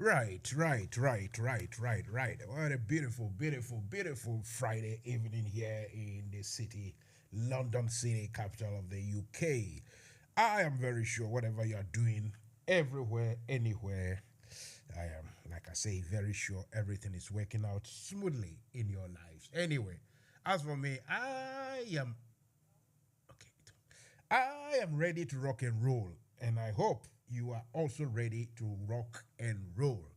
Right. What a beautiful Friday evening here in the city, London City, capital of the UK. I am very sure whatever you are doing, everywhere, anywhere, I am, like I say, very sure everything is working out smoothly in your lives. Anyway, as for me, okay. I am ready to rock and roll, and I hope you are also ready to rock and roll.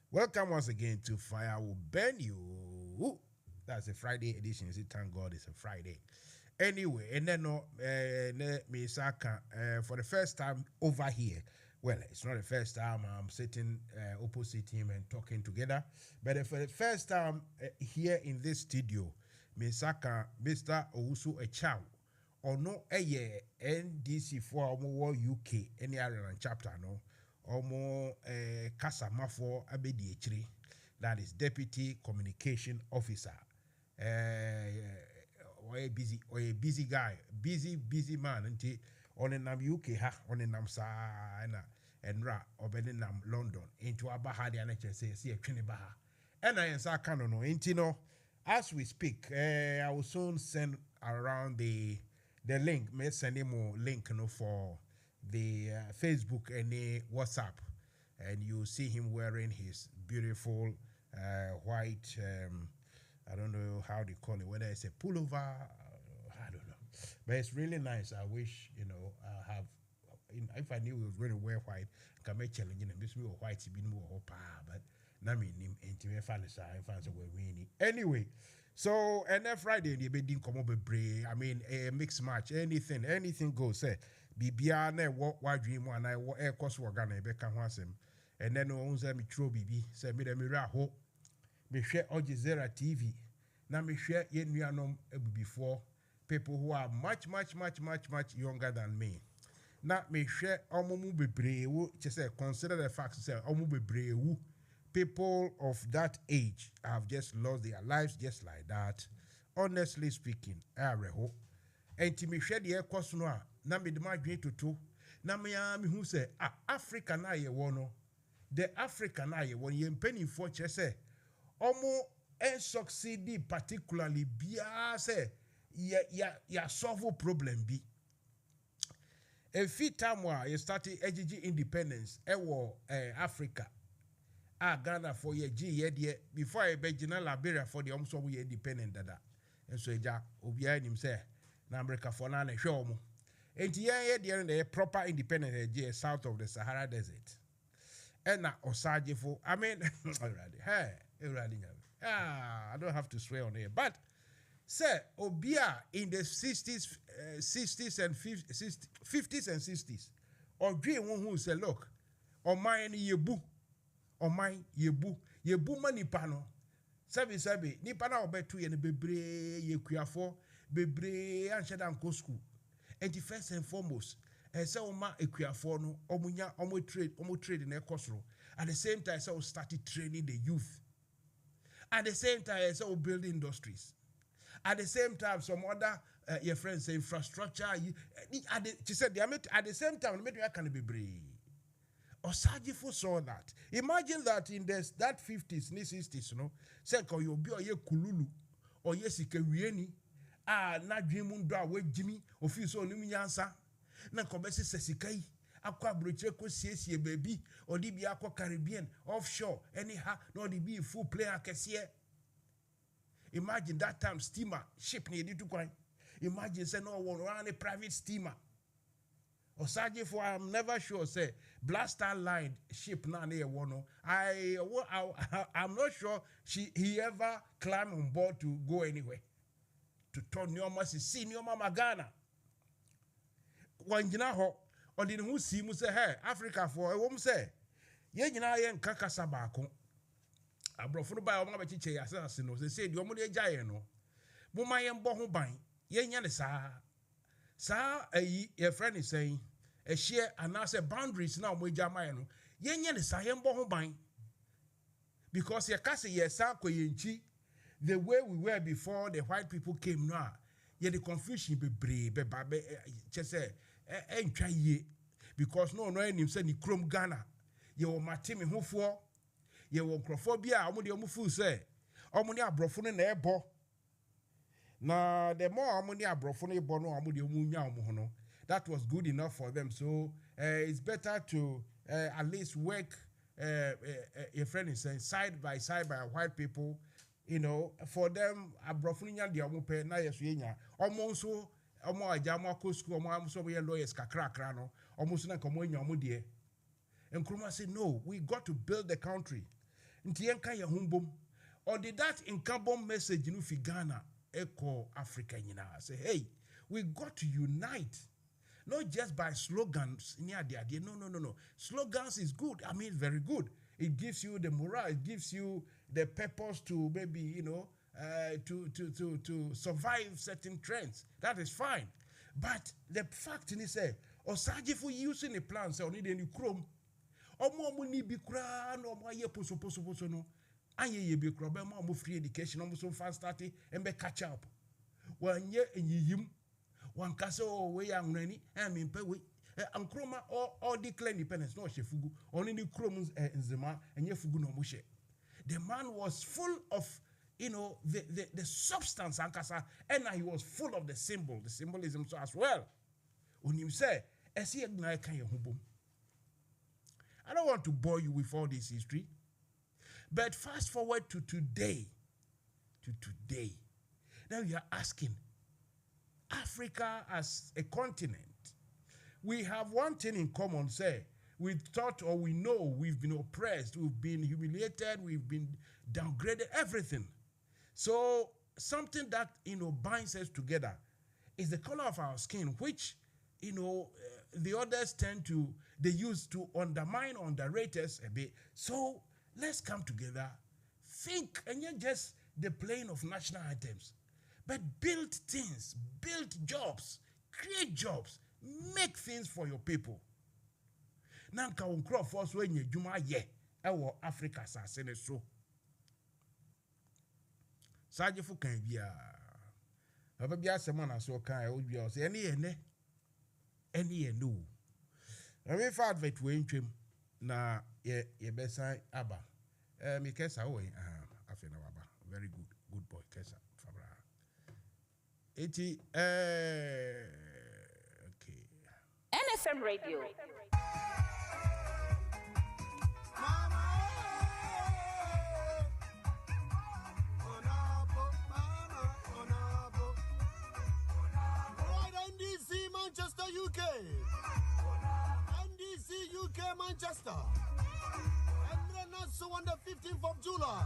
Welcome once again to Fire Will Burn You. That's a Friday edition. Is it? Thank God it's a Friday. Anyway, and then for the first time over here. Well, it's not the first time I'm sitting opposite him and talking together, but for the first time here in this studio, Misaka, Mr. Owusu Echaw ɔno ɛyɛ NDC for ɔmo UK any Ireland chapter no ɔmo kasamafo abedi akyire, that is deputy communication officer. Busy guy, busy man nti ɔnenam UK ha ɔnenam saa na ɛnra ɔbɛnenam London into aba ha deɛ anɛkyɛ sɛ yɛsi ɛtwene ba ha ɛna yɛn nsa aka no nti no as we speak I will soon send around the link. May send him a link for the Facebook and the WhatsApp, and you see him wearing his beautiful white. I don't know how they call it, whether it's a pullover. I don't know, but it's really nice. I wish I have. If I knew we were going to wear white, can make challenging and this white to be more but. Na me nim enti fan so we win anyway. So NF Friday they be din komo bebre. I mean a mixed match, anything goes. Say bibia na what dream one I wo air course work na be kan ho asem. And then on say me throw bibi say me dem ra ho. Me hwe Ojizera TV. Na me hwe ye nuanom before people who are much younger than me. Na me hwe omomu bebre wo say consider the fact say omomu bebre wu. People of that age have just lost their lives just like that. Honestly speaking, areho. Enti me hwe de ekoso no a na me de madwen toto. Na me hu say Africa na ye wo no. The Africa na ye wo ye mpanifo che say omo en succeed particularly bia say ya solve problem bi. A few time wa you started AGG independence Africa. Ghana for ye G before I be Liberia for the almost we independent dada. And so ja obia nim say na America for na hwe omo. Enti ye the proper independent G south of the Sahara Desert. And na osaje for I mean already. I don't have to swear on here. But say obia in the 60s and 50s and 60s or dream one who say look on my yebu Omai yebu manipa no sabi nipa na obetu ye ne bebre ye kuafo bebre anhye dan ko school and first and foremost say oma ekuafo no omo trade na ekosoro at the same time say we started training the youth at the same time say we build industries at the same time some other your friends say infrastructure at the same time make you can bebre. Osajifo saw that. Imagine that in that 50s, 60s, say ko you be oye kululu, oye sikewieni, na dwimundo awe Jimmy, ofiso onimi nyansa, na kobesi sesikai, akwa broche ko siesie baby, odi bi akwa Caribbean, offshore, anyhow, no di be full player kesiye. Imagine that time steamer, ship ni edi tukwan. Imagine say no one run a private steamer. Osaje for I'm never sure say Blaster line ship na near one. I'm not sure he ever climbed on board to go anywhere. To turn Nyoma see Nyoma Magana. Wanjina ho on the who see mu say hey Africa for a woman say ye nyina ye nkaka sabako. Abrofo no ba o ma be chiche asase no say the omo de jaye no. Mo ma ye mbo ho ban ye nya ne saa your friend is saying a share and I say boundaries now we jamai no yenye ne sa yembo ho ban because ye kase ye sa koyenchi the way we were before the white people came now ye the confusion be say entwa ye because no enim say ni krom Ghana ye o matimi hofo ye won crophobia omo de omo fu say omo ni abrofo no na ebo na the more omo ni abrofo no ebo no omo de omo nya omo ho no that was good enough for them so it's better to at least work your friend is saying side by white people, you know, for them abrofo nya de omo pe na yeso nya omo nso omo ajama ko school omo so be lawyers kakra no omo so na komo nya omo de Nkrumah said no, we got to build the country nti yenka ye humbom or did that income message you know fi Ghana echo Africa nyina say hey, we got to unite. Not just by slogans. No. Slogans is good. I mean, very good. It gives you the morale. It gives you the purpose to maybe, you know, to survive certain trends. That is fine. But the fact is, Osaji for using a plan, so need any chrome. Omo ni bi kra no omo aye poso no. Anye ye bi kra be mo free education, omo so fast start and be catch up. Wanye enyiyim one castle way young nanny, I mean, pay we Nkrumah or declare independence, no shefugu, only the crumbs in Zema and Yefugu no mushe. The man was full of, you know, the substance, Ankasa, and he was full of the symbolism so as well. When you say, I don't want to bore you with all this history, but fast forward to today. Now you are asking, Africa as a continent, we have one thing in common, say, we thought or we know we've been oppressed, we've been humiliated, we've been downgraded, everything. So something that, you know, binds us together is the color of our skin, which, you know, the others they use to undermine or underrate us a bit. So let's come together, think, and not just the playing of national anthems, but build things, build jobs, create jobs, make things for your people. Nanka unkro force when you juma ye, ewo Africa sa sene so. Saje fu kan bia. Aba bia semana so kan e o bia o say any no. Na we fa advert we ntwem na ye besan aba. Me kesa o afi na waba. Very good boy kesa. Okay. NFM Radio. Right, NDC Manchester UK. NDC UK Manchester. And then so on the 15th of July.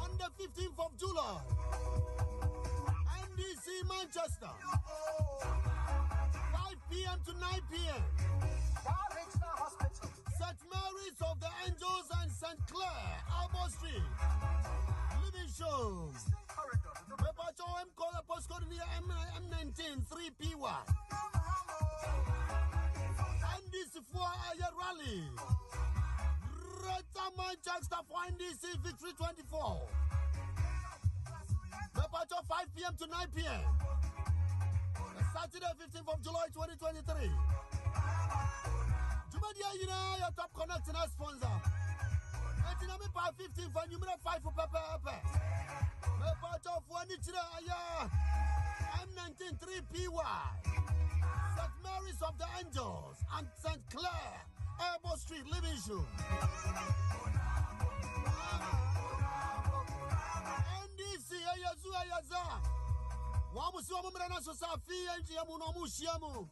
On the 15th of July, NDC Manchester, 5 p.m. to 9 p.m. St. Mary's of the Angels and St. Clair, Albor Street, Living Show. M call a postcode near M19 3PY. NDC 4-hour rally. Manchester for NDC Victory 24. The part of 5 p.m. to 9 p.m. Saturday 15th of July 2023. Jumadia, you know, your top connecting us sponsor. And you know, me by 15 for numero 5 for Pepe. The part of one M19 3PY. St. Mary's of the Angels and St. Clair. Albor Street, Living Show. NDC, Ayaza. Wamusi wamumrana sosafi, NGM no mushiamu.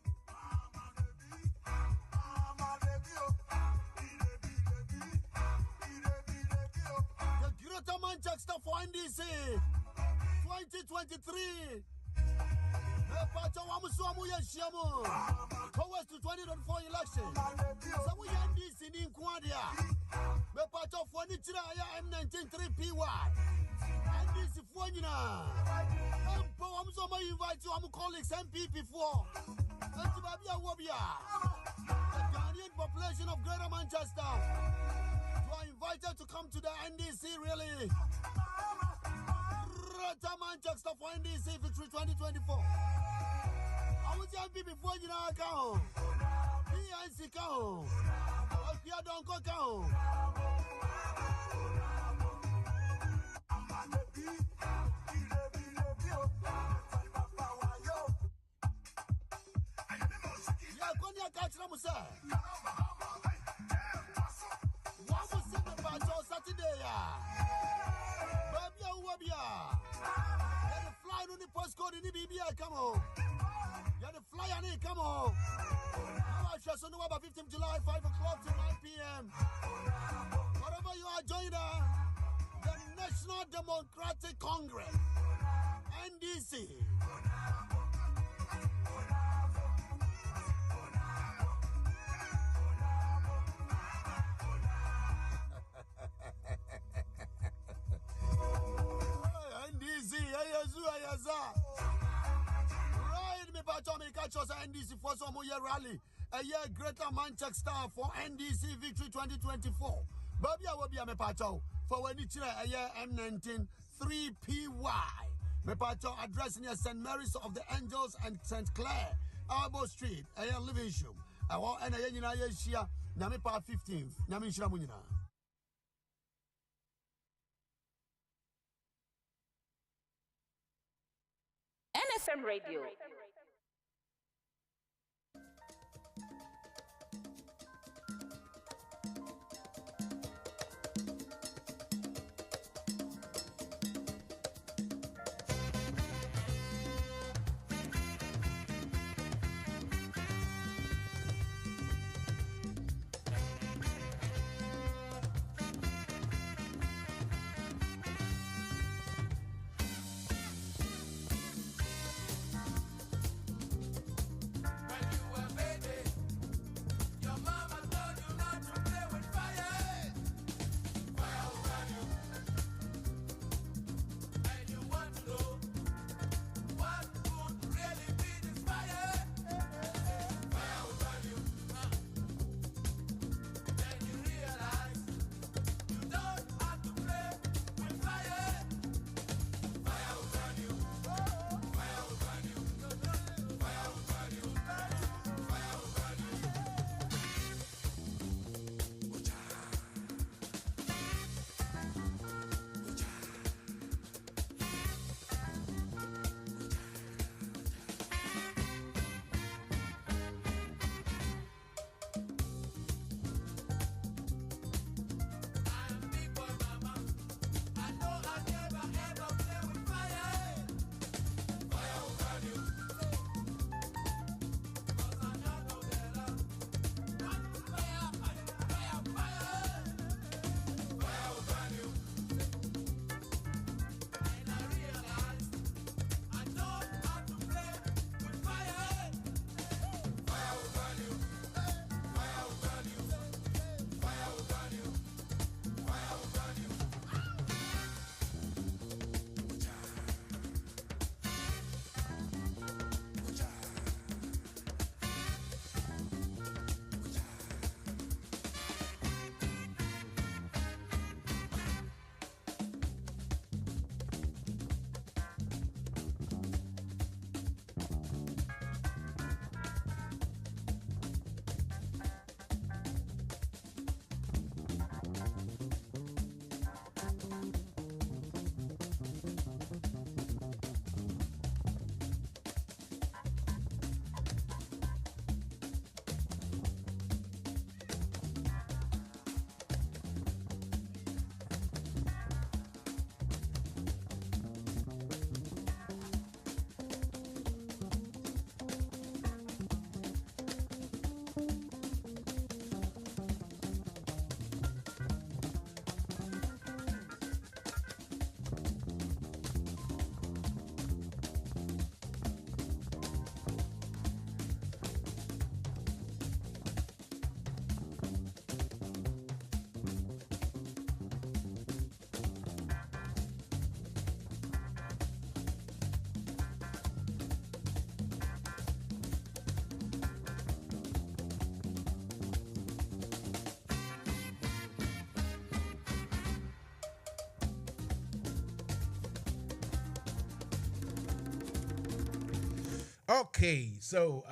The Greater Manchester for NDC 2023. Towards the 2024 election. So we NDC in Quadia. The part of one M19 3PY. NDC Fuanina. I'm invite you, I'm colleagues MPP4. The Ghanaian population of Greater Manchester. You are invited to come to the NDC really. Greater Manchester for NDC Victory 2024. be before you know go. PNC go. Okia don't go go. Yeah, Konya Kachra Musa. What was it about Saturday? Babia Wabia. You're the fly on the postcode in the BBI, come on. You're the fly on it, come on. Now I shall know about 15th July, 5 o'clock to 9 p.m. Whatever you are joining the National Democratic Congress, NDC. NDC, right, me pacho me catch us NDC for some year rally. A year Greater Manchester for NDC Victory 2024. Baby, I will be a me pacho for when it's a year M19 3PY. Me pacho addressing St. Mary's of the Angels and St. Clair, Arbo Street, a year living show. I want and a year share, Namipa 15th, Namin Shramunina. NFM Radio. Okay, so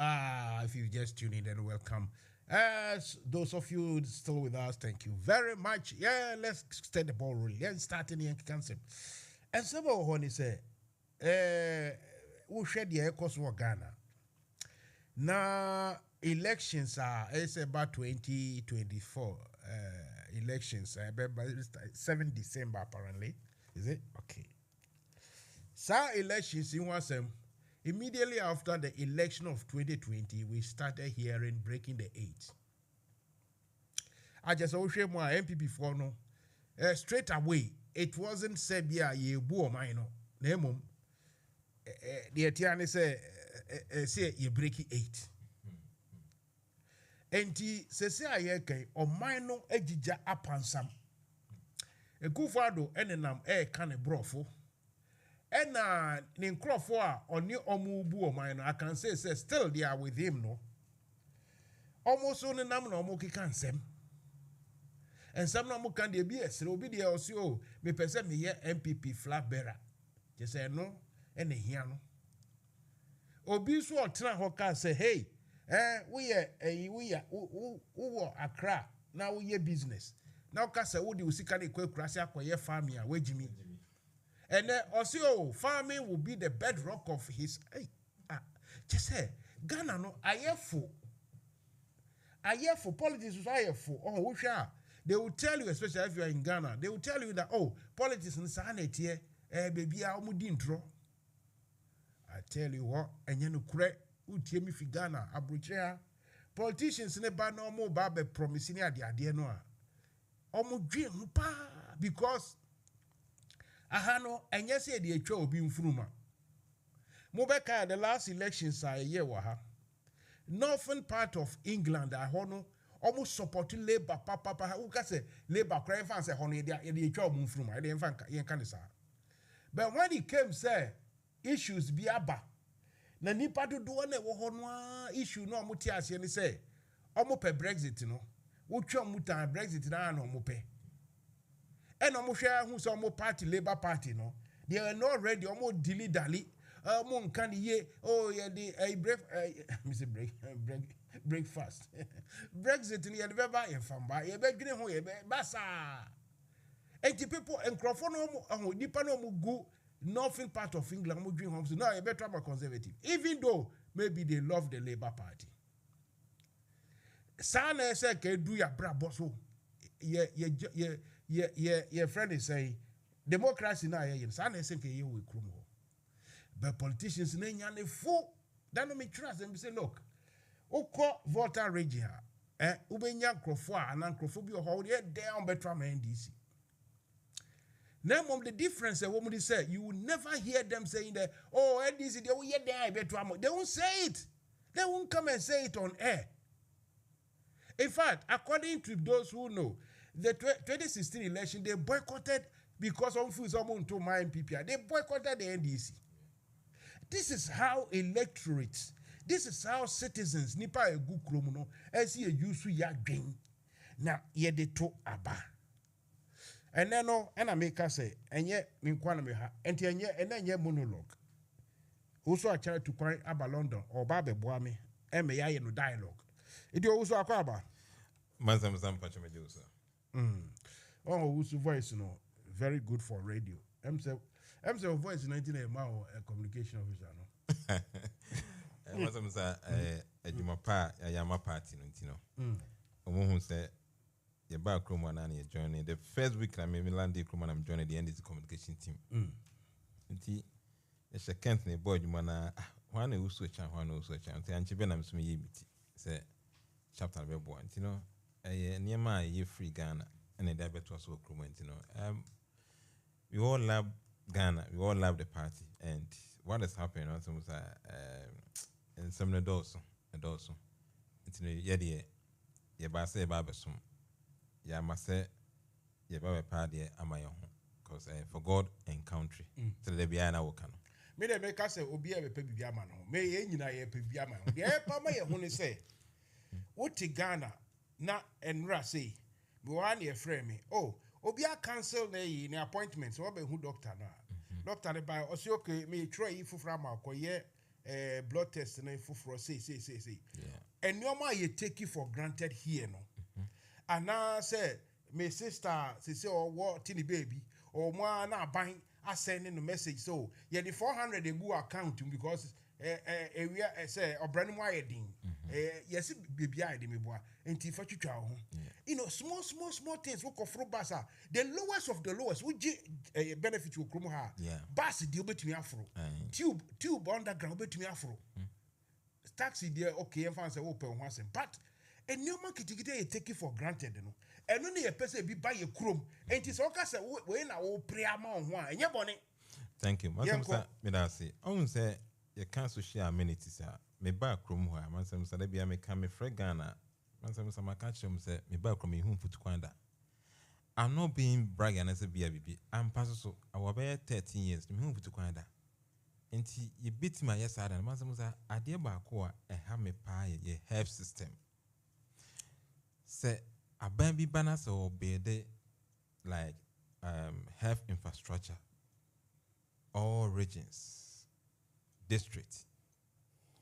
if you just tuned in, then welcome. As those of you still with us, thank you very much. Yeah, let's start the ball rolling. Let's start in the concept. And some of when say, we share the echoes of Ghana. Now elections are it's about 2024 elections. 7 December apparently. Is it okay? So elections in one sem. Immediately after the election of 2020, we started hearing breaking the eight. I just wish more MPP for no. Straight away, it wasn't said yeah ye bo mine no. The Etiane say ye breaking eight. Enti se aye kai o mine no ejija apansam. Ekufado enenam kan brofo. And in Crawford or near Omubu mine, I can say still they are with him, no. Almost on a number of Moki can sem. And some no can be a slow video also, me person me here MPP flag bearer. Just say no, and a hiano. Obi so tra hoka say, hey, we are Accra, now we business. Now Casa would you see can equate Krasia for your family, where Jimmy. And then also farming will be the bedrock of his. Just say Ghana no. I hear for politics. I hear for which are they will tell you, especially if you are in Ghana, they will tell you that politics in sanity baby I intro. I tell you what, and you know correct. Who tell me if Ghana abrochea politicians never no more babe promising the idea no. Dream because. Ahano, and yes, the HO being fruma. Mobeka, the last elections are a year waha. Northern part of England, I hono almost supporting Labour, papa, who can say Labour crying fans a honey, the HO moon fruma, I didn't find Yankanisa. But when it came, say, issues be abba. Na nipa do one issue no mutias, and say, Omope Brexit, no. Ucho muta Brexit na no mope. And almost share who's almost party, Labour Party, no. They are not ready, almost dilly dally. Mon can ye, oh, yeah, the Mr. Breakfast. Brexit in the November and Famba, ye beg green hoye, bassa. 80 people and Crawford, Nipano go northern part of England, mo dream homes. No, you better be conservative. Even though maybe they love the Labour Party. Sana say, do ya bra bosso. Your friend is saying democracy now yen san say ke ye we krumo but politicians na nya ne fool that no me trust them say look ukọ voter region ubenya nkrofo ana nkrofo bi ho dey down betra ma NDC now mom the difference woman say you will never hear them saying that NDC they will hear there betra they won't say it, they won't come and say it on air. In fact, according to those who know, the 2016 election, they boycotted because of someone to my MPP. They boycotted the NDC. This is how electorates, this is how citizens, nipa a good kromono, as ye use ya gain. Now, ye de to aba. And then, and I make us say, and yet, Minkwana me ha, and then ye monologue. Also, I try to cry about London or Babe Boame, and me ya no dialogue. It also a crabber. Mansa Musa Pachamedusa. Whose voice, very good for radio. I'm voice 19 a communication officer. Mansa Musa, a Jumapa, a Yama party, a woman who said, your back room and your journey. The first week I made land the crew and I'm joining the NDC communication team. It's a can't boy, you mana one who switch and one who switch and say, I'm swimming. Say, chapter one, near my year free Ghana and a diabetes was so crument, we all love Ghana, we all love the party, and what has happened also was in some of those, it's yadi, ye basse babasum, ya must say, ye baba party am my own, because for God and country, so they be an awakano. May they make us say, Obi a baby yaman, may any a baby yaman. The air pama ya say, what Ghana na enra say, Buani a frame. Obi a cancel the appointments, or who doctor na. Doctor by Osioke may try if from our coye blood test and for say. Yeah. And no more you take it for granted here, no. And now say, my sister, say, or what, tiny baby, or more now buying, I sending a message. So, yeah, the 400 they go account because we say, or brand new ding. Yes, baby, I did me boy, and Tifa Chuchow. You know, small things, work of basa. The lowest of the lowest, would benefit you, Krumaha. Yeah. Bass, deal bet me afro. Tube underground bet me afro. Taxi there, okay, and fancy open once, but a new market you take it for granted, you know. And only a person be buy a chrome, and it's all cast when I will pray among one, and your bonnet. Thank you. Mansa Musa, me da say. I won't say you can't share amenities. Me buy chrome where Mansa Musa they be me come me free Ghana. Mansa Musa ma catch him say me buy chrome me home put kwanda. I'm not being bragging as a BIB. I'm passing so I will be 13 years. Me home put kwanda. Enti you beat my yes side and Mansa Musa idea ba ko a ha me pa ye health system. Say a baby banners or be the like health infrastructure, all regions, district.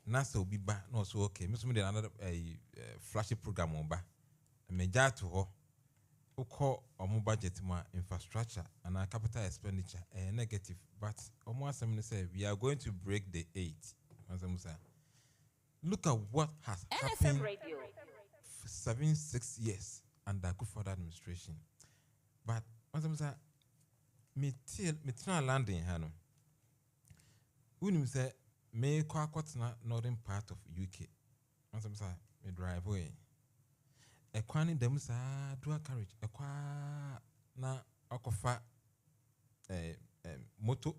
Nasa be back no so okay. Miss me another flashy program on ba. Meja to ho. Uko omo budget ma infrastructure and our capital expenditure negative, but almost say we are going to break the 8. Look at what has happened. NFM Radio. 6 years under Kufuor administration. But me try landing hano. Unim say me kwa kwatna northern part of UK. Me drive away. Ekwani dem sa dual carriage. Ekwa na akofa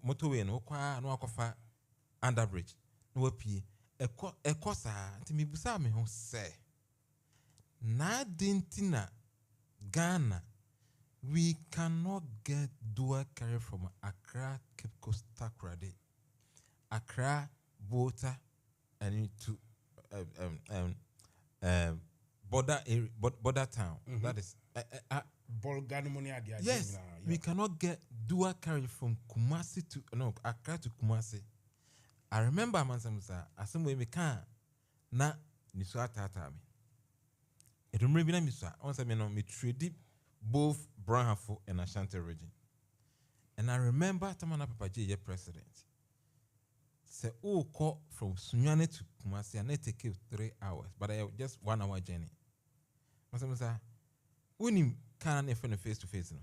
motorway no kwa no akofa underbridge. No wapi ekwa sa nti me busa me ho say na dentina Ghana we cannot get dual carriage from Accra Cape Coast Takoradi, Accra Volta and to border town. That is yes, we cannot get dual carriage from Kumasi to Accra to Kumasi. I remember Mansa Musa assemble me can na niswa tata me. It remember me miswa once me trade both Branhafo and Ashanti region. And I remember Tamana Papa J president. Say call from Sunyane to Kumasi and it take you 3 hours, but I just 1 hour journey. Mansa Musa, when you can't even face to face no.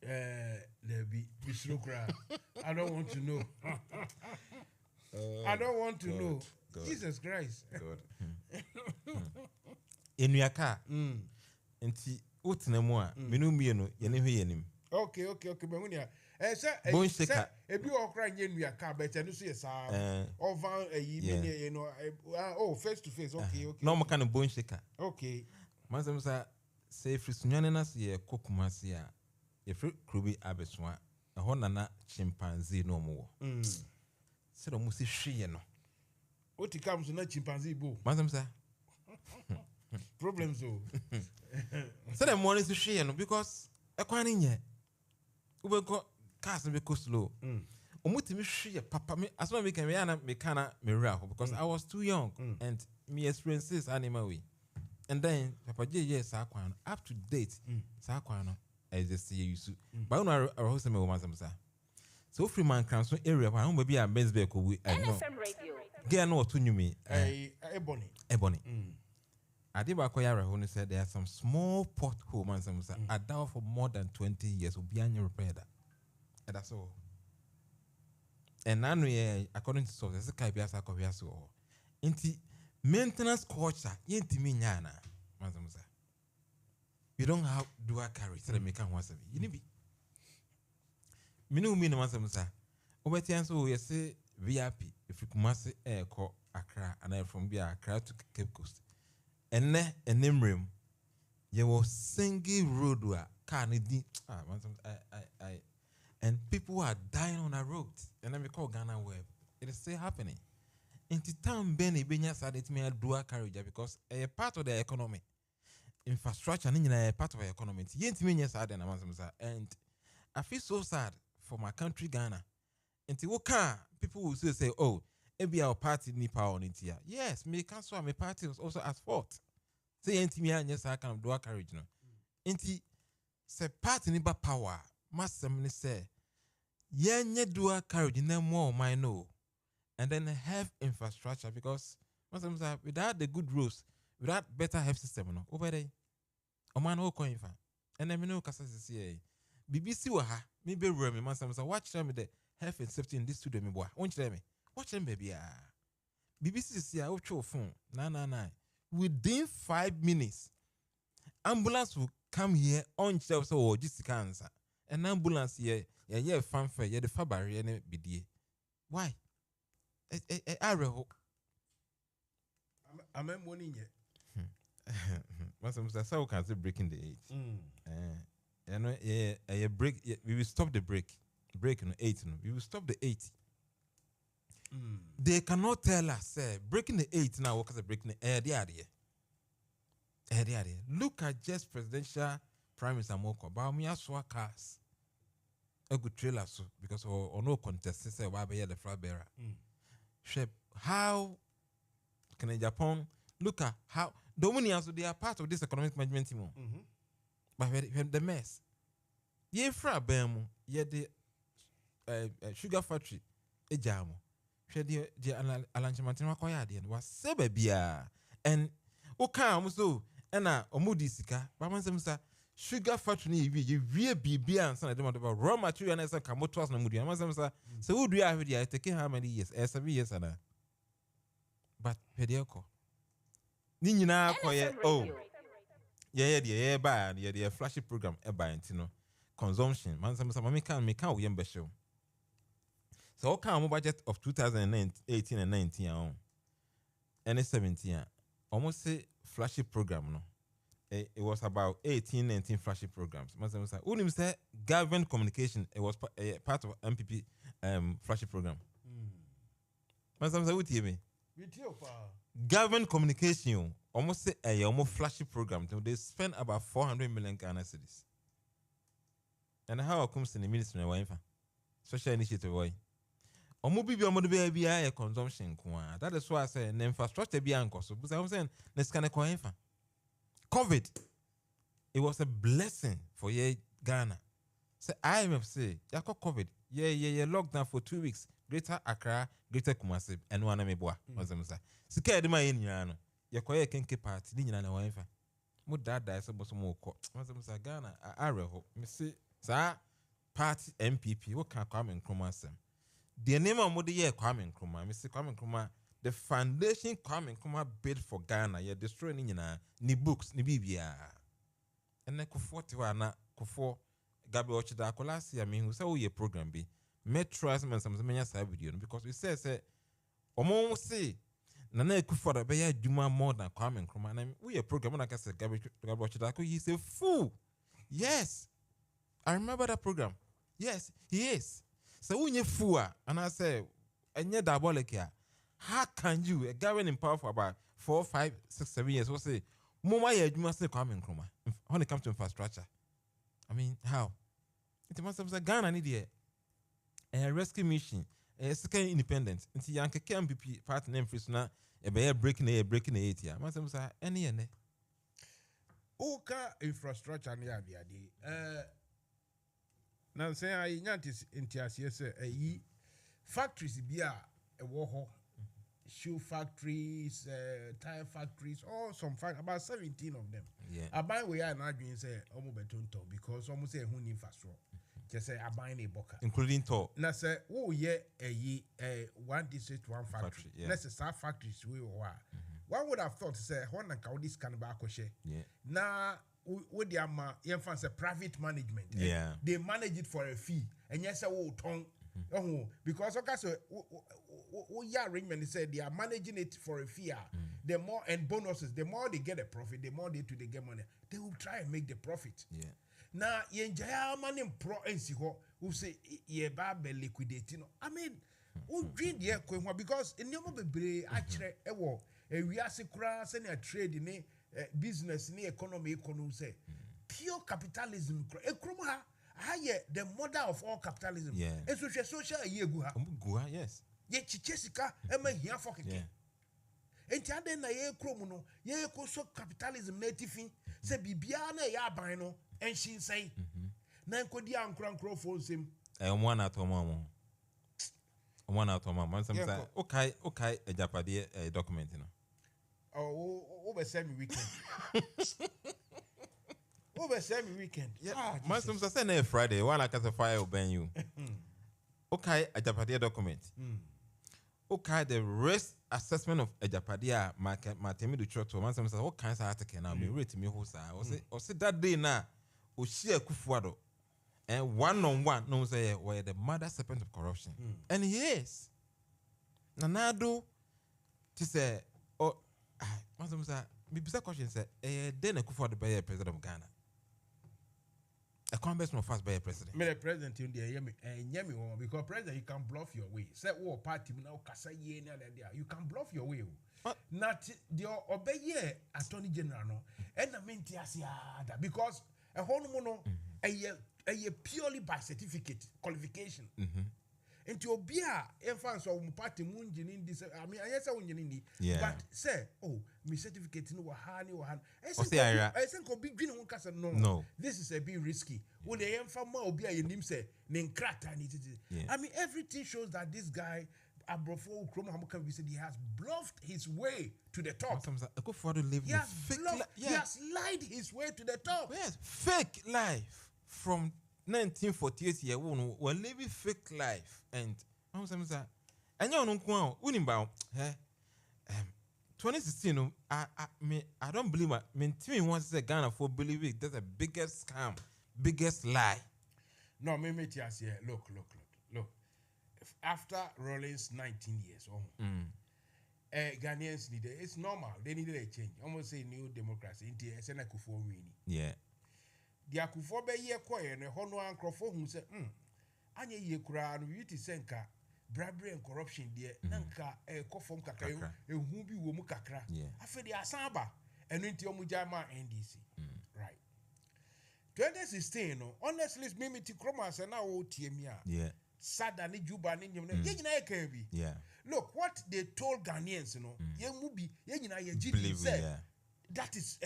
There be Bishrokra. I don't want to know. I don't want to know. God. Jesus Christ. God. In your car. Enti utnemwa minu mienu yene hwe yenim. Okay. But when you say ebi okra nye nua car but enu so yesa over you know face to face. Okay. No mo kan bone shaker. Okay. Mansa Musa say frisunyane na se ye kokumase a efri krubi abeswa ho nana chimpanzee no mo. Se do musi hwe no. Oti comes na chimpanzee bo. Mansa Musa problems o. So the morning is share no because ekwani nye. Ube ko cars be go slow. Omutimi hwe papa me as well we can me kana me real because I was too young and me experiences animal way. And then Papa J yes akwan up to date sa akwan I just see you. But no I host me Mansa Musa. So free man can so area pa hom be a Bensberg ko we NFM Radio. Get no to me. Ebony. Adiba Koya said there are some small potholes, Mansa Musa, are down for more than 20 years. Obianya repair that. And that's all. And now, according to sources, inti maintenance culture, yenti minyana, Mansa Musa. You don't have dual carry, so they make one of you. You need Minu mean Mansa Musa. Obetianso, you say VIP, if you come air call Accra, and I from Accra to Cape Coast. And room, you was singing road where car and people are dying on a road. And then we call Ghana Web. It is still happening. In the town, Benny Benya said it may a dual carriage because a part of the economy, infrastructure, and a part of the economy. And I feel so sad for my country, Ghana. And people will say, oh, Ebi our party ni power on it here. Yes, me cancel my party was also at fault. Say enti me anyes I can do a carriage no. Enti se party ni ba power. Masem ni say yenye do a carriage na more my no. And then have infrastructure because masem say without the good roads, without better health system no. Over there. O man o coin fa. And then me no kasa see BBC wa ha. Me be wura me masem say watch them the health and safety in this studio me boy. Won't me. Watch them baby. BBC is here, your phone. Nah. Within 5 minutes, ambulance will come here on shelf so just cancer. An ambulance here, yeah, fanfare, yeah, the Fabari and BDA. Why? I hope. I'm warning you. That's how can say breaking the age. You know, yeah, break. We will stop the break. Break on 8. We will stop the 80. They cannot tell us, breaking the 8 now, because breaking the idea. Look at just presidential prime minister Moko. But me aswa cars. A good trailer, so because or no contest, say why be the flag bearer. How can in Japan look at how Dominions they are part of this economic management team. But when the mess, ye fra bemu, ye the sugar factory, a jamo. The Alanchamantin Wakoyadi and was Sebebia and Oka so and Omudi Sika, Bamansa sugar factory, you real be and son about raw material and some Kamotos and Mudi. Amazamsa, so who do you have here? Taking how many years? 7 years and but Pedioko Nina Koye, oh, yeah, by the flashy program, Tino consumption. Mansamsa Mamika make out Yembe show. So, what kind of budget of 2018 and 19 and 17 almost say flashy program no. It was about 18, 19 flashy programs. Unim say government communication. It was part of MPP flashy program. Masam say what you mean? Government communication almost say a almost flashy program. They spend about 400 million Ghana cedis. And how it comes to the ministry of wife? Social initiative why? Omobi be a consumption. That is why I say the infrastructure be anchor. So I'm saying let's kind of COVID. It was a blessing for ye Ghana. So IMF say ya COVID. Yeah, lockdown for 2 weeks. Greater Accra, Greater Kumasi, and one ameboa. Mazamsa. Sika edema ye nyano. Ya kwaye kenke party ni nyana wife. Mo dada so boso mo ko. Mazamsa Ghana areho. Me say sa party MPP what can come in Nkrumah. The name of Modi ye Kwame Nkrumah. Mr. Kwame Nkrumah, the foundation Kwame Nkrumah built for Ghana. You're destroying ni books, ni Biblia. And then Kufuatiwana, Kufu, Gabi Ochida, Kolasi, I mean, who say, oh, your program be. Metro as man, some many side video because we say, Omo say, Nana Kufu, the Baya Juma more than Kwame Nkrumah. And we a program, like I said, Gabi Ochida, he's a fool. Yes. I remember that program. Yes, he is. So when you fool, and I say, and you're diabolic here, how can you, a government in power for about 4, 5, 6, 7 years, will say, Mama, you must say, come in Nkrumah when it comes to infrastructure? I mean, how? It must have said Ghana need a rescue mission, a second independence, until Yankee MPP part name for now, a bear breaking a 8 year. Must have said any. Oka infrastructure near the idea. Now say I notice in TSS factories be a war shoe factories, tire factories, or some about 17 of them. Yeah. I buy we are not doing say almost betonto because almost say who infrastructure. Just say I buy a boka. Including to. Now say oh yeah a one district one factory. Yeah. Let's say start factories we were. One would have thought say one and this can be a yeah. Now with the a private management. Yeah. They manage it for a fee. And yes, because okay, so arrangement said they are managing it for a fee. The more and bonuses, the more they get a profit, the more they get money. They will try and make the profit. Yeah. Now, yenjaya money pro NC who say ye babe liquidating. I mean, who dream the because in your mobile actually we are sending a trade in business in economy say pure capitalism the mother of all capitalism. Yeah. And social Yes. ye chichesika ema hia for keke enti ade na ye krom no ye ko so capitalism native se bibia na ya ban no enshin sai na nkodi ankura nkrofo nsem omo na to omo man some say okay ejapade document no oh be semi weekend yeah man some say na Friday one like a fire open you okay ejapade document okay the risk assessment of ejapade ma temi do church man some say what kind of article now me rate me ho sa o say that day na o share Kufuado and one-on-one no say where the mother serpent of corruption and he is nanado to say oh Mansa Musa me bisa question say then Kufuado be president of Ghana a congressman fast be president me the president in there yemi because president you can bluff your way say what party now kasa ye na there you can bluff your way not the obey attorney general no and na menti asia because a hono no a purely by certificate qualification into obia enfans of party munjin in this I mean I say unjin but say oh me certificate no wahani I say ko big green kasa no this is a bit risky when the enfama obia yenim say ne nkrata ni I mean everything shows that this guy Abrofo Kromo we said he has bluffed his way to the top. He has lied his way to the top. Yes, fake life from 1948 year we're living fake life and and you know unimba 2016 I don't believe me wants to say Ghana for believe it that's the biggest scam, biggest lie. No, me here. Look. After Rollins 19 years, Ghanaians needed it's normal. They needed a change. Almost say new democracy. Into a Senate Kufuor winning. Yeah. The Kufuor be ye quiet and a hono and Crawford who said, Anya ye kura no yiti senka bribery and corruption dear nanka kofom kakra who be womu kakra. Afe the asaba and into omujama NDC. Right. 2016 no honestly me ti Kromas and now TMia. Yeah. Sada ni Juba ni yeah. Look what they told Ghanaians, you know. Say that is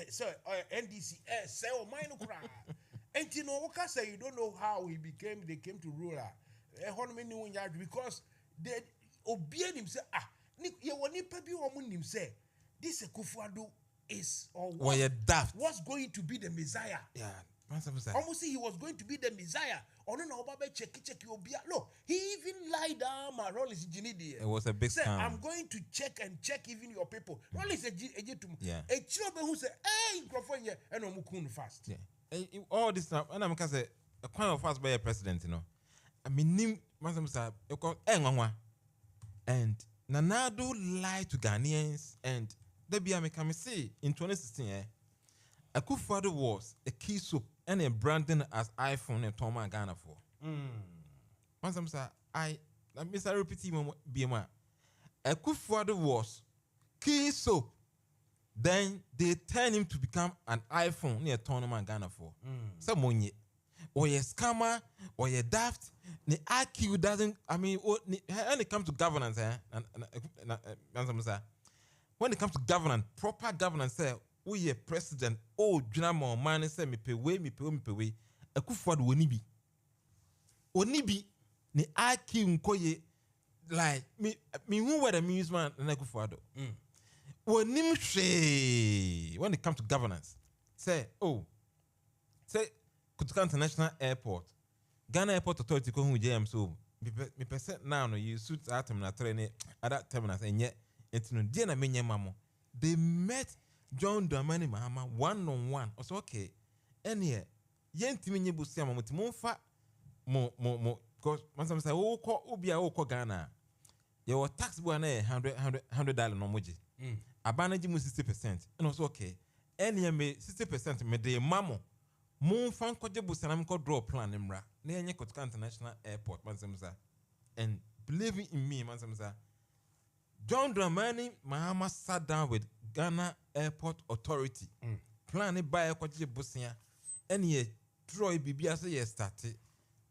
NDC say oh mine cry. And you know say you don't know how they came to rule because they obeyed him say this Kufuado is or what's going to be the Messiah. Yeah. Almost he was going to be the Messiah. Oh no, check look, he even lied down my role is it was a big scam. I'm going to check even your people. Role is a yeah. A children who say, hey, Crawford and Omukun fast. Yeah. All this stuff, and I'm gonna say a kind of fast by a president, you know. I mean, Mansa Musa, and Nanado lied to Ghanaians, and they be a say in 2016, Kufuor was a key soup and a branding as iPhone and Toma Ghana for. Mansa Musa, I Mr. Repeat BMA. Kufuor was key soap. Then they turn him to become an iPhone near Toma Ghana for. Someone ye or a scammer or a daft. The IQ doesn't. I mean, when it comes to governance, Mansa Musa, when it comes to governance, proper governance, we a president Junamo man say me pay way Kufuor onibi ni IQ nkoye like me who were the amusement na Kufuor onim hwe when it comes to governance say Kutuka International Airport Ghana Airport Authority ko hu JM so me percent now no you suit at terminal 3 ni other terminals enye entino die na menye mamo they met John Dramani Mahama one-on-one. Also, okay. And here, yentimi nyebusia mamuti monfa mo because Mansa Musa obia ko Ghana. Your tax bo na $100 no moji. Abana ji mu 60%. And also okay. And here me 60% me de mamo. Monfa nkoje busia na mko draw plan mra. Na yenye Kotuka International Airport Mansa Musa. And believing in me Mansa Musa. John Dramani Mahama sat down with Ghana Airport Authority. Plan it by a kwaji busia. And ye Troy Bibia say ye started.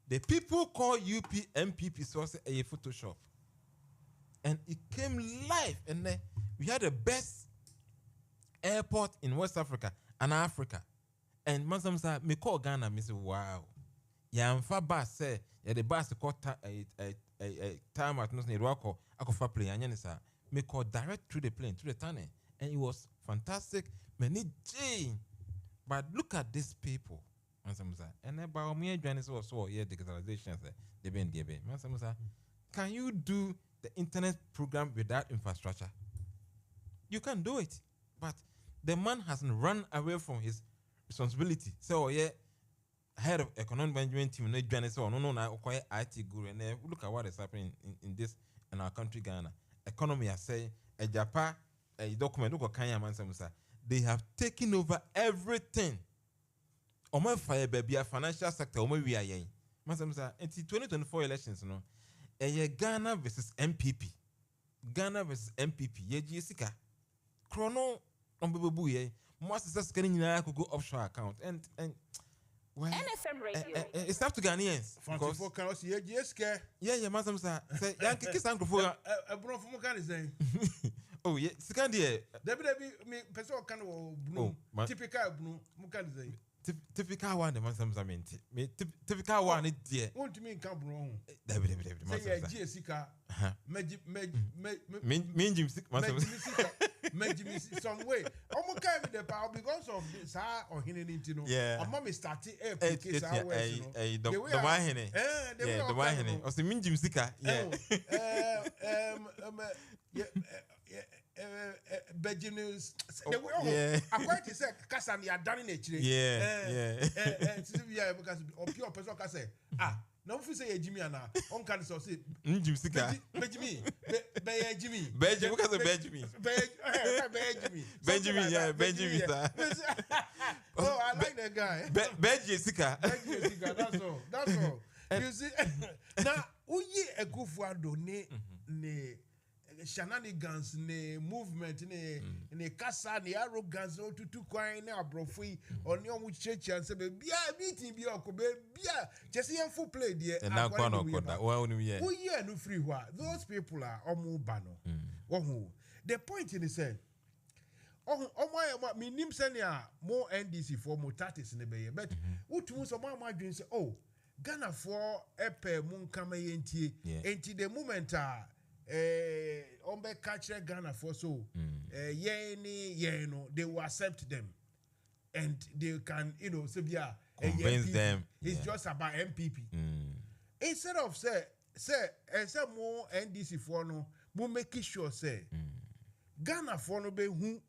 The people call UP MPP source a Photoshop. and it came live, and then we had the best airport in West Africa and Africa. And Mansa Musa, me call Ghana, me say, wow. Yeah, I'm far bus say, yeah, the bus called a time at Nusni Rocco, I could far play, and Yanisa, me call direct through the plane, through the tunnel, and it was fantastic. Many Jane. But look at these people, Mansa Musa, and then by me, Janice also, yeah, digitalization, they been there. Mansa Musa, can you do the internet program without infrastructure? You can do it, but the man hasn't run away from his responsibility. So yeah, head of economic management team, no Janice, no, acquire IT guru, and look at what is happening in our country, Ghana. Economy, I say, a Japan, a document, look at Kenya, Mansa Musa. They have taken over everything. Omo fire baby a financial sector omo we ayen. Mansa Musa, until 2024 elections no. Ghana versus MPP. Ghana versus MPP. Ye Jessica. Chrono on bebu ye. Most success can nyina go offshore account and well, NFM Radio. It's up to Ghanaians. For can also ye Jessica. Yeah, Mansa Musa. Say Yankee kiss uncle for a bro from can say. Oh yeah, second year. Debi me person kan wo blue. Typical blue mukan say. Typical one the Mansa Musa mean. Me typical one it there. Won't mean can blue. Debi Mansa Musa. Say Jessica. Me Jim Mansa Musa. Some way. Omo can be the power because of this or hinning into no. Yeah. Mama starting case our way. The one hene. Yeah, the one hene. O se me Jim Sika. Yeah. Beginners, I quite say, Cassan, you are done in it. Yeah. Because pure person can say, no, if you say Jimmy and on can so say, Jim Sika, Benjamin, Benjamin, because of Benjamin, yeah, Benjamin. Oh, I like that guy. Benjamin Sika, that's all. You see, now, we a good for ne shenanigans ne movement ne kasa ne arrogance o tutu kwan ne abrofui oni omu church and say bia meeting bia okobe bia just here full play there and now kwa no koda wa oni ye who here no free wa those people are omu ba no wohu the point in say omo minim senia more NDC for mo tatis ne be but utu so mo adwen say oh Ghana for epe mun kama yentie enti the moment ombe catch Ghana for so they will accept them and they can convince them it's just about MPP instead of say more NDC for no we make sure say Ghana for no be who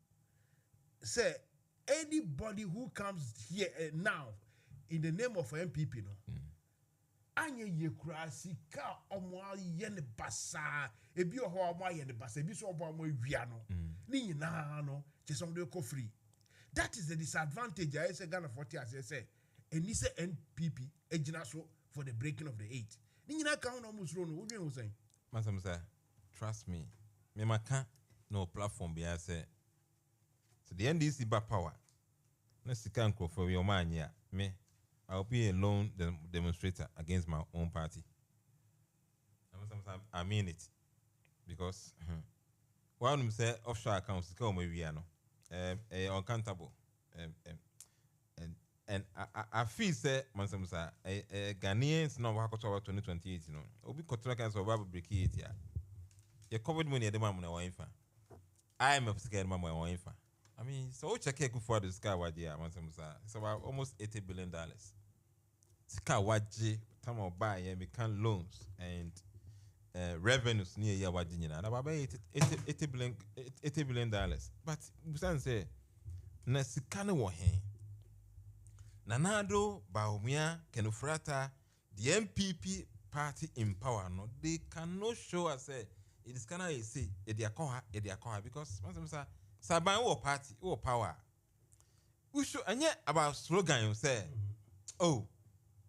say anybody who comes here now in the name of MPP no anye yekura sika omo aye ne basa ebi oho omo aye ne basa ebi so omo awia no ni nyina no chesom de ko free. That is the disadvantage I say Ghana 40 as I say eni say NPP ejina so for the breaking of the 8 ni nyina kan no musro no wodwen wo say Mansa Musa, trust me maka no platform be I say so the NDC ba power na sika nko for we omanya me I'll be a lone demonstrator against my own party. I mean it. Because one of them say offshore accounts come we are uncountable. And I feel say Mansa Musa Ghanaians now work over 2028, you know. Obi Kotra can survive break it here. You covered money at the moment I want. I am a scared mama I want. I mean, so check it for the sky what year Mansa Musa. It's about almost $80 billion. Sika waji time of buy and become loans and revenues near year wajina. And about $80 billion. But Busan say na sika no wo hen. Nanado Baumia Kenufrata the MPP party in power no they cannot show us say it is kana say ediakoha because Mansa Saban wo party wo power. We should anya about slogan you say oh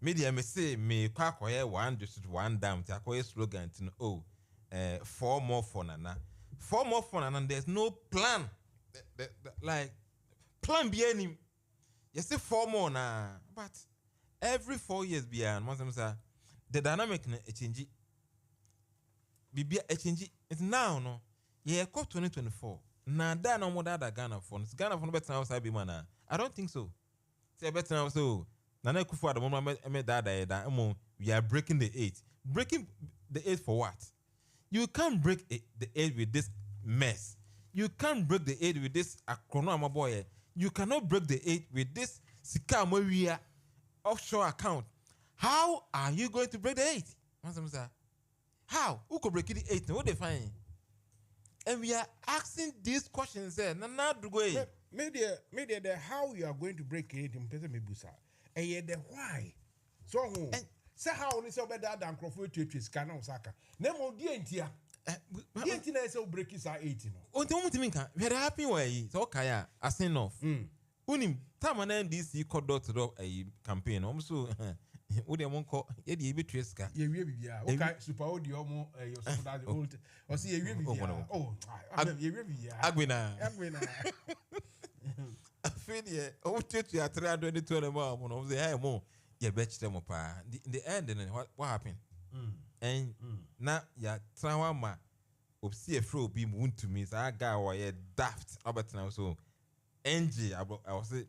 media me say me kwakoye one district one dam ti akoye slogan tin 4 more for nana and there's no plan like plan be any you say 4 more na but every 4 years beyond Mansa Musa the dynamic na change bibia change It's now no. Yeah, call 2024. Na da no more da Ghana phone. Ghana phone better now be man. I don't think so. Say better now so. Na na kufu the moment me da we are breaking the 8. Breaking the 8 for what? You can't break the 8 with this mess. You can't break the 8 with this akrono my boy. You cannot break the 8 with this sika moria offshore account. How are you going to break the 8? Mansa Musa. How? Who could break the 8? What they find? And we are asking these questions there. Maybe the how you are going to break it in person mebusa. And yet the why. So say how only so better than Crawford to scan on Saka. Nemo dientia. Dientia is so break is 8. Oh, don't you mean? We are happy way. So Kaya, I say enough. Unim, time and NDC called door to door a campaign. Also, what they won't call it, you be Tresca. Okay, super audio, your son, old, or see a review. Oh, Agwina. I feel yeah, oh, you are 320 more. One of the hair more. You bet them up. In the end, then what happened? And now, yeah, Trawama, see a fro be wound to me. So I got a daft, Albert now so. NG, I was say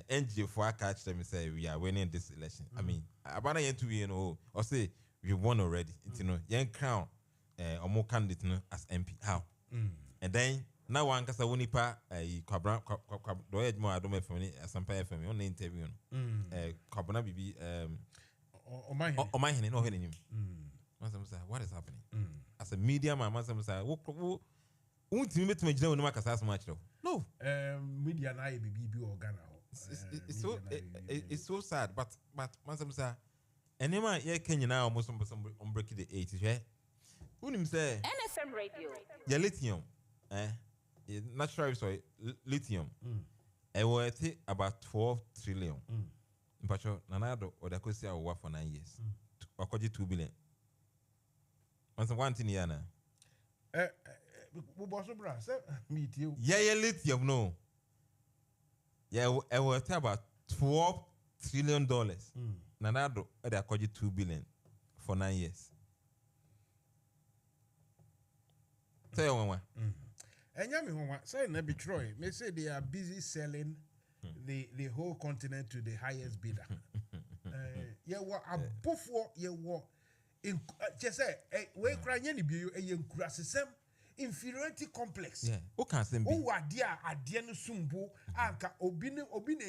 NG for I catch them and say we are winning this election. I mean, about a year to or say we won already. It's young crown or more candidate as MP. How? And then now one case wonipa kwabra do edmo adom FM ni Asampa FM on interview kwabra bibi o my hen no hen nim. Mansa Musa, what is happening? As a media man, Mansa Musa, untimi betuma gina wonu makasa so much though. No. Media na BB or Ghana. It's so sad, but Mansa Musa, enema ye Kenya na almost on breaking the 8 is right. Unim say NFM Radio. Ya lithium, natural resource lithium. Worth about 12 trillion. Mpacho nanado or the cost of for 9 years. Wakoji 2 billion. Mansa one thing yana. Yeah, lithium no. Yeah, worth about $12 trillion. Nanado they are 2 billion for 9 years. Say one. And Yami say Nebi Troy, may say they are busy selling the whole continent to the highest bidder. Yeah, what a buffo you walk in just say, we crying any be a young crassism. Inferiority complex. Yeah. Who can say? Oh, adia no sumbo. Anka obine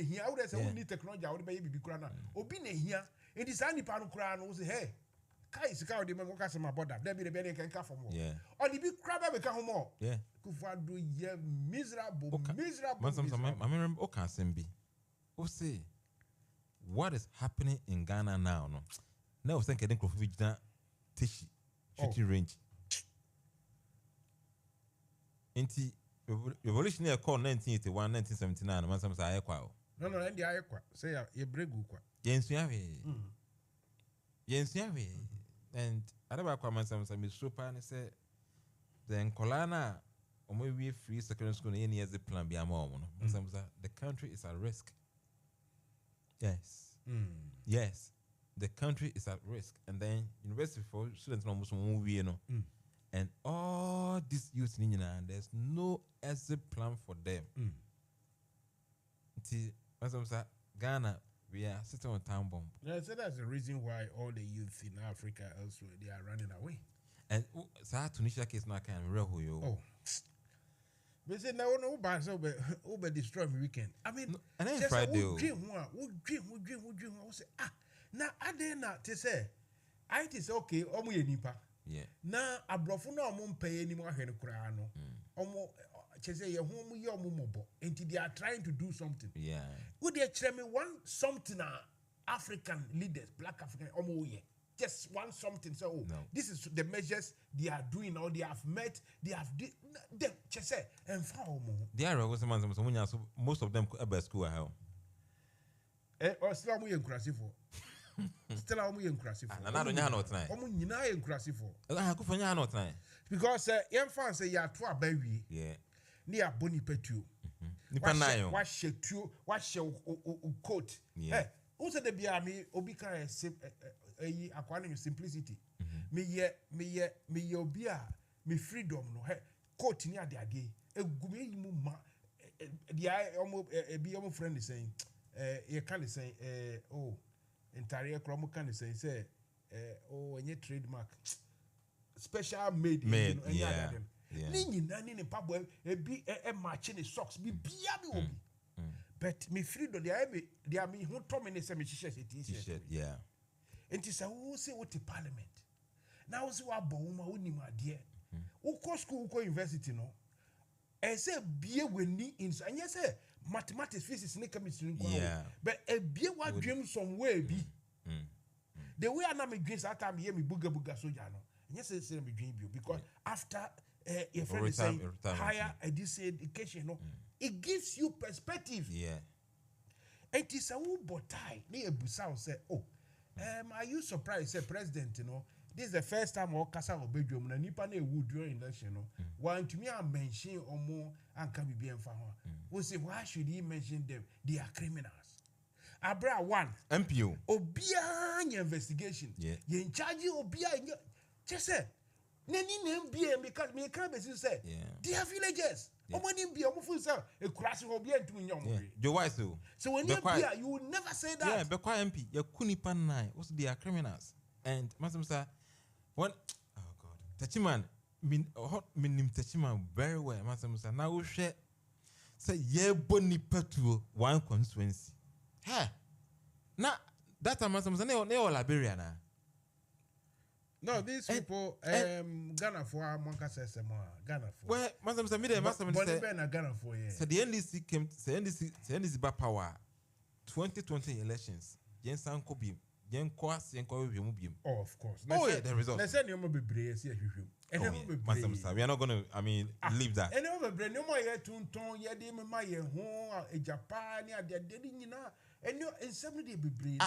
here. I would say we need technology. I would be krana. Obine here. It is any panu krana. We say hey, kai sika odi me moka se my border. There be the belly can come for more. Yeah. Or the big crab be come more. Yeah. Kufadu ye miserable. I remember. Who can say? Who say? What is happening in Ghana now? No. Now we think I think of Tishi shooting range. Inti revolutionary call 1981 1979 Mansa Musa ayekwa o no ndi ayekwa say ye bregu kwa yensuawe and adaba kwa Mansa Musa mi super and say then kolana omo we free secondary school any as the plan be ama omo no Mansa Musa the country is at risk. Yes, the country is at risk, and then university for students no muso we you know. And all these youths, there's no exit plan for them. Ghana, we are sitting on time bomb. Yeah, so that's the reason why all the youth in Africa elsewhere they are running away. And Tunisia case now can real who you. Oh, we say now no bad so over destroy me weekend. I mean, and then Friday. We dream. Say now I dare not to say. It is okay. Nipa. Yeah. Na abrofo na omo mpaye ni mo ahwene kura no. Omo chese ye ho mu ye omo mobo. Enti they are trying to do something. Yeah. Would they tell me one something African leaders, black African omo ye. Just one something so no. This is the measures they are doing or they have met, they have them chese and fa omo. They are also most of them ever school how. Or still amu ye nkurasifo. Still amu ye nkurasifo. Na do nya no tonight. Omo nyina ye nkurasifo. Ku fa nya no tonight. Because yem fan say ya to abawi. Yeah. Ni aboni petuo. Nipa na yo. Wa shetuo, wa she coat. Eh, who said the bia me obi kan akwane simplicity. Me ye obi a me freedom no he court ni ade ade egume yi mu ma dia omo be omo friend is saying you can say oh entire krom can say oh any trademark special made you know any other them ni nyina ni ne pabo e bi e match ni socks bi bia bi obi but me freedom dia me ho to me ne se me t-shirt yeah enti sa wo say what parliament now see what boma woni made wo ko school ko university no e say bie weni in anya say mathematics physics ne chemistry nko but e bie wa dwem somewhere bi the way I me dreams that time hear me buga soja no anya say me dream bio because after your friend is saying higher education no it gives you perspective and it is a wo botai na ebusa say oh are you surprised say president you know this is the first time or kasa obedwom na nipa na ewu during election no want to me mention omo anka bibi emfa ho we say why should he mention them they are criminals abra one MPO obia nya investigation ye in charge obia just say nani na MBA because me can be say they are villagers omani mbia omufu say e kurase obia ntu nyom Joe why so when you mbia you will never say that be kwa MP ya kunipa nine also they are criminals and Mansa Musa one oh god Tachiman minim Tachiman very well Mansa Musa na wo hwe say ye boni patuo one constituency na that Mansa Musa ne Liberia na no, these people, Ghana for Monka says Ghana for. Well, Mansa Musa, Mansa Musa said Ghana for yeah. So the NDC came, the NDC back power. 2020 elections. Yen Sanko Bim, Yen Kwas, Yen Ko Bim. Oh, of course. Oh yeah, the result. Let's say you must be brave, see you. Mansa Musa, we are not going to. Leave that. And over brave, no more yet to ton. Yeah, they my home, a Japan, yeah, they're dead in and you in 70 be brave.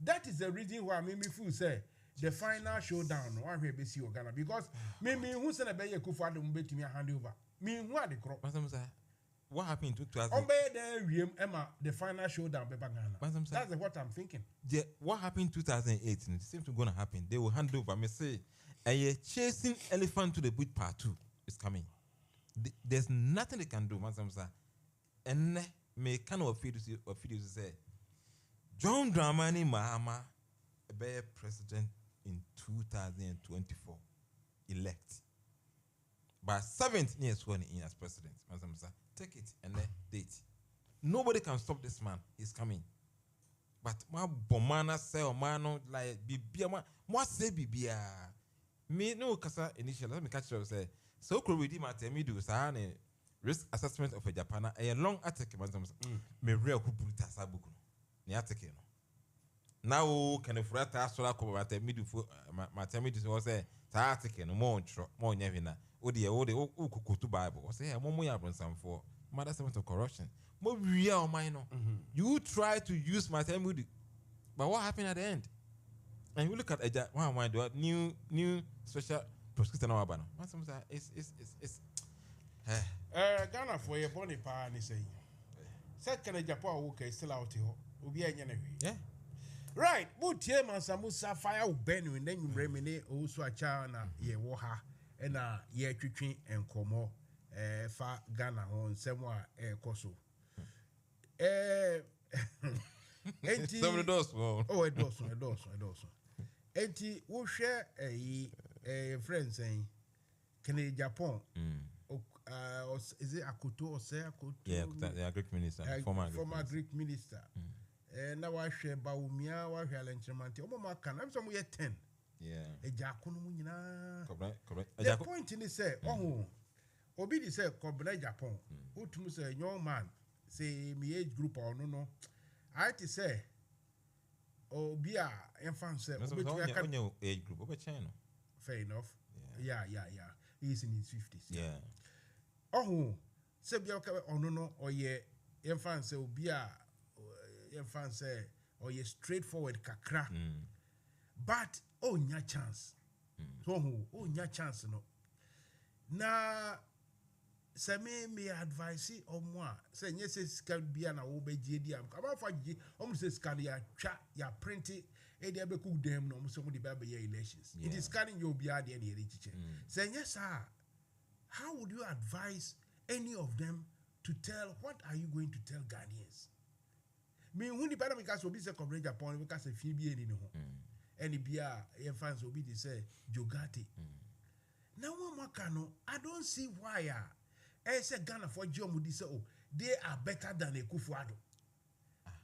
That is the reason why me fool say. The final showdown, one way see Ghana because me who send a bay Kufa to bet me a hand over. Me what the crop. What happened in 2000? Obey Emma, the final showdown, Ghana. That's what I'm thinking. Yeah, what happened in 2008? It seems to gonna happen. They will hand over. Me say, a chasing elephant to the bush part 2 is coming. There's nothing they can do, Mansa Musa. And me kind of feel to say, John Dramani Mahama, be president. In 2024, elect. By 7th year sworn in as president, Mansa Musa, take it and then date. Nobody can stop this man. He's coming. But my bomana say or mano like bibia ma say bibia. Me no kasa initially. Let me catch you say. So could we do my tell me do sa risk assessment of a Japan a long article Mansa Musa. Me real kuputa sabuku. Ni article no. Now can you frata sola ko matemi for matemi to say ta article no more nyavina odi ukukutu bible o say mo ya bronsan for mother servant of corruption mo wi o man no you try to use matemi but what happened at the end and you look at eja one new special prosecutor now abano it's Ghana for your body pa ni say second Japan okay still out here obi anya na wi right, but here Mansa Musa fire benu and then you remene also a child na ye woha and ye twitwin enkomo fa Ghana on semwa koso enti some of those oh it does enti wo hwe friend saying can Japan is it Akoto or say Akoto yeah Greek minister former Greek minister na wa hwe baumia wa hwe alenchemante omo maka na so mo ye 10 ejako no nyina the point ni say obi di say kobra Japan otum say young man say me age group or no I to say obi a enfan say obi to aka age group obi chen no fair enough yeah he's in his 50s say bia ka no oye enfan say obi a your fan say or you straightforward kakra but nya chance so nya chance no na say me advice o mo a say nye say scan bia na wo begie di am ka ba fa gi o mo say scan ya twa ya print e dey be cook dem no mo say mo dey be elections it is scanning your bia dey na chiche say nye sa how would you advise any of them to tell, what are you going to tell Ghanaians? Me when the pandemic has obi say coverage upon because a fee be any no. Any bia fans will be to say Jogati. Now one makano, I don't see why I say Ghana for Jomudi say oh they are better than a Kufuado.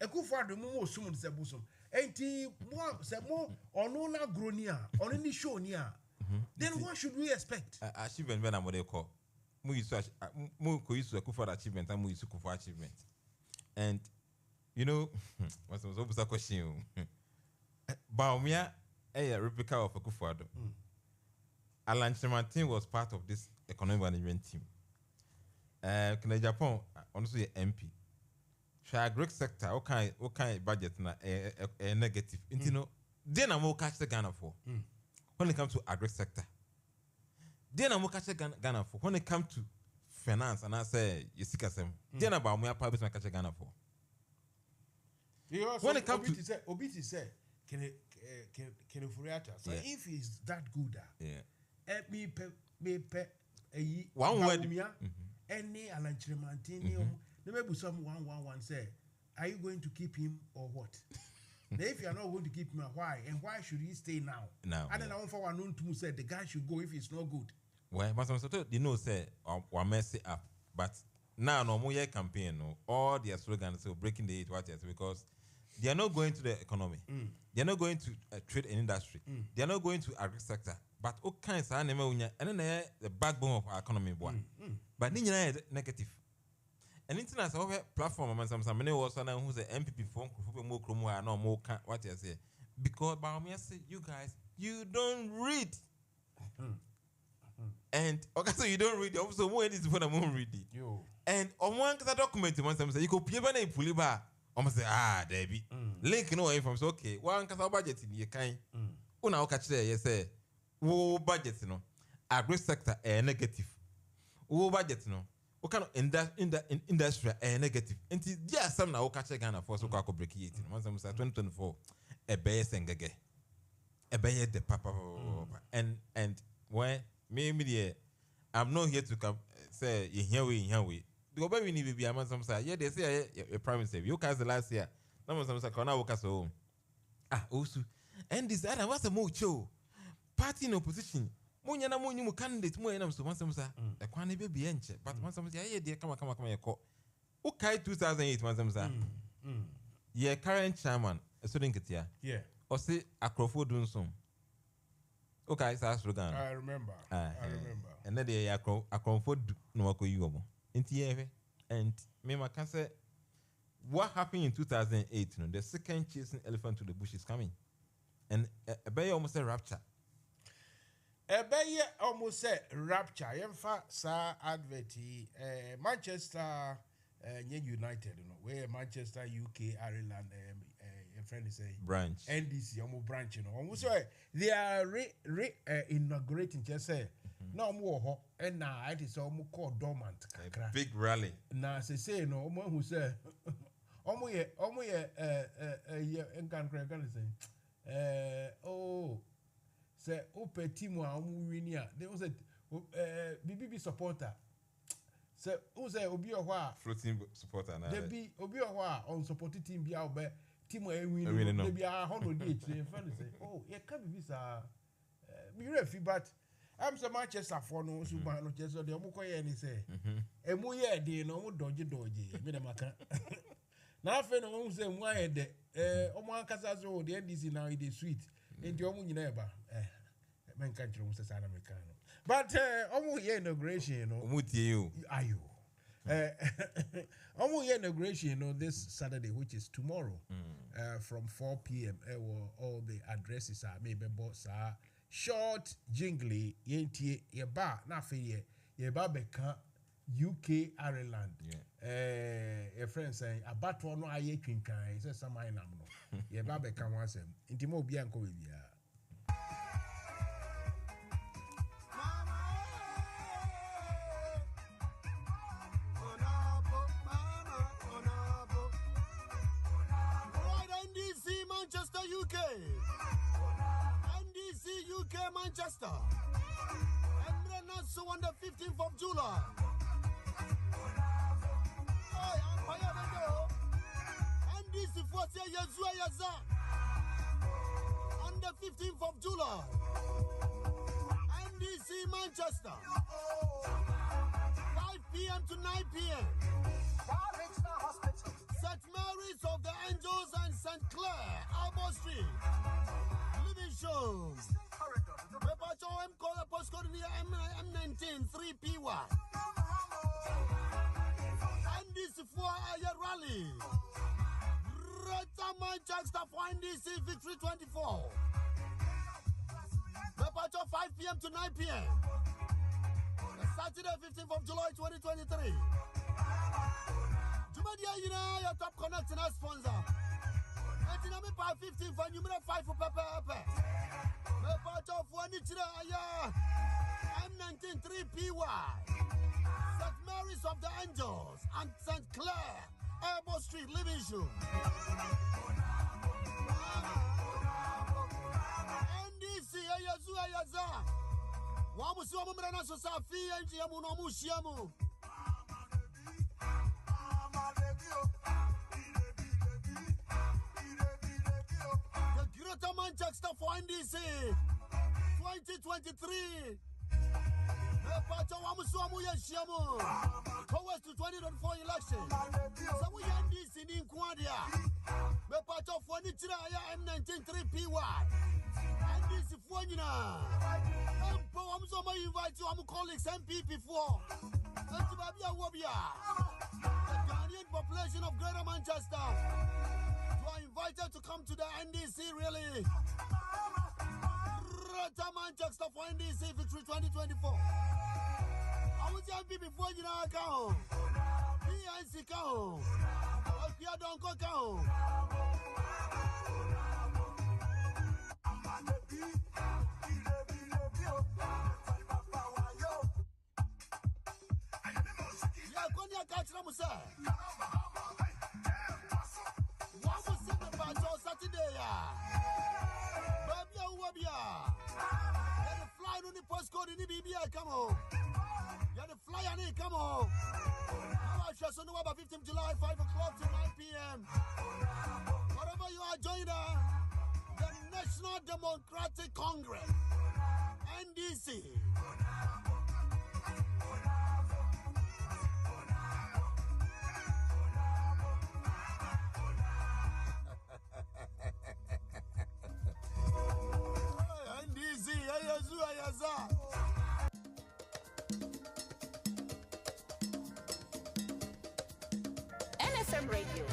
A Kufuado more soon say bosom. Enti more say more or no na gronia or any show near. Then what should we expect? Achievement when I'm what they call. Mu used to Kufuado achievement and mu used to Kufuado achievement. And you know, what's the question? Baumia, a replica of a Kufuado. Alan Chemantin was part of this economic management team. Can Japan honestly MP. Share Greek sector, what kind of budget na a negative. You know, then I'm more catch the Ghana for. When it comes to agri sector, then I'm more catch the Ghana for. When it comes to finance, and I say you see them, then about me probably catch the Ghana for. When it comes to Obiti say, can so if he's that good, me one word. Any Alan Chiremantini, maybe some 111 say, are you going to keep him or what? If you are not going to keep him, why? And why should he stay now? Now, and then I want for one to say the guy should go if it's not good. Well, but you know, say, or mess it up, but now no more campaign, no, all their slogans so breaking the 8 watches because they are not going to the economy. They are not going to trade and industry. They are not going to agri sector. But all kinds of animal and then the backbone of our economy. But then negative. And internet platform and some many was who's the MPP phone more chromo no more what you say. Because by me say you guys, you don't read. And okay, so you don't read also more this for the moon reading. And on one document once say you could pay by puliba. Almost say Debbie. Link no from so okay. One cause budget in your kind. Una catch there, yes, say. Wo budget no agri sector negative. Wo budget no what kind of industry negative. And there are some now catch Ghana for so called break it. Once 2024 a base and gage. A bay the papa and when maybe I'm not here to come say in here we the baby need to be among some side. Yeah, they say a prime say you guys the last year. No some say corner work home. Also and this other what's a mucho party in opposition. Munya na munyu candidate mo enam so once some say e kwan be be enche but once some say yeah dey come you call. Okay 2008 once some say yeah current chairman so think it yeah or say Akrofo Dunsom. Okay so slogan I remember and then they Akrofo no ko you mo nti and me can say what happened in 2008 the second chasing elephant to the bush is coming and a bay almost a rapture. Ebeye almost said rapture. Yemfa sa adverti Manchester United, you know, where Manchester, UK, Ireland, a friend is saying branch NDC, branch, you know. Almost they are inaugurating. Just say no more, and now it is almost called dormant. A big rally. Now say no more who say almost oh. Say open team wa winia they was a BBB supporter say who say obi ohwa floating supporter na they be obi ohwa on supporting team bi a team e win they be a 100 day train fan say oh you can be sa be refi but I'm so Manchester for no so man no just so they mo koye ni say e mo ye de no mo dodge me dem aka na afa no mo say mo aye de o mo ankasa so the NDC now it is sweet and you nyina eba men country mo say sana mekano but omo ye inauguration you know mutie you ayo omo ye inauguration you know this Saturday which is tomorrow from 4 p.m. all the addresses are maybe boss short jingly yentie ye ba na fe ye ba beka UK Ireland a friend saying abato no aye twinkan say samai nam no ye ba beka wan asem intimo obi anko we bia Manchester, UK. NDC, UK, Manchester. so on the 15th of July. Hey, I'm Payabado. And this is for Yazua Yaza. On the 15th of July. NDC Manchester. 5 p.m. to 9 p.m. St. Mary's of the Angels and St. Clair, Albor Street. Living shows. Repacho M call a postcode near M19 3PY. And this for a rally. Reta Manchester for NDC Victory 24. Repacho 5 p.m. to 9 p.m. Saturday 15th of July 2023. Jumadia, your top connecting us sponsor. And you know, 15 for you 5 for Pepper. Part of one M19 3PY, St. Mary's of the Angels, and St. Clair, Albor Street, Living Shoe. NDC, Ayazu Ayaza. Wamusi Wamana Sosafi, and Yamunomu Shiamu. Greater Manchester for NDC 2023. Towards to 2024 election. So we NDC in Quadia. The part of one M19 3PY. NDC Fuanina. I'm so invite you, I'm colleagues MP before. The Ghanaian population of Greater Manchester. You are invited to come to the NDC really. Greater Manchester for NDC Victory 2024. I was young before you know I come. PNC come. Pia don't go come. Yeah, Konya Kachra Musa. Saturday, Babia, the fly on the postcode in the BBI, come on. You're the fly on it, come on. Now I shall know about 15th July, 5 o'clock to 9 p.m. Wherever you are, join the National Democratic Congress, NDC. NFM Radio.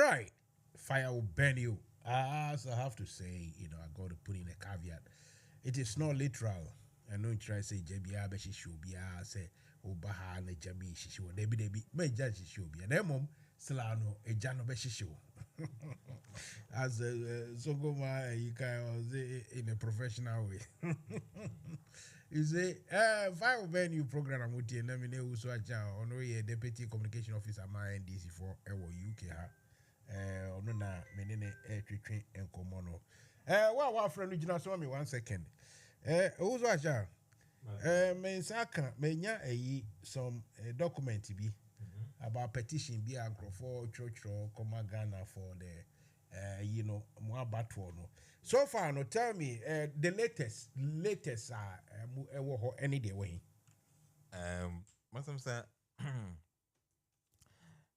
Right. Fire will burn you. As I have to say, I got to put in a caveat. It is not literal. I know you try to say Jabia Beshi Shubia, say Obaha and Jabi Shishu, Debbie, may judge Shubia. And mom, Solano, a Jano Beshi show. As a Sogoma, you can say in a professional way. You say, fire will burn you program. I'm with you, and let me know who's a deputy communication officer, my NDC for UK. Ono na menene twetwe enkomo no wa friend gina so me 1 second ozo aja me saka menya some document bi about petition bi ankrofo church come Ghana for the mo abatwo no so far no tell me the latest ewo ho any day way Masam say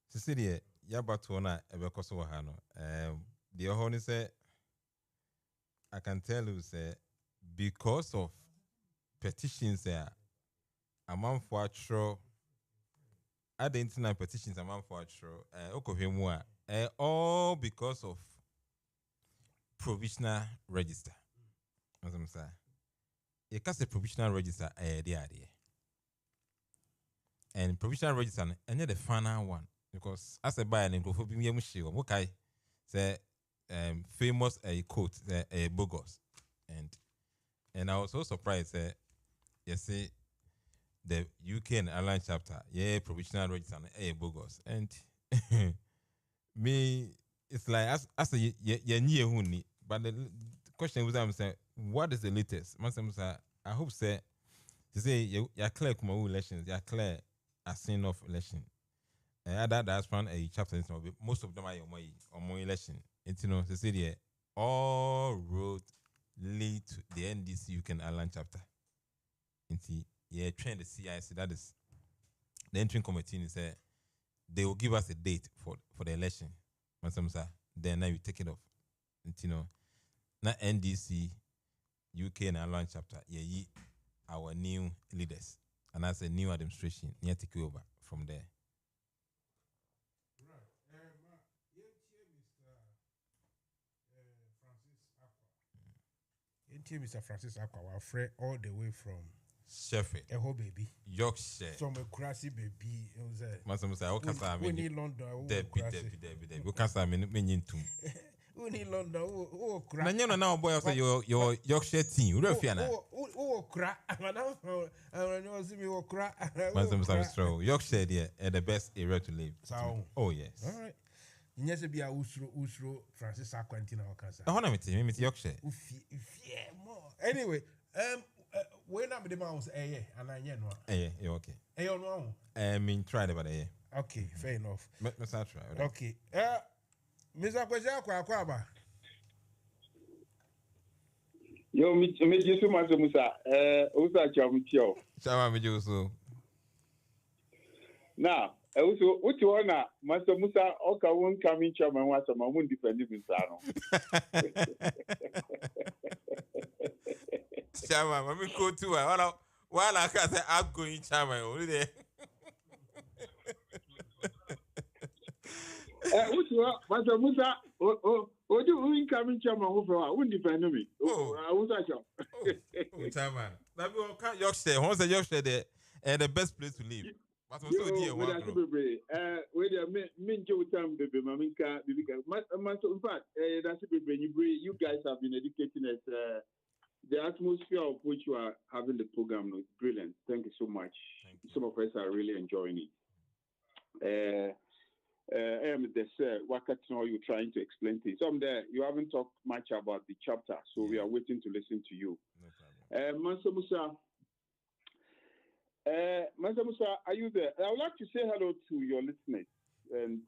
Cecilia Yabato na ebekoso wa ha no the ohoni say I can tell you say because of petitions there a man for atro identity petitions a man for atro okohwemu a all because of provisional register as I'm say you can say provisional register there and provisional register and the final one because as a buyer and go for being okay say famous a quote a bogus and I was so surprised you see the UK and Ireland chapter provisional register a bogus and me it's like as a ye but the question was I'm saying what is the latest I hope say to say you clear kuma elections you clear a sin of election. That's one a chapter. Most of them are on my election. And they say all roads lead to the NDC UK and Ireland chapter. And train the CIC. That is the entering committee. Say they will give us a date for the election. Then now you take it off. And not NDC UK and Ireland chapter. Our new leaders and as a new administration near take over from there. Mr. Francis Aqua, our friend all the way from Sheffield, baby, Yorkshire, some crazy baby. Mansa Musa, I can't we need London. Debbie. We can't say me too. We need London. Oh, crack. Now, boy, I say your Yorkshire team. Who Fiona? Oh, crack. Madam, I know see me. Oh, crack. Mansa Musa, Yorkshire, there, the best area to live. Oh yes. All right. Yes, be a usro Francis Aquantina or Casa. I want to meet Yorkshire. More. Anyway, when I'm the mouse, and I know. Okay. No. I mean, try about a Okay, fair enough. Let's try. Okay. Mr. Kwaba. Yo, me just Mansa Musa. Also, Champion. Chama me just Now. Also, what you wanna, Mansa Musa, Oka won't come in chairman once a moment defending Sano. Chairman, let me go to while I can say I'm going chairman over there. What you want, Mansa Musa, oh, you coming chairman over, I wouldn't defend me. Oh, I was a chairman. That will come Yorkshire, once a Yorkshire there, and the best place to live. But also, dear, where Joe Tam, baby, Maminka, in fact, that's you guys have been educating us. The atmosphere of which you are having the program is brilliant. Thank you so much. Some of us are really enjoying it. What are you trying to explain to some there? You haven't talked much about the chapter, so we are waiting to listen to you. No problem. Mansa Musa. Mansa Musa, are you there? I would like to say hello to your listeners and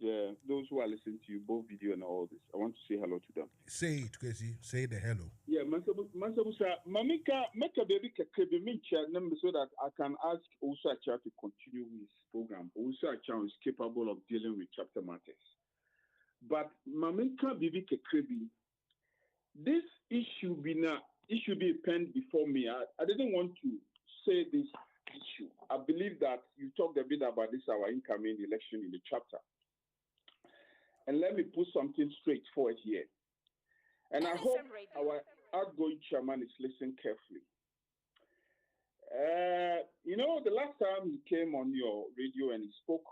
those who are listening to you, both video and all this. I want to say hello to them. Say it, Casey. Say the hello. Yeah, Mansa Musa, Mamika, make a baby number so that I can ask Usacha to continue his program. Usacha is capable of dealing with chapter matters. But Mamika Bibi Kekrebi, this issue be penned before me. I didn't want to say this issue. I believe that you talked a bit about this, our incoming election in the chapter. And let me put something straightforward here. And I hope our outgoing chairman is listening carefully. The last time he came on your radio and he spoke,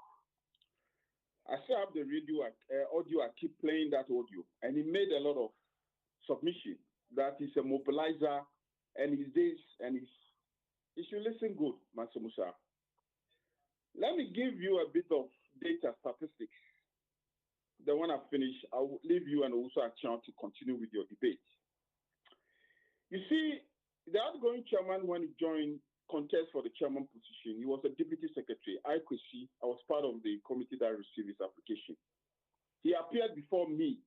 I still have the radio audio. I keep playing that audio, and he made a lot of submission that he's a mobilizer, and he's this, and he should listen good, Mansa Musa. Let me give you a bit of data statistics. Then when I finish, I will leave you and also a chance to continue with your debate. You see, the outgoing chairman, when he joined contest for the chairman position, he was a deputy secretary. I was part of the committee that received his application. He appeared before me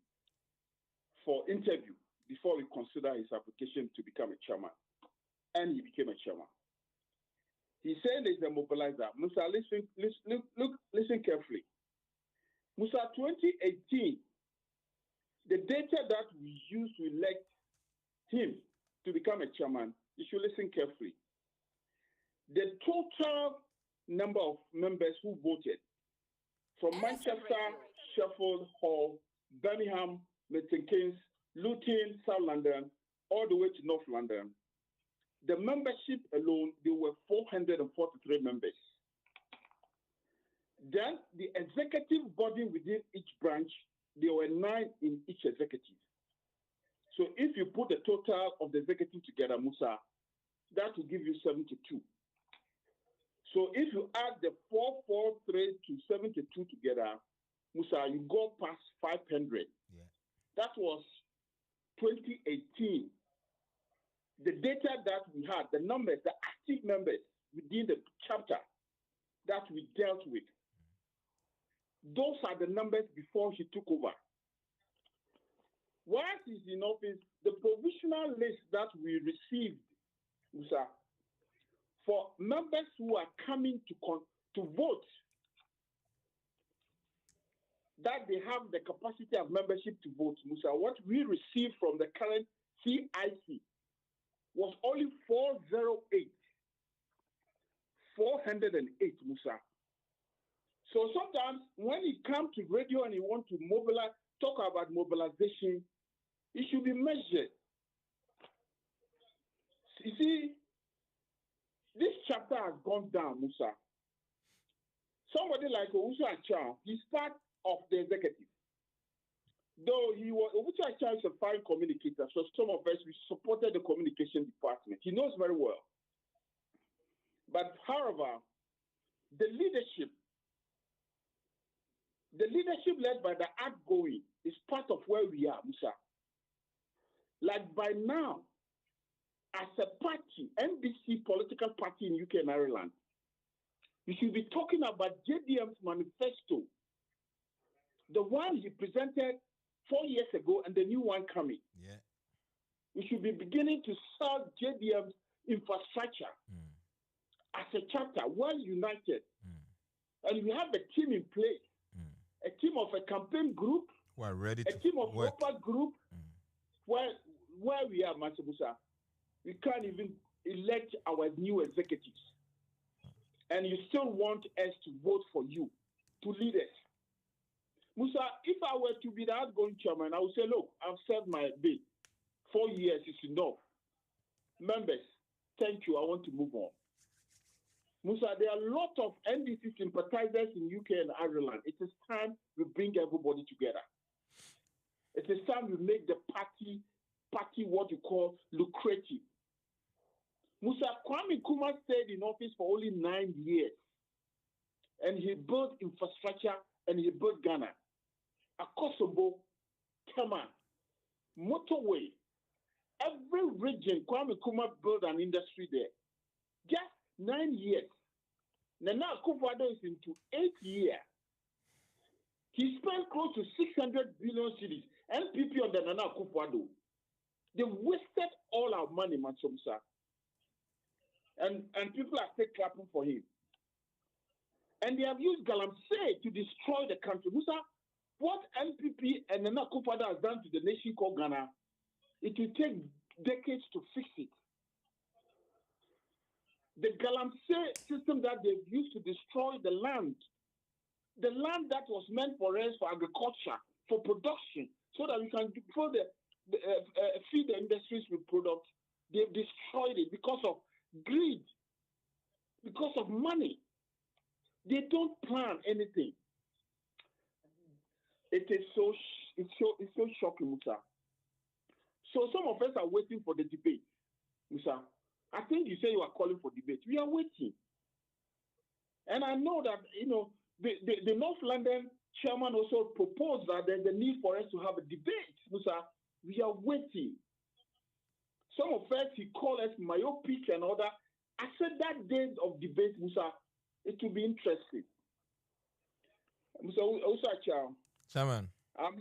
for interview before we consider his application to become a chairman. And he became a chairman. He said he's a mobilizer. Musa, listen carefully. Musa, 2018, the data that we used to elect him to become a chairman, you should listen carefully. The total number of members who voted from Manchester, Sheffield, Hull, Birmingham, Milton Keynes, Luton, South London, all the way to North London, the membership alone, there were 443 members. Then the executive body within each branch, there were 9 in each executive. So if you put the total of the executive together, Musa, that will give you 72. So if you add the 443 to 72 together, Musa, you go past 500. Yeah. That was 2018. The data that we had, the numbers, the active members within the chapter that we dealt with, those are the numbers before he took over. Whilst he's in office, the provisional list that we received, Musa, for members who are coming to vote, that they have the capacity of membership to vote, Musa, what we received from the current CIC was only 408. 408, Musa. So sometimes when he comes to radio and he wants to mobilize, talk about mobilization, it should be measured. You see, this chapter has gone down, Musa. Somebody like Owusu Acha, he's part of the executive. Though Owusu Acha is a fine communicator, so some of us, we supported the communication department. He knows very well. But however, the leadership led by the outgoing is part of where we are, Musa. Like by now, as a party, NBC political party in UK and Ireland, you should be talking about JDM's manifesto, the one he presented 4 years ago and the new one coming. Yeah. We should be beginning to sell JDM's infrastructure as a chapter, well united. And we have a team in place, a team of a campaign group, ready a team of robot group, where we are, Mansa Musa. We can't even elect our new executives. And you still want us to vote for you, to lead us. Musa, if I were to be the outgoing chairman, I would say, look, I've served my bid. 4 years is enough. Members, thank you. I want to move on. Musa, there are a lot of NDC sympathizers in UK and Ireland. It is time we bring everybody together. It is time we make the party what you call lucrative. Musa, Kwame Nkrumah stayed in office for only 9 years. And he built infrastructure and he built Ghana. Akosobo, Tema, motorway. Every region, Kwame Nkrumah built an industry there. Just 9 years. Nana Akufo-Addo is into 8 years. He spent close to 600 billion cedis. NPP on the Nana Akufo-Addo. They wasted all our money, Mansa Musa. And people are still clapping for him. And they have used Galamsey to destroy the country. Musa, what NPP and Nana Akufo-Addo has done to the nation called Ghana, it will take decades to fix it. The Galamsey system that they've used to destroy the land that was meant for us for agriculture, for production so that we can feed the industries with products. They've destroyed it because of greed, because of money. They don't plan anything. It's so shocking, Musa. So some of us are waiting for the debate, Musa. I think you say you are calling for debate. We are waiting. And I know that, the North London chairman also proposed that there's a need for us to have a debate, Musa. We are waiting. Some of us, he called us myopic and all that. I said that days of debate, Musa, it will be interesting. Musa, Chairman. I'm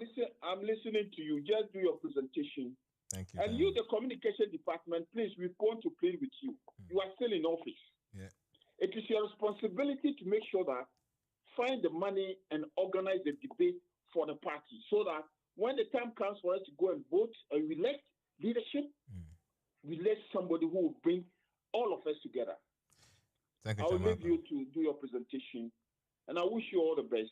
listening to you. Just do your presentation. Thank you. And you, the communication department, please, we want to plead with you. You are still in office. Yeah. It is your responsibility to make sure that find the money and organize the debate for the party so that when the time comes for us to go and vote and we elect leadership, we elect somebody who will bring all of us together. Thank you, I will Chairman. leave you to do your presentation, and I wish you all the best.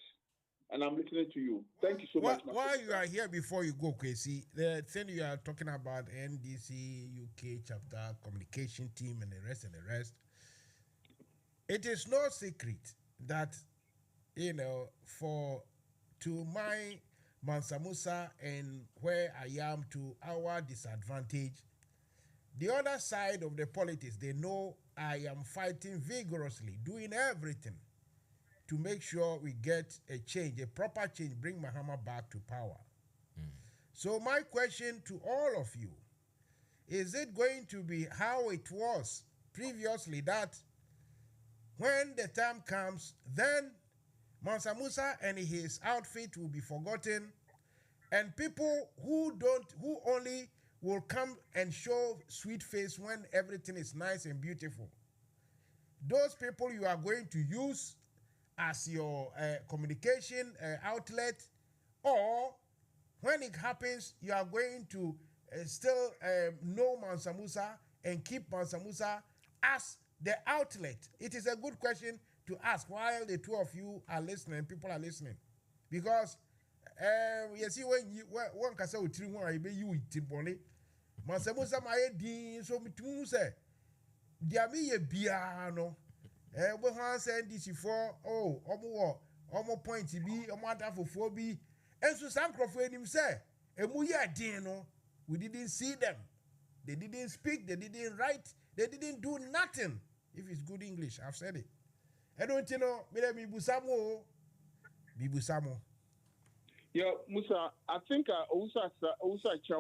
And I'm listening to you. Thank you so much. While you are here, before you go, Kwesi, the thing you are talking about, NDC, UK chapter, communication team, and the rest, it is no secret that, to my Mansa Musa and where I am to our disadvantage, the other side of the politics, they know I am fighting vigorously, doing everything to make sure we get a change, a proper change, bring Mahama back to power. So my question to all of you, is it going to be how it was previously, that when the time comes, then Mansa Musa and his outfit will be forgotten, and people who only will come and show sweet face when everything is nice and beautiful, those people you are going to use as your communication outlet, or when it happens, you are going to still know Mansa Musa and keep Mansa Musa as the outlet? It is a good question to ask while the two of you are listening, people are listening. Because you see, when one can say, Mansa Musa, my dean, so me too say, Diami ye biano. We have said this before. Omo point B, omo ata for B. And so some crofwe him say, Emuya dino. We didn't see them. They didn't speak. They didn't write. They didn't do nothing. If it's good English, I've said it. I don't know. Bibusamo. Yeah, Musa. I think Usa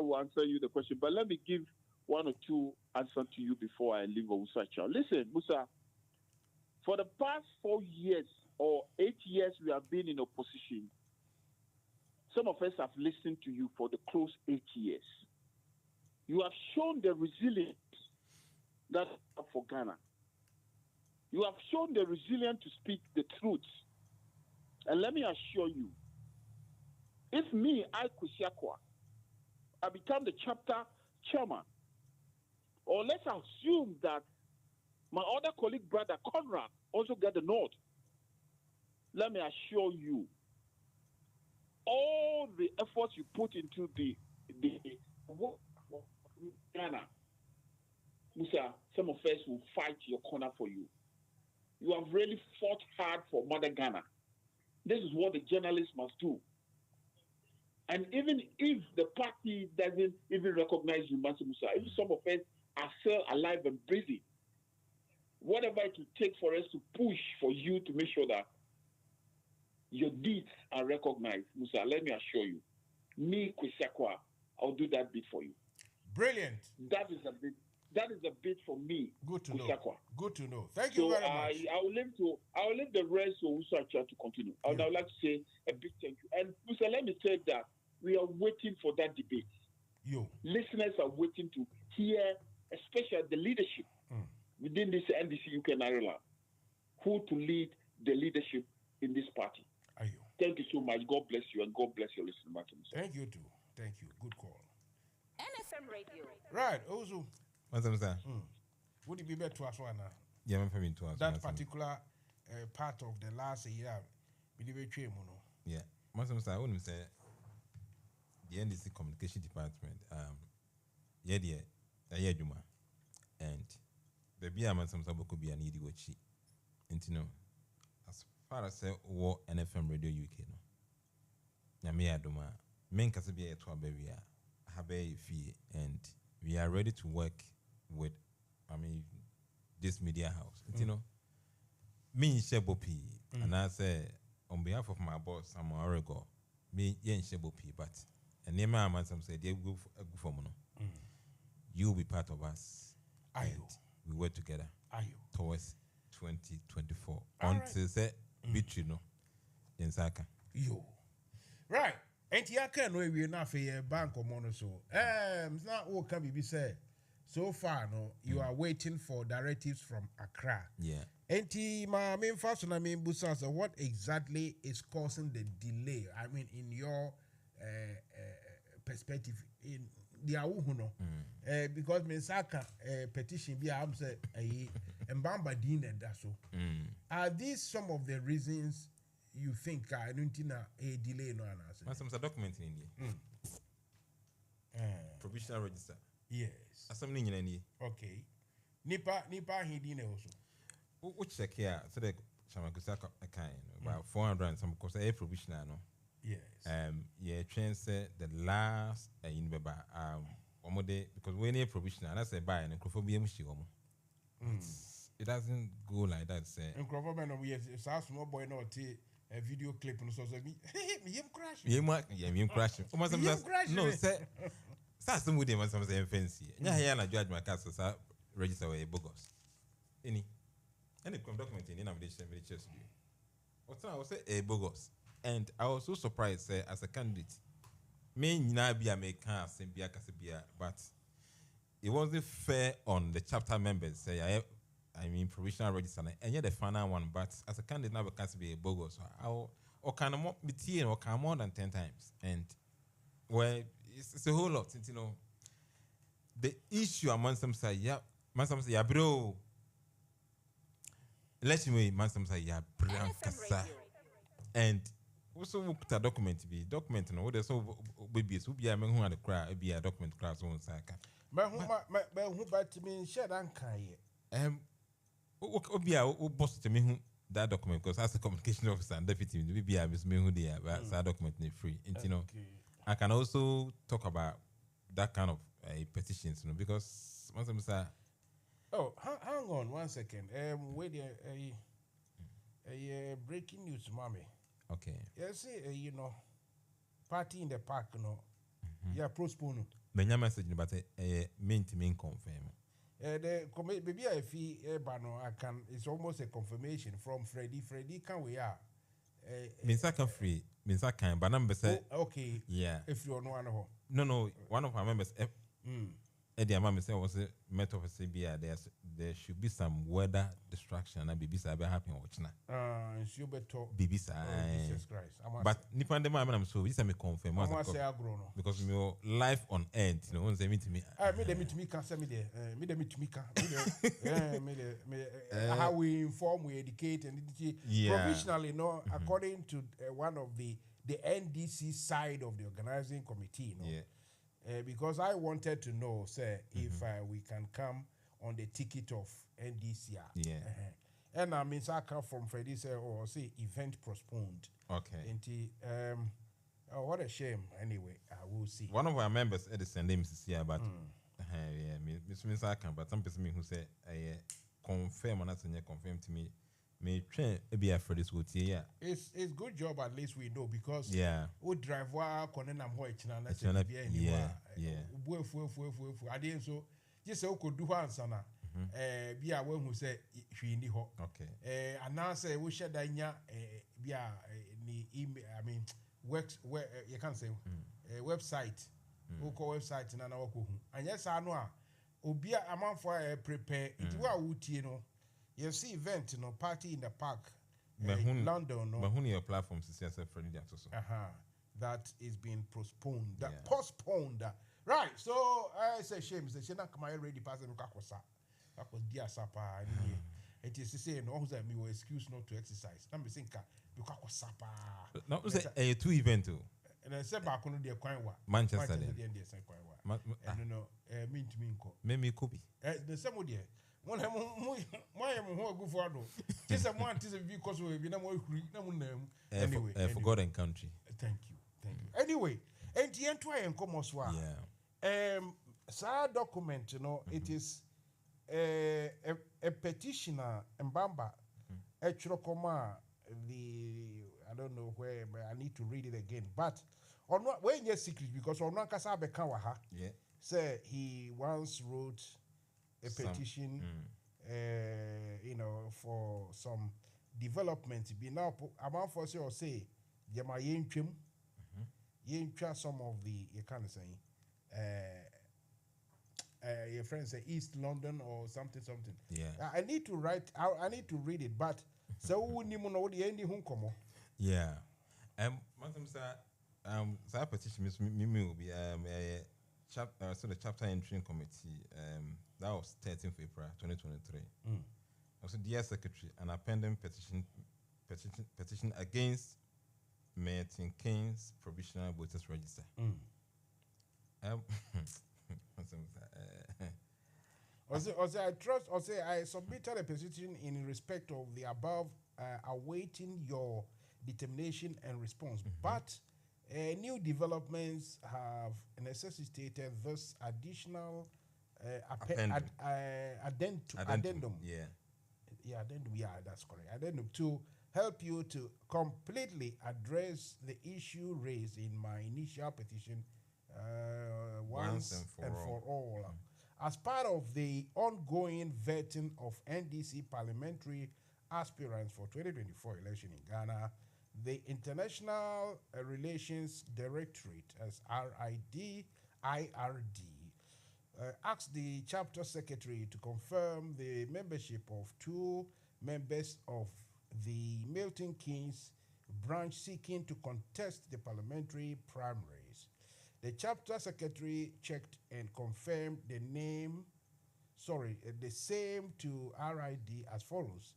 will answer you the question, but let me give one or two answers to you before I leave Usa. Listen, Musa. For the past 4 years or 8 years we have been in opposition, some of us have listened to you for the close 8 years. You have shown the resilience that for Ghana. You have shown the resilience to speak the truth. And let me assure you, if me, I become the chapter chairman, or let's assume that my other colleague, brother Conrad, also get the nod. Let me assure you, all the efforts you put into the work for Ghana, Musa, some of us will fight your corner for you. You have really fought hard for Mother Ghana. This is what the journalists must do. And even if the party doesn't even recognize you, Mansa Musa, if some of us are still alive and breathing, whatever it will take for us to push for you to make sure that your deeds are recognized, Musa, let me assure you, me, Kwesiakwa, I'll do that bit for you. Brilliant. That is a bit for me. Good to Kwesiakwa. know. Good to know. Thank you very much. I will leave the rest for Usacha to continue. I would like to say a big thank you. And Musa, let me say that we are waiting for that debate. Listeners are waiting to hear, especially the leadership within this NDC UK and Ireland, who to lead the leadership in this party. Thank you so much. God bless you, and God bless your listening, Martin. Thank you too. Thank you. Good call. NFM Radio. Right, Ozu. What's that? Would it be better to us one? Yeah, I'm coming to us. That particular part of the last year, yeah. Mansa Musa, I wouldn't say the NDC communication department, yeah, yeah, Juma, and the Biaman some could be a needy watch. And you know, as far as war NFM Radio UK, no, Yamia Duma, men Casabia to a baby, have a fee, and we are ready to work with, this media house. And you know, me Shebopi, and I say, on behalf of my boss, I'm Oregon, me yen Shebopi, but and name my man, some say, they go for mono. You will be part of us. And we work together towards 2024. Until say, beat you know, in Saka. Yo. Right. And you can know we're not for a bank or mono so. It's not all can be said. So far, no, you are waiting for directives from Accra. Yeah. And my main first and I mean, Busa, so what exactly is causing the delay? I mean, in your perspective, in the Auhuno, because Mensaka petition be I'm say Mbamba Dean and that's so. Are these some of the reasons you think a delay no answer? Some document in India. Provisional register. Yes. Something in any. Okay. Nipa Hidine also. Which check here, so the Chamakusaka kind about 400 and some course a provisional no. Yes. Yeah, train said the last in Baba one day because when a provisional that's a buy and a it doesn't go like that. Say and Crawford we a small boy no a video clip and so me him crash. Yeah, crash. No, say some with him and some say fancy. Yeah, I judge my castle register a bogus. Any document in invitation very chest. What's I was say a bogus. And I was so surprised as a candidate. May not be a maker, but it wasn't fair on the chapter members. Say I mean provisional register, and yet the final one. But as a candidate, now can't be a bogus. Or can more be or can more than 10 times. And well, it's a whole lot. You know, the issue among some say, yeah, Mansa Musa, yeah, bro. Let me Mansa Musa, yeah, bro, and also put a document to be document no what so babies who be a man who had a cry be a document class on saka but who but me share dan kan be a boss to me who that document because as a communication officer and deputy be a miss me who they are but that document is free and you know I can also talk about that kind of petitions you know because once I'm say oh hang on 1 second wait there breaking news mommy. Okay. Yes, you know, party in the park, no. Yeah, postpone. Many message, but mean to mean confirm. The maybe I feel bano I can. It's almost a confirmation from Freddie. Freddie, can we are? Minsaka free. Minsaka, but number say okay. Yeah. If you're no. No. One of our members. Eddie Amami said was a matter of CBI. There should be some weather distraction and BBC are happy watching. You better BBC. Jesus Christ. But Nipan de I'm so this I may confirm. Because me live on end, you know, say me to me. Me to me can send me there. Me to me can. How we inform, we educate, and provisionally, no, according to one of the NDC side of the organizing committee, no. Yeah. Because I wanted to know, sir, if we can come on the ticket of NDCR. Yeah. And I mean, I come from Freddie say, say event postponed. Okay. And what a shame. Anyway, I will see. One of our members, Edison, names is here, but yeah, Miss I can, but some person who say, confirm and that's confirm to me. May train be a Freddie's would yeah. It's good job at least we know because we drive wa konen am ho china na se bia I didn't so just say could do answer na bia we hu say hwi ni ho okay anase we share da nya bia ni email I mean works where you can say website we call website na wo ko hu anya sa no a obi amanfo prepare it wa wutie no. You see event, party in the park, London, no. But who your platform is Freddie that is being postponed. Postponed. Right. So it's a shame. It's a shame. Come already passing Kakosa. That was dear Sapa. It is to say no who's me were excuse not to exercise. I'm saying Sapa. No, it's a two event too. And I said back on the Aqua. Manchester then. And no, mean to me. Maybe Kobe. The same idea. One have why am I go for? Just a one is a because we be no more name. Anyway, forgotten country. Thank you. Anyway, and the entire and come as well. Yeah. Sa document, it is a petitioner Mbamba Echirokoma I don't know where, but I need to read it again. But on what when you're secret because on one kasa bekawaha, say he once wrote a petition, for some development. Be now amount for say Jama Yentrim, Yentra some of the you can't say your friend say East London or something. Yeah. I need to write. I need to read it, but so we need to know the ending. Yeah. Mansa Musa, that petition will be the chapter entry committee. That was 13th April 2023. Also, dear Secretary, an appending petition against Martin Keynes provisional voters register. I trust. I submitted a petition in respect of the above, awaiting your determination and response. But new developments have necessitated this additional addendum. Yeah, addendum. Yeah, that's correct. Addendum to help you to completely address the issue raised in my initial petition once and for all. As part of the ongoing vetting of NDC parliamentary aspirants for 2024 election in Ghana, the International Relations Directorate, as IRD, asked the chapter secretary to confirm the membership of 2 members of the Milton Keynes branch seeking to contest the parliamentary primaries. The chapter secretary checked and confirmed the same to RID as follows.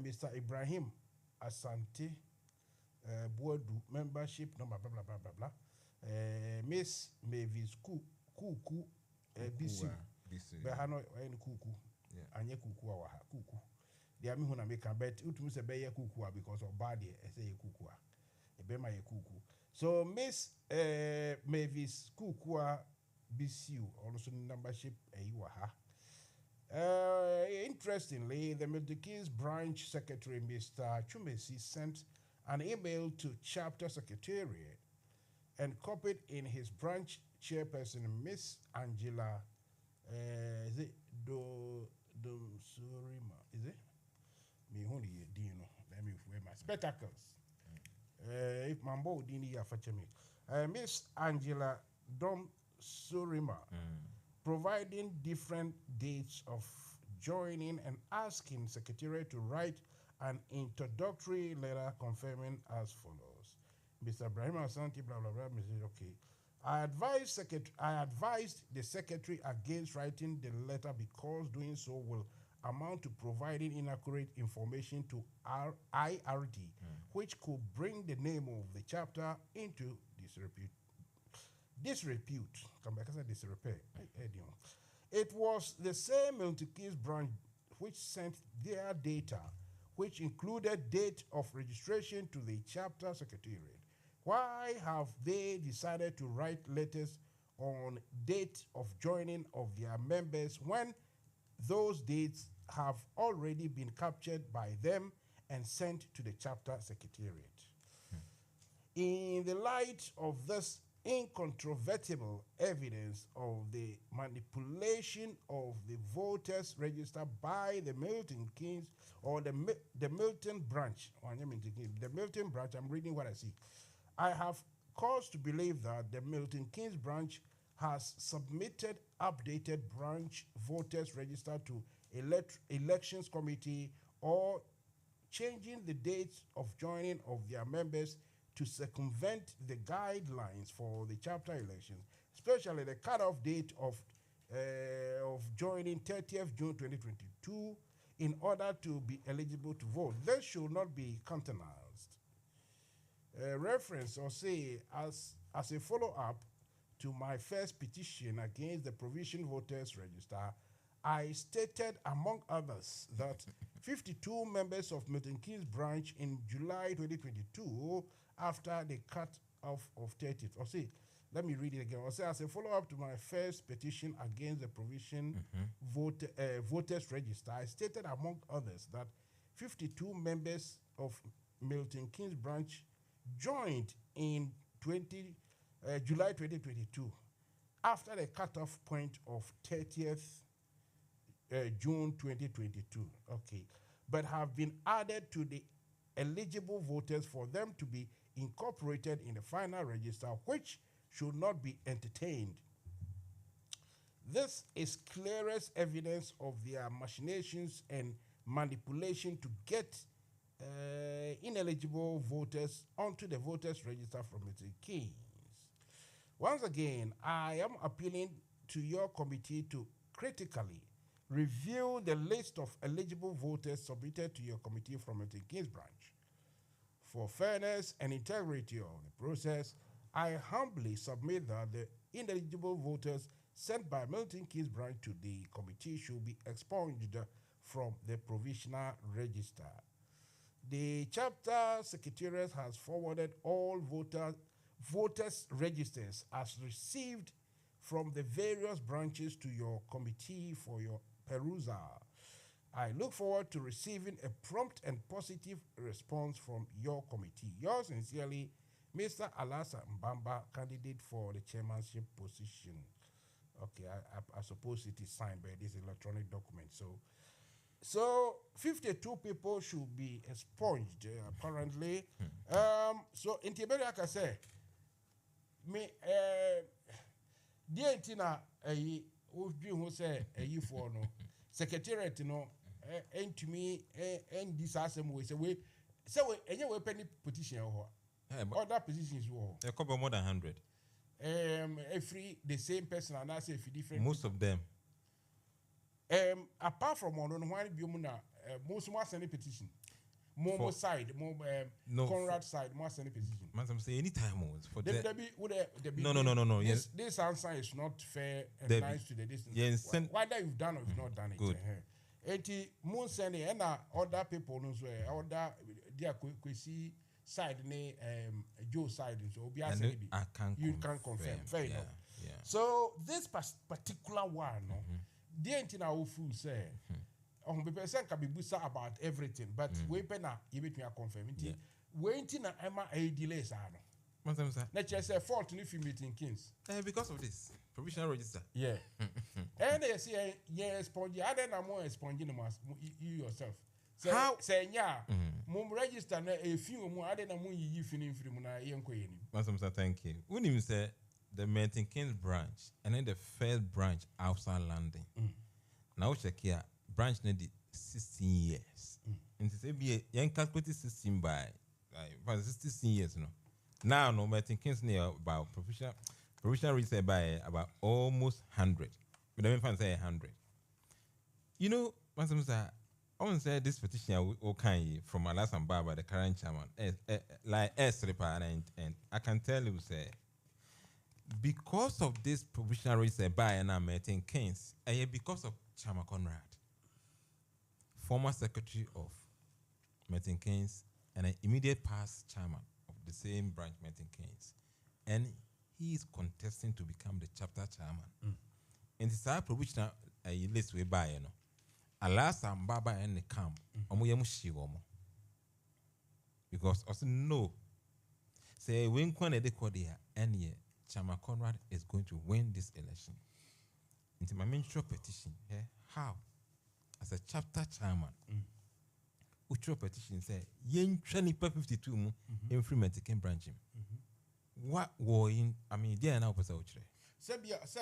Mr. Ibrahim Asante, Boadu, membership number, blah, blah, blah, blah, blah. Miss Mavis Kuku, Bisu. Behano, Kuku. Anye Kuku, Kuku. The Ami Huna make a bet, Utumus a Bayer Kukua because of body, I say Kukua. A Bema Kuku. So Miss Mavis Kukua Bisu, also membership Iwaha. Interestingly, the Milton branch secretary, Mr. Chumesi, sent an email to chapter secretariat and copied in his branch chairperson, Miss Angela, is it Surima? Is it? Me only Dino. Let me wear my spectacles. If Mambo Dini Yafachemi. Miss Angela Dom Surima, providing different dates of joining and asking Secretariat to write an introductory letter confirming as follows. Mr. Ibrahim Asante, blah, blah, blah, Mr. Okay. I advised the Secretary against writing the letter because doing so will amount to providing inaccurate information to IRD, which could bring the name of the chapter into disrepute. Come back, I said disrepair. It was the same Milton-Keynes branch which sent their data, which included date of registration to the chapter secretariat. Why have they decided to write letters on date of joining of their members when those dates have already been captured by them and sent to the chapter secretariat? In the light of this incontrovertible evidence of the manipulation of the voters register by the Milton Keynes or the Milton branch, the Milton branch, I'm reading what I see. I have cause to believe that the Milton Keynes branch has submitted updated branch voters register to elections committee or changing the dates of joining of their members to circumvent the guidelines for the chapter elections, especially the cutoff date of joining 30th June 2022 in order to be eligible to vote. This should not be countenanced. reference or say as a follow-up to my first petition against the Provision Voters Register, I stated, among others, that 52 members of Milton Keynes branch in July 2022, after the cut-off of 30th, or say, let me read it again. Or say, as a follow-up to my first petition against the Provision Voters Register, I stated, among others, that 52 members of Milton Keynes branch joined in July 2022 after the cutoff point of 30th June 2022. Okay, but have been added to the eligible voters for them to be incorporated in the final register, which should not be entertained. This is clearest evidence of their machinations and manipulation to get ineligible voters onto the voters register from Milton Keynes. Once again, I am appealing to your committee to critically review the list of eligible voters submitted to your committee from Milton Keynes branch. For fairness and integrity of the process, I humbly submit that the ineligible voters sent by Milton Keynes branch to the committee should be expunged from the provisional register. The chapter secretariat has forwarded all voters registers as received from the various branches to your committee for your perusal. I look forward to receiving a prompt and positive response from your committee. Yours sincerely, Mr. Alasa Mbamba, candidate for the chairmanship position. Okay, I suppose it is signed by this electronic document. So 52 people should be expunged, apparently. So in Tiberi, like I say, me, dear Tina, who say a for no secretariat, no, and to me, and this assembly way. So, anyway, penny petition or other positions were a couple more than 100. Every the same person, and I say if different. Most of them. Apart from one Biomuna, most send a petition. More side, more Conrad side, more send a petition. Mansa say anytime for No. Yes, this answer is not fair and nice to the distance. Yes, whether you've done or you've not done it. Good. 80 moon sending and other people knows where other dear see side Joe side so you can confirm. Fair enough. Yeah. So this particular one, the antina fool say on the person can be busa about everything, but we pena you between confirm. Waiting na Emma a delays are no. Let's just say fault if you meeting Kings. Because of this provisional register. Yeah. And they say yeah spongy. I don't know more spongy you yourself. So, how say yeah? Mum register na a few more. I don't know you feeling free muna yenko yeni. Mansa, thank you. When you say the Milton Keynes branch and then the first branch outside London. Now check here. Branch need 16 years. And to say be young calculated 16 by 16 years no. Now no Milton Keynes near about provisional register by about almost 100. But I mean say 100. You know, Mansa Musa, I want to say this petition okay from Alasa Mbaba, the current chairman, like and I can tell you say because of this provisional register by and I'm Milton Keynes, because of Chairman Conrad, former secretary of Milton Keynes and an immediate past chairman of the same branch, Milton Keynes, and he is contesting to become the chapter chairman. And it's a provisional list we buy, you know. Alasa Mbaba and the camp, because also no, say when Kwane de Kodia and ye, Chairman Conrad is going to win this election. Into my menstrual petition, how? As a chapter chairman, Utro petition say, yen 52 in free Milton branch him. What war in, there now was out. Sabia, sir,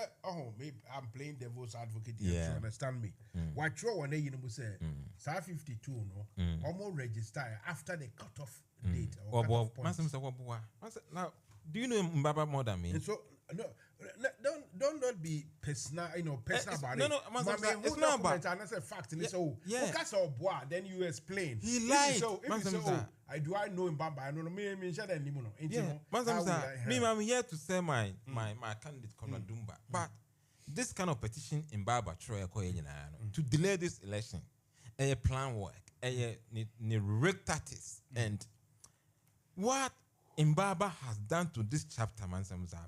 maybe I'm playing devil's advocate here to understand me. What throw one day you know say, 52 no, almost register after the cutoff date or cutoff point. Now, do you know Mbaba more than me? And so no, Don't be personal, personal about no, it. no, It's not about it. And that's a fact. And so, then you explain. He lied. If you say, I know him, Bamba? I don't know. Me, share that name. I'm here to say my candidate Conor Dumba, but this kind of petition in Baba Troy to delay this election, a plan work, a rig tactics, and what Mbaba has done to this chapter, Mansa Musa.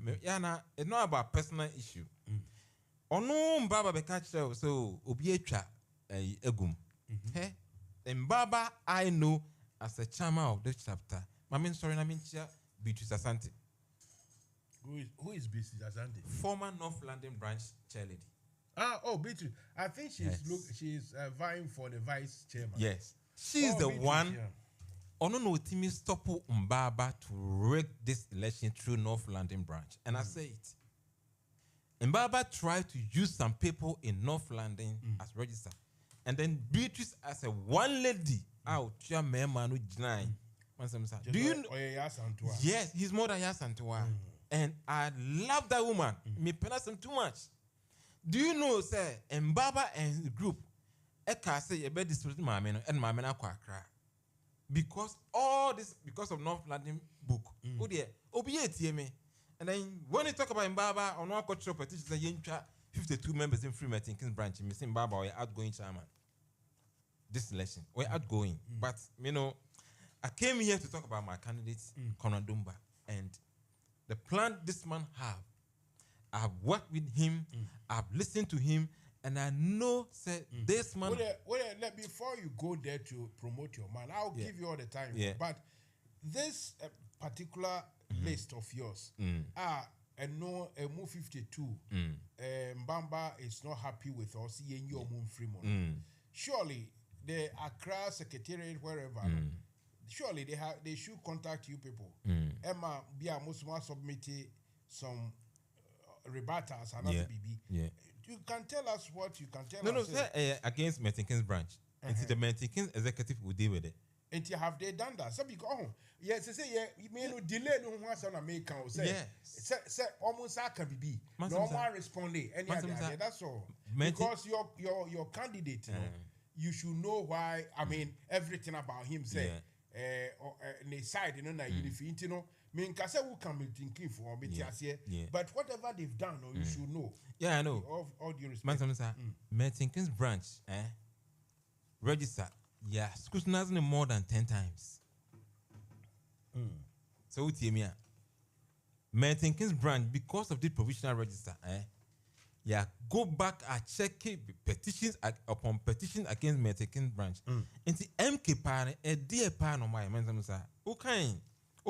It's not about personal issue. Ono Mbaba bekacha so obiecha egum. Hey, Mbaba I know as a chairman of this chapter. I mean Beatrice Asante. Who is Beatrice Asante? Former North London branch chairlady. Beatrice. I think she's vying for the vice chairman. Yes, she's the Beatrice, one. Yeah. Ono no timi stop Mbaba to rig this election through North London branch. And I say it. Mbaba tried to use some people in North London as register. And then Beatrice as a one lady out here manu jnai. Do you know? Yes, he's more than Yasantua. And I love that woman. Me penas him too much. Do you know, sir, Mbaba and the group Eka say you better dispute my men and my men are quite. Because of North London book. Oh dear, me. And then when you talk about Mbaba on our cultural petition, say 52 members in Freeman Kings branch, missing Mbaba or outgoing chairman. This election, we're outgoing. But I came here to talk about my candidate, Conor Dumba, and the plan this man have. I've worked with him, I've listened to him. And I know, this man. Before you go there to promote your man, I'll give you all the time. Yeah. But this particular list of yours, and no, move 52, Mbamba is not happy with us. Surely the Accra Secretariat, wherever, surely they should contact you people. Emma, Bia Musma submitted some rebuttals and BB. Yeah. You can tell us what you can tell us. No, sir, against Merton branch. And the Merton executive will deal with it. And have they done that? So because yes, say you may no delay no one on America say say almost can be no one responding any other. That's all. Because your candidate, you should know why. I mean everything about him say on the side, you know. Who can be thinking for but whatever they've done, you should know. Yeah, I know. All due respect. Mertinkins branch, register, scrutinizing more than 10 times. So what you mean? Mertinkins branch, because of the provisional register, go back and check petitions upon petition against Mertinkins branch. And the MK pan, a dear pan on my Mansa Musa. What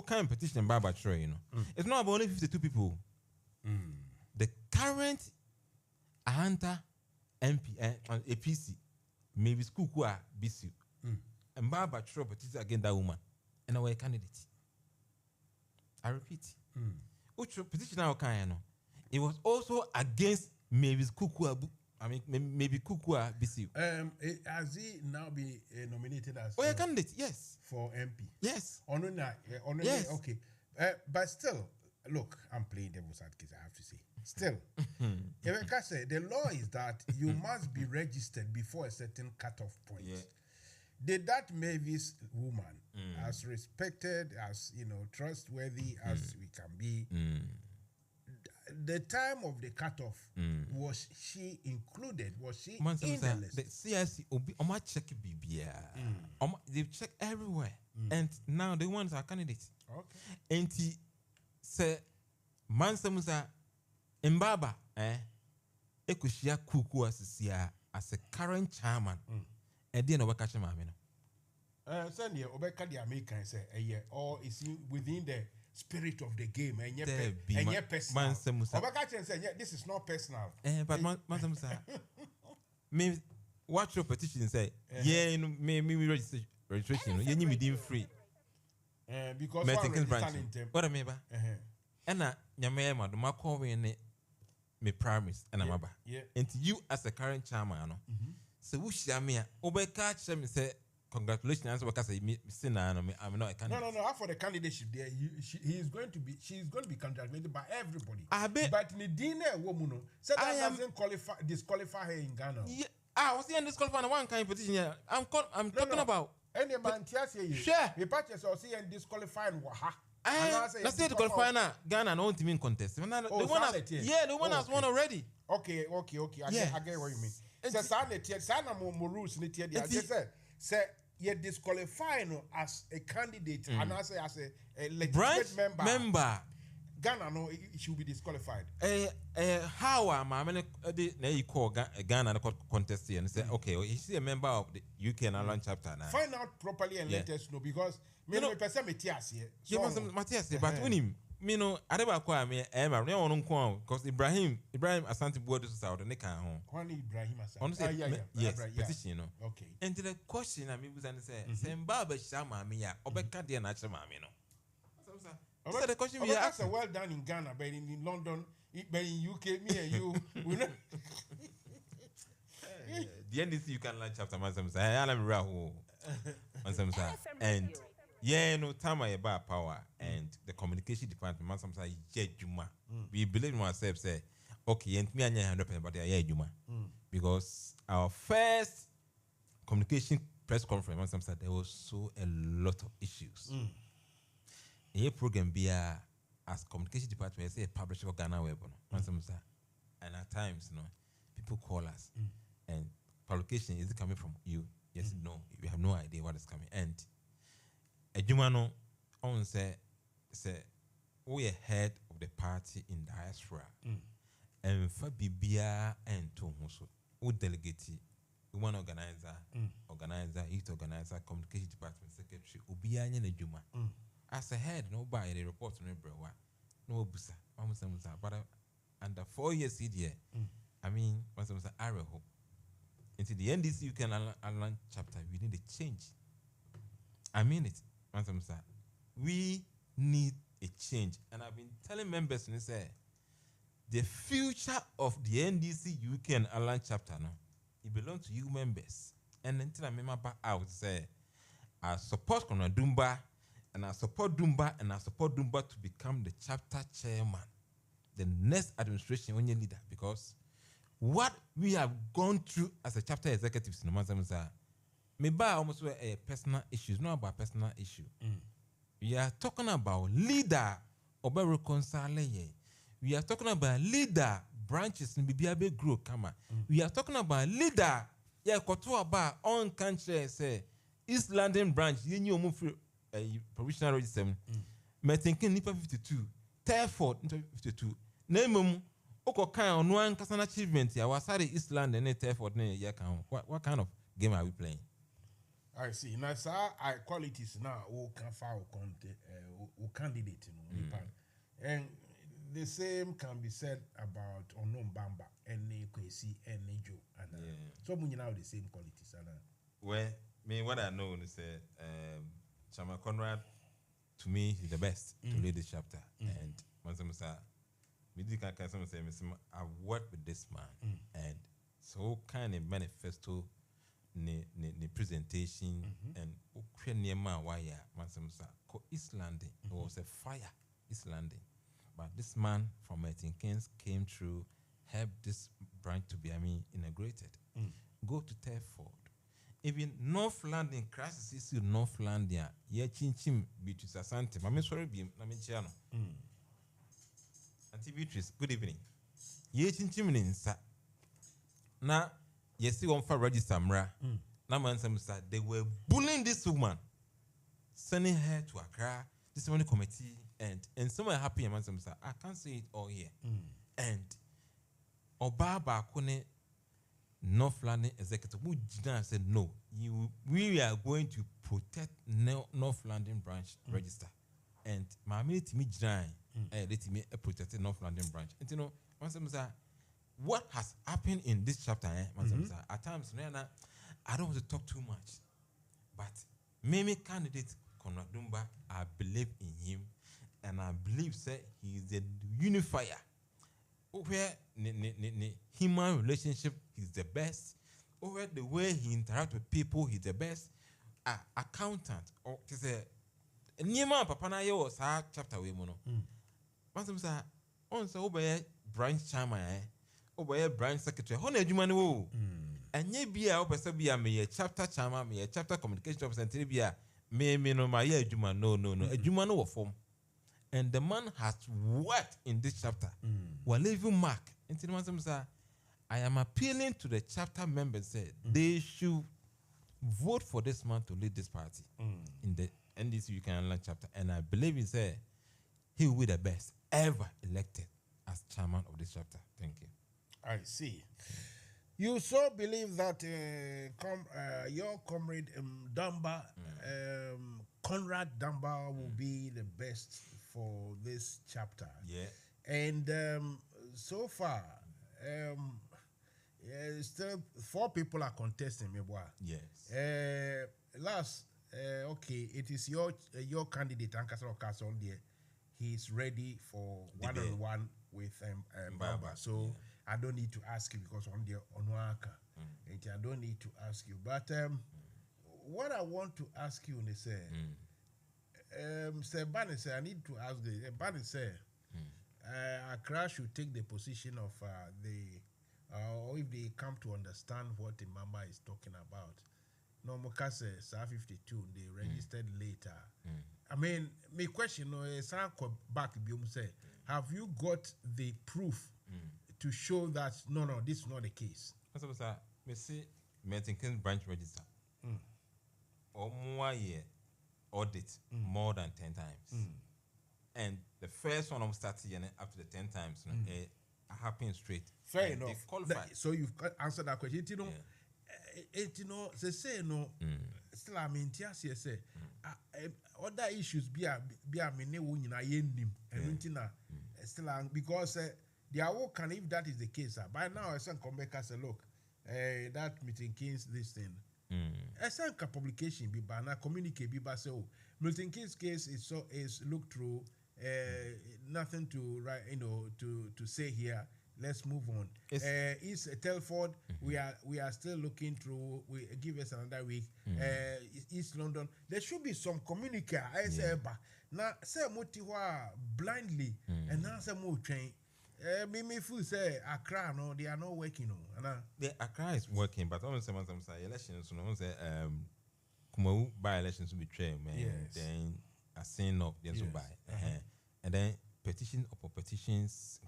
kind of petition Baba Troy, It's not about only 52 people. The current Ahanta MP and APC, maybe school who are BC, and Baba Troy petition against that woman and our candidate. I repeat, which petition our kind, it was also against maybe Kukua. I mean, maybe Kukua BC. Has he now been nominated as a candidate? Yes. For MP? Yes. Yes. Okay. But still, look, I'm playing devil's advocate, I have to say. Still, Emeka said the law is that you must be registered before a certain cutoff point. Yeah. Did that Mavis woman, as respected, as trustworthy as we can be, the time of the cutoff, was she included? Was she in the list? The CIC Oma check BBA. They check everywhere. And now the ones are candidates. Okay. And he said Mansa Musa Mbaba Ekushia Kuku as a current chairman. And then Obakacha Mamino. Sandy Obeka the American say or is he within the spirit of the game and yet personal. Mansa Musa. Obakacha say this is not personal. But Mansa Musa maybe watch your petition say maybe registration you need me free. Because what I mean by and Yamema do my call me promise and I'm about. And you as a current chairman, so we share me Obeka me say congratulations. I'm not a candidate. No. For the candidateship there, she's going to be congratulated by everybody. But Nidine woman said that doesn't disqualify her in Ghana. Yeah, I was saying disqualifying one kind of petition here. I'm talking about. Any man you. Sure. The parties are saying disqualifying Waha. Let's say disqualifying Ghana and won't even contest. The one has won already. Okay. I get what you mean. So Sana more rules in the say you're disqualifying as a candidate and as a legitimate member. Ghana no, it should be disqualified. How am I call Ghana contest here and say, okay, is he a member of the UK and Ireland chapter now? Find out properly and let us know because person Matthias here. Matthias, but when him, I never call me because Ibrahim Asante Board is out and they can't home. When Ibrahim Asante, yes, petition, Okay. And to the question, I mean, was say, Baba Shama, Obeka, dear natural mammy, so the question we asked. Well done in Ghana, but in London, but in UK, me and you, we know. The NDC you can launch after Mansa Musa. I am Rahu. Mansa Musa. And no time I about power and the communication department. Mansa Musa is Juma. We believe in ourselves. Say, okay, and me and you 100%, but they are Juma because our first communication press conference, Mansa Musa, there was so a lot of issues. In your program, be as communication department, say a publisher for Ghana Web, and at times, people call us, and publication is it coming from you? Yes, no, we have no idea what is coming. And a Jumano on say we are head of the party in diaspora, and for Bibia and Tomoso, who delegate, one organizer, youth organizer, communication department secretary, Ubia and Juma. As a head, nobody they report to me, no busa, but under 4 years here, I mean, once I hope into the NDC you can learn chapter. We need a change. I mean it, once we need a change, and I've been telling members and say the future of the NDC UK and Ireland chapter now it belongs to you members. And until I remember, I would say I support Kona Dumba. And I support Dumba to become the chapter chairman, the next administration when you leader. Because what we have gone through as a chapter executives in Mansa Musa, maybe almost a personal issue. It's not about personal issue. We are talking about leader oba reconcile. We are talking about leader branches in Bibiabe grow kama. We are talking about leader koto about on country say East London branch. You move a provisional register. Me thinking Nipa 52, Telford 52. Name oko kind of one person achievement here. Was the East London and Telford ne year count. What kind of game are we playing? I see. Now, sir, our qualities now who can file candidate, and the same can be said about Onom Bamba and Kwesi and Nejo, and so many now the same qualities. Well, me what I know is Chama Conrad, to me, he's the best to lead this chapter. And Mansa Musa, I've worked with this man, and so kind of manifesto, ne presentation, and Ukrainian wire Mansa Musa, East London, it was a fire, East London. But this man from Martin Keynes came through, helped this branch to be integrated. Go to Telford. Even North London, crisis is in North London. Ye chinchim Beatrice Asante. Mami sorry be Namichiano. Auntie Beatrice, good evening. Ye chinchim ninsa. Na ye see one for register mra. Na Mansa Musa, they were bullying this woman, sending her to Accra, this one committee, and someone happy in Mansa Musa. I can't say it all here. And Obaba Kone North London executive who said no, we are going to protect North London branch register. And my minute me let me protect North London branch. And you know, what has happened in this chapter, at times I don't want to talk too much, but maybe candidate Conrad Dumba, I believe in him, and I believe say he is a unifier. Where human relationship is the best. Over the way he interacts with people, he's the best. accountant or to say Nima papa na yo sa chapter we mono. Mansa Musa on so obey branch chairman obey branch secretary. Ho na adwuma ne wo. Enye bia opese bia me chapter chairman me chapter communication officer bia me no ma ye adwuma no adwuma no wo form. And the man has worked in this chapter. We're leaving mark. Until Mansa Musa, I am appealing to the chapter members said they should vote for this man to lead this party in the NDC Buchanan chapter. And I believe he will be the best ever elected as chairman of this chapter. Thank you. I see. You so believe that your comrade Damba, Conrad Damba, will be the best for this chapter. Yeah. And so far, still 4 people are contesting me, boy. Yes. Last, okay, it is your candidate, Ankasaro Castle, there. He's ready for one-on-one with Baba. So I don't need to ask you because I'm there on Waka. I don't need to ask you. But what I want to ask you is, Bani said, I need to ask you. Bani said, Accra should take the position of or if they come to understand what the Mama is talking about. No, Mokase, SAR 52, they registered later. I mean, my question is, back say, have you got the proof to show that no, this is not the case? Me see, Metinkin branch register. Or more year audit more than 10 times. And the first one I'm starting after the 10 times, it happened straight. Fair enough. So you've answered that question. They say no. Still, I mean, say other issues be a mene wunyina yendim and still because they are working. If that is the case, by now I send come back and say, look, that Milton Keynes this thing. I send a publication be banner communicate be say oh Milton Keynes case is looked through. Nothing to write, to say here. Let's move on. East Telford, we are still looking through. We give us another week. East London, there should be some communication. I say, now say motiwa blindly, and now say more train. Me feel say Accra no, they are not working on. The Accra is working, but I say elections. No, say Kumawu by elections will be trained, man. Yes. Then a sign up, yes, buy, and then petition upon petitions,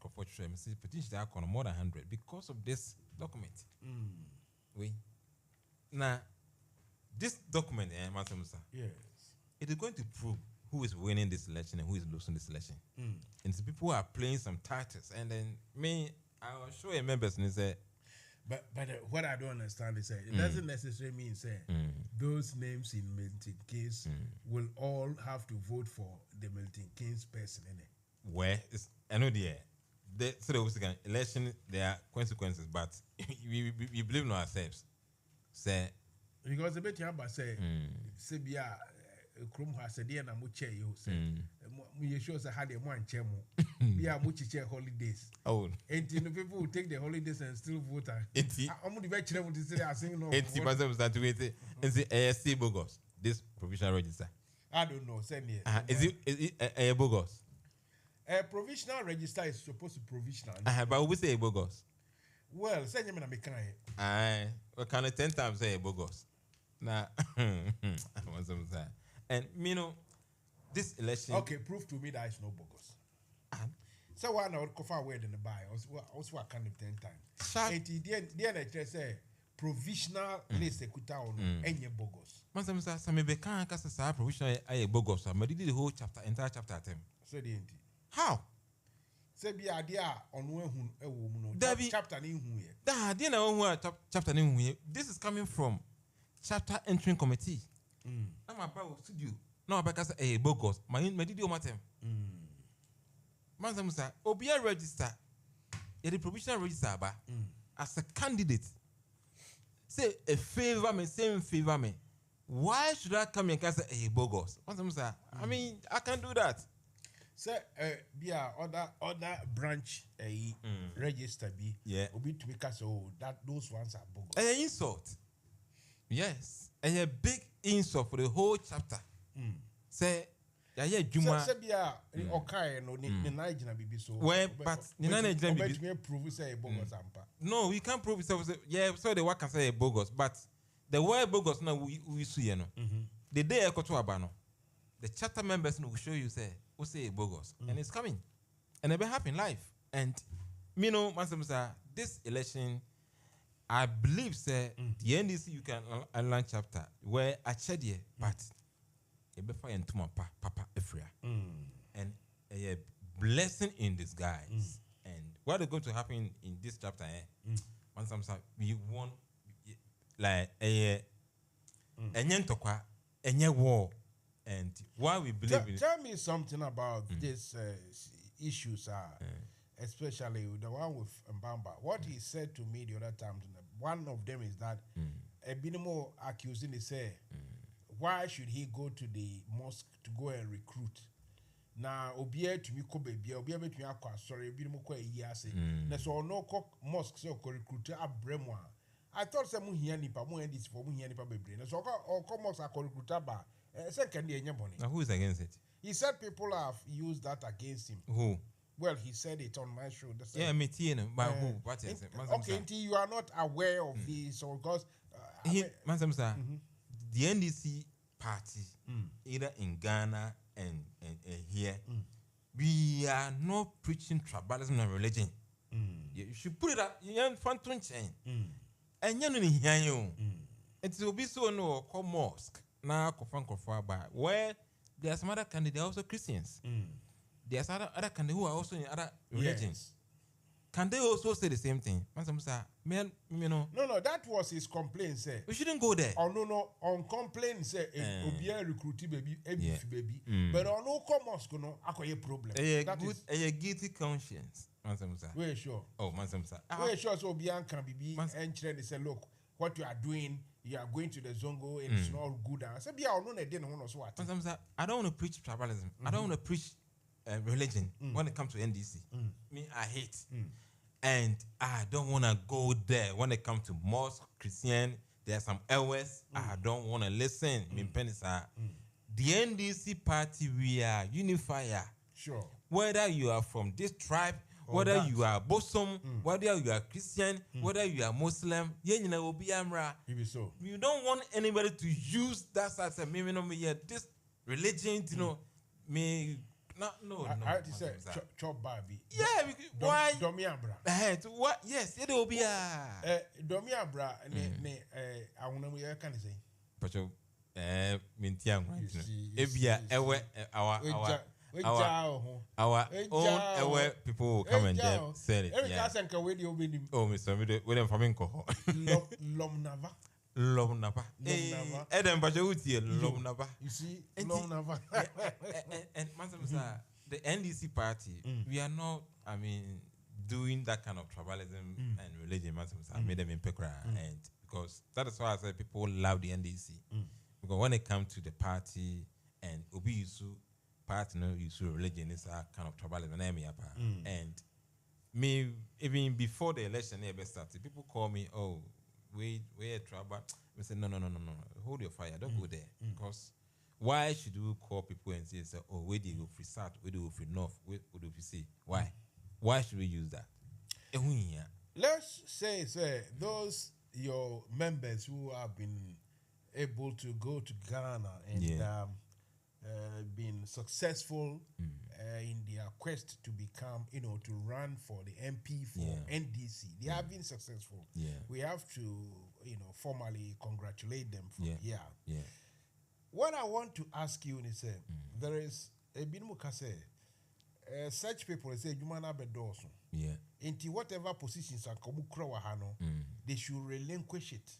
petitions that are more than 100 because of this document. We now this document, Mansa Musa, yes, it is going to prove who is winning this election and who is losing this election. And so people are playing some tactics, and then I will show you members and say. But what I don't understand is it doesn't necessarily mean those names in Milton Keynes will all have to vote for the Milton Keynes person, innit? Where is I know the election there are consequences, but we believe in ourselves. Say because the better say Sebia Krum has a dear Namuche you say we sure had a one chemo. We are much holidays. Oh, and people who take the holidays and still vote. I'm the veteran to say I think no. 80% start to wait and say ASC bogus. This provisional register. I don't know. Send me. Is it a bogus? A provisional register is supposed to provisional. But we say a bogus. Well, send me a mechanic. We can 10 times say a bogus. Nah, and this election. Okay, prove to me that it's no bogus. So why not go far away in the buy? Also, I can 10 times. The say provisional list equita on any bogus. Mansa Musa, some be can't cast a provisional a bogus. I did the whole chapter, entire chapter at him. So the end. How? Say be idea on when chapter in here. That didn't know chapter in here. This is coming from chapter entering committee. I'm about to do. No, because a bogus. My did you matter? Mansa Musa, Obia register. The provisional register as a candidate. Say a favor me, same favor me. Why should I come and cast a bogus? Mansa Musa, I mean, I can do that. Say, other branch register be. Yeah. Obi to make us that those ones are bogus. An insult. Yes. And a big insult for the whole chapter. Say, yeah, Juma. Sebia, okay, no, Nigerian bibi so. Well, but Nigerian bibi prove say bogus ampa. No, we can't prove it. Yeah, so the work can say bogus, but the word bogus now we see, you know. The day I go to Abano, the chapter members will show you say bogus, and it's coming, and it will happen live. And me know, Mansa Musa, this election, I believe say the NDC you can learn chapter where I said yeah, but it be fire into my papa Efria, and a blessing in disguise. And what is going to happen in this chapter? Mansa Musa, we want like a nyentokwa, a war, and why we believe in. Tell me something about these issues, especially the one with Mbamba. What he said to me the other time, one of them is that a Binimo accusing he say, why should he go to the mosque to go and recruit? Now, Obia to me, Kobe, Obia to me, sorry, Binimo ko yase. Na so no mosque so recruit a Bremwa. I thought some here nipa mo and this for me here nipa bebre. Na so ko mosque a recruiter ba. Second day nyeboni. Now who is against it? He said people have used that against him. Who? Well, he said it on my show. Yeah, me too. But who? What is it? Okay, until you are not aware of this, or because Mansa Musa, the NDC party, either in Ghana and here, we are not preaching tribalism and religion. You should put it up. You are phantom chain, and you know here it will be so no call mosque now. Where there are some other candidates also Christians. There's other candidates who are also in other religions. Can they also say the same thing? Mansa Musa, man, you know. No, that was his complaint, sir. We shouldn't go there. Oh no, on complaint, sir, Obia recruiting baby, baby. But on no mosque, no, I problem. A guilty conscience, Mansa Musa. We're sure. Oh, Mansa Musa. We're sure so Obia can be and they say, look, what you are doing, you are going to the Zongo and it's not good. I said, yeah, no, they didn't want to swat. Mansa Musa, I don't want to preach tribalism. I don't want to preach religion when it comes to NDC. Me, I hate. And I don't want to go there when it comes to mosque, Christian. There's some LS. I don't want to listen. The NDC party, we are unifier. Sure. Whether you are from this tribe, whether you are Bosom, whether you are Christian, whether you are Muslim, you don't want anybody to use that as a this religion, you know, me. No. I say chop Barbie. Yeah, why? Domiabra. What? Yes, it will be a Domiabra. I want to can say. But Mintiam, Ebia, our own people will come and sell it. Oh, Mr. William Faminko. Lom Nava. Adam Bajauti, Lom Nava. You see, Lom Nava. And Mansa Musa, the NDC party, we are not, doing that kind of tribalism and religion, Mansa Musa. I made them in Pekra. And because that is why I said people love the NDC. Because when it comes to the party and Obi Yusu party, no Yusu religion is a kind of tribalism. And me, even before the election ever started, people call me, oh, we're trouble. We say no. Hold your fire. Don't go there. Because why should we call people and say, oh, where do you go free south? Where do you go free north? Where do you say? Why? Why should we use that? Let's say those your members who have been able to go to Ghana and been successful in their quest to become, to run for the MP for NDC. They have been successful. We have to, formally congratulate them for What I want to ask you is, there is a binmukase, such people say, Jumana Bedoso. Into whatever positions are Komukrawahano, they should relinquish it.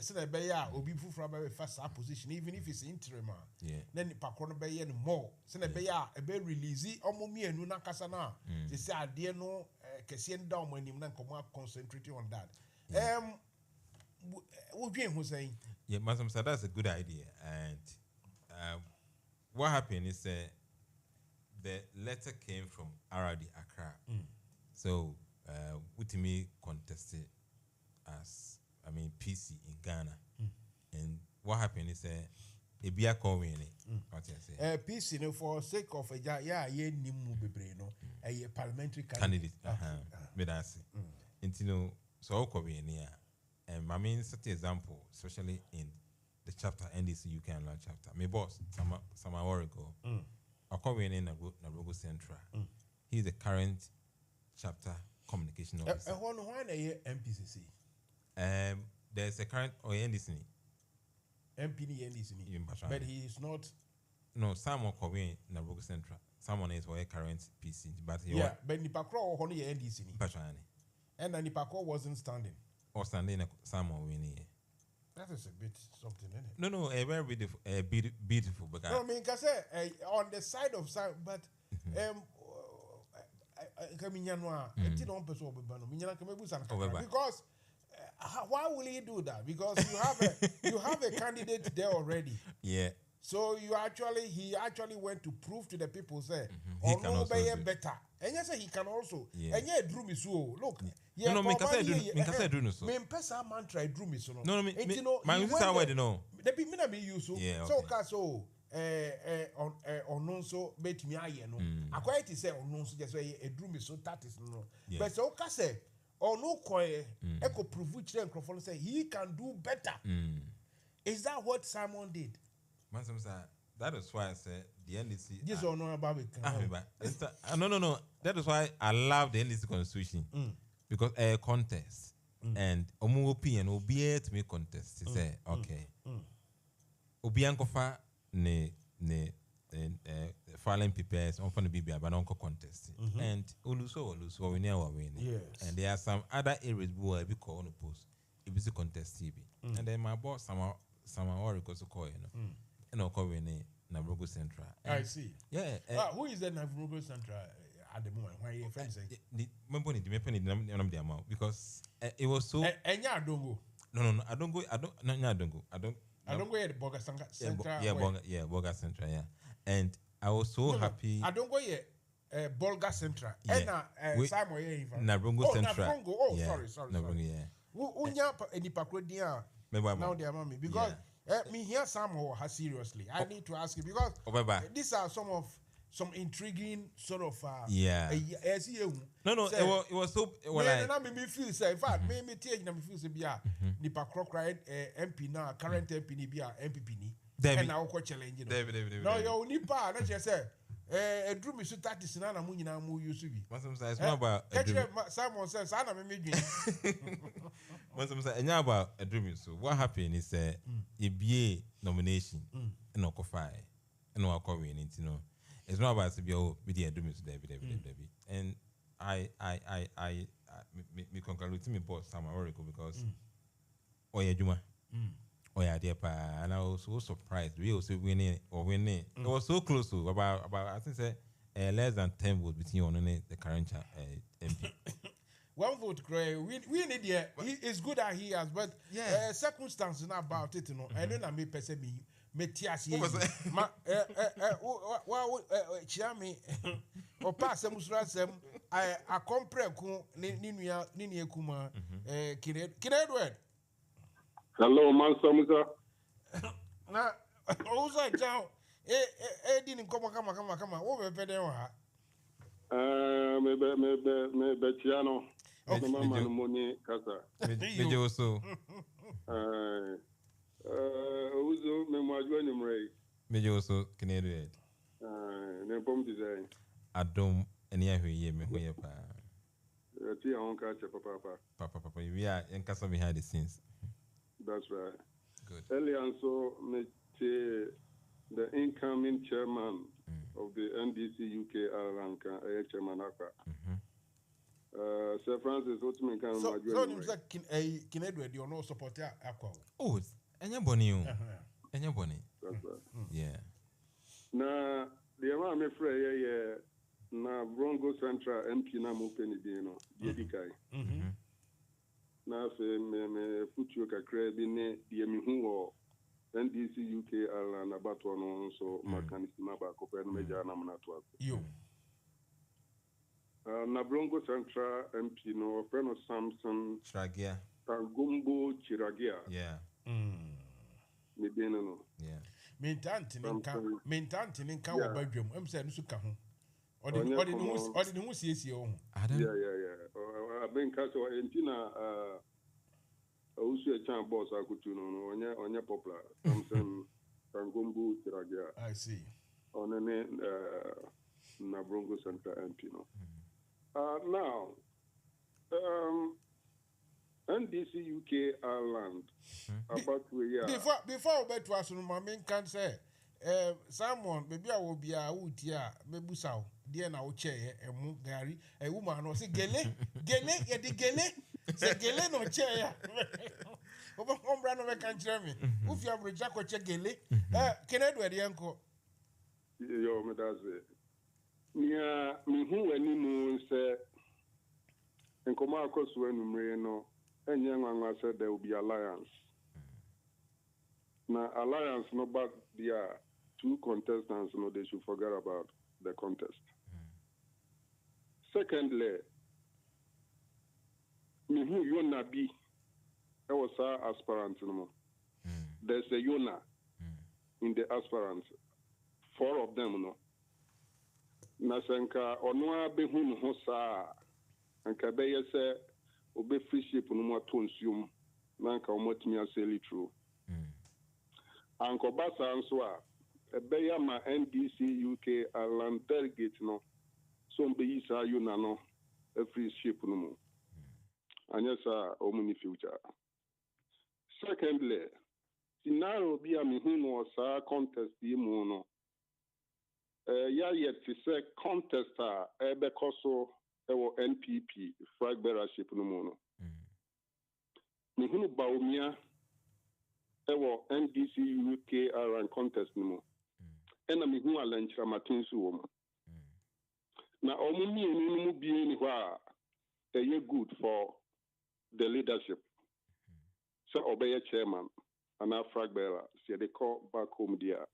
So that obi fufura be first position, even if it's interim. Then pakro be ye more. So that be release omo mienu na kasa na. They say ade no kese nda omo anim na nkomo concentrating on that. What do you saying? Yeah, Mansa Musa, that's a good idea. And what happened is the letter came from Aradi Accra. So Utimi contested as PC in Ghana. And what happened is a beer calling what you say. Peace, for sake of a ye nimu bebre no, a parliamentary Candidate. But that's it. So I'll and my main certain example, especially in the chapter NDC UK and chapter. My boss, some hour ago, I call in Narugo Central. He's the current chapter communication officer. One MPCC. There's a current NDC. NDC. But he is not. No, someone calling Narugo Central. Someone is for a current PC, but he but Nipakro or NDC. And then Nipakro wasn't standing. Or standing someone winning. That is a bit something, isn't it? No, a very beautiful. But no, I mean, because on the side of side, but because why will he do that? Because you have a candidate there already. Yeah. So he actually went to prove to the people say, he can also do better. And yes, he can also. Yeah. And yeah, drew me so. Look. Yeah, no, drew me so. Me pesa mantra drew me so. No, my sister where know. The people me use so. Yeah. So on so bet me aye no. Akwa it say on so just say drew me so that is no. But so ka say on no koye echo prove which microphone say he can do better. Is that what Simon did? Mansa Musa, that is why I said the NDC. This or no about it. No. That is why I love the NDC constitution because a contest and omu opinion obi to me contest. He say okay. Obi ankofa ne filing papers on for the BBI but onko contest and oluso we near win. Yes. And there are some other areas where we call on the post. It is a contest TV. And then my boss somehow Oracle to call and I'll call Nabrogo Central. I see. Yeah. Who is that Nabrogo Central at the moment? Why your friends say? Because it was so. And ya don't go. No, I don't go. I don't go here. Boga Central. Yeah, Boga Central. Yeah, and I was so happy. I don't go here. Bolga Central. Yeah. And Simon here. Nabrongo Central. Nabrongo. Oh, yeah. sorry. Nabrongo, yeah. Unya Nipakro dia. Now they are mommy because me hear Samuel seriously. I need to ask you because these are some intriguing sort of No, it was so me feel say in fact me take na me feel say bia Nipakro cry MP now current MP ni bia MPP ni and now ko challenge no yo nipa na say drew me so that is na mu nyina mu use bi it's not about Simon says ana me dwen Mansa about a dream. So what happened is a BA nomination and no coffee and no alcohol in it, it's not about to be with the dream to David. And I congratulate me boss Sam Oracle because Juma dear pa and I was so surprised we also winning. It was so close to about I think less than 10 votes between on the current MP. One vote, we need it. He is good at he has, but circumstances not about it, And then I may perceive me tiasi. Chiami or pass some musrasem. I comprehend Ninia Kuma Kinedward. Hello, Mansa Musa. Now, also, John, didn't come. Over Pedro. Maybe Chiano. Money Casa. Did you also? Who's memoir joining Ray? Did you also Canadian? Nepom design. I don't any of you, me where Tia on catch Papa. We are in Casa behind the scenes. That's right. Good. Earlier, so the incoming chairman of the NDC UK Aranka, Chairman Akra. Sir Francis, what's me kind of so you say Kinedward, you're no supporter Aqua. Oh, and your bonny. And your bonny. That's right. Yeah. Now, the amount of free, na Bronco Central MP na Mupeni Dino, Yedikai. Now, me future kakre bine, Yemihu NDC UK Ireland about one so Macanisma back open major Namanatwa. You. Nablongo Central MP no Feno Samson Chiragia. Tangumbo Chiragia. Yeah. maybe no. Yeah. Maintain in cow bedroom. I'm saying Sukahu. Or Onye the komo- news, or the news is your own. Adam. Yeah. I've been cast or Entina also a champ boss I could onye popular. Something Kangumbu Tiragia I see. on a Nabrongo Center MP. Now, NDC UK Ireland about 2 years. Before bet was on my main can say, someone maybe I will be a wood here, maybe so, dear now chair, and Gary, a woman or say Gele, yet the Gele, say Gele no chair. Over home run over country me. If you have rejected check Gele, can I do the uncle? Yo, me that's it. Me who any moon say, and come across when no, and young one said there will be alliance. Now, alliance, no, but there are 2 contestants, no, they should forget about the contest. Secondly, me who Yona be, I was our aspirant, no. There's a Yona in the aspirants, 4 of them, no. Nasenka, Onwa Behun Hosa, and Kabaya say, Obe free ship no more to consume, Nanka Omotimia sell it through. Uncle Bassa Answa, a Bayama NDC UK Ireland delegate, no. Some be Isa Yunano, a free ship no more. And yes, Omuni future. Secondly, scenario be a Mihuno or contest the mono. Ya yet to say contest Ebekoso or NPP, flag bearership no mono. Mihunu Baumia ewo NDC UK Ireland contest no mo. Ena mihu alanchira matinsu woman. Na omumi enu mu bi ni hwa eye good for the leadership. So obey chairman and a flag bearer. See they call back home there.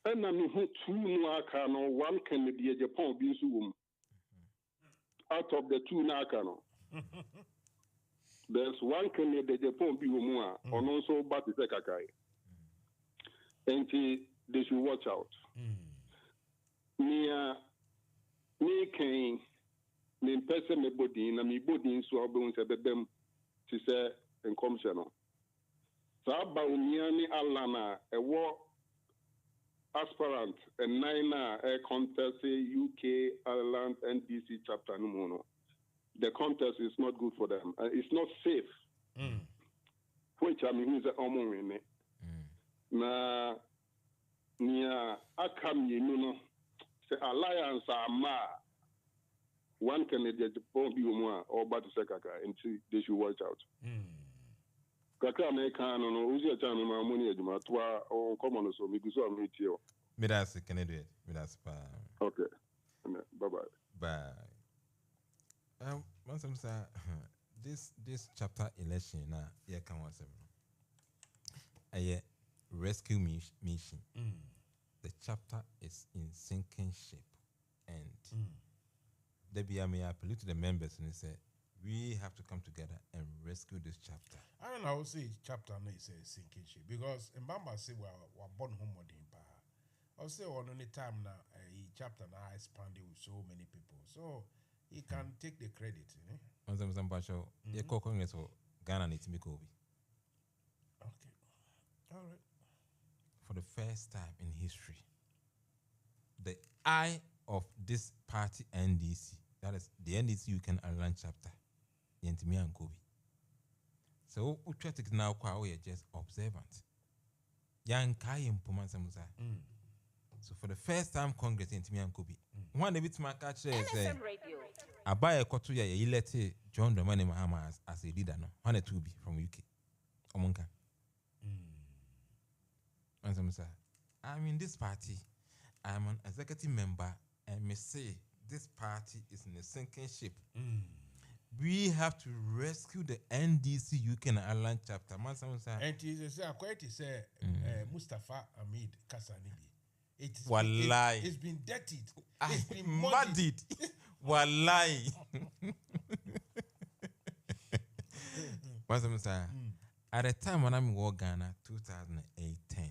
Ena mihu 2 no aka no 1 can be a Japan binsu woman. Out of the 2 na aka no. There's 1 can the Japan be woman on also back to Kakai. And they should watch out. Me can me person me body na me body so abun se bebem to say in commission. So about me ni alana a war aspirant and 9 a contest UK Ireland NDC chapter no mono. The contest is not good for them. It's not safe. Which I mean is a omon na nia akam no say alliance ama 1 Canadian Japan be or but sekaka and they should watch out. Kaka me kan no uzi cha me mamuni aduma to o common so me guso am hitio. Me that's Canadian. Me that's pa. Okay. Bye bye. Bye. Mansa Musa, this chapter election na yeah can one seven. A rescue mission. The chapter is in sinking ship, and the BMA appeal to the members and say we have to come together and rescue this chapter. I don't know. I would say chapter no is a sinking ship because in Bamba say we're born home with him. I'll say on any time now a chapter now expanded with so many people, so he can take the credit. Mansa Musa Basho, the Congress or Ghana needs to be Kobe. Okay, all right. For the first time in history, the eye of this party NDC, that is the NDC UK Ireland chapter, Yentimi and Kobe. So we try to now we are just observant. Young Kayim Mansa Musa. So for the first time, Congress Yentimi and Kobe. One of it my catch say, NFM Radio. I buy a kotuya ye let John Dramani Mahama as a leader no. 1 or 2 be from UK. Omonka. Mansa Musa, I'm in this party. I'm an executive member, and may say this party is in a sinking ship. We have to rescue the NDC UK and Ireland chapter. Mansa Musa. And it is quite to say Mustafa Ahmed Kasanibi. It's been dirtied. It's been muddied. Wallahi. Mansa Musa, At the time when I'm in Ghana, 2008-10,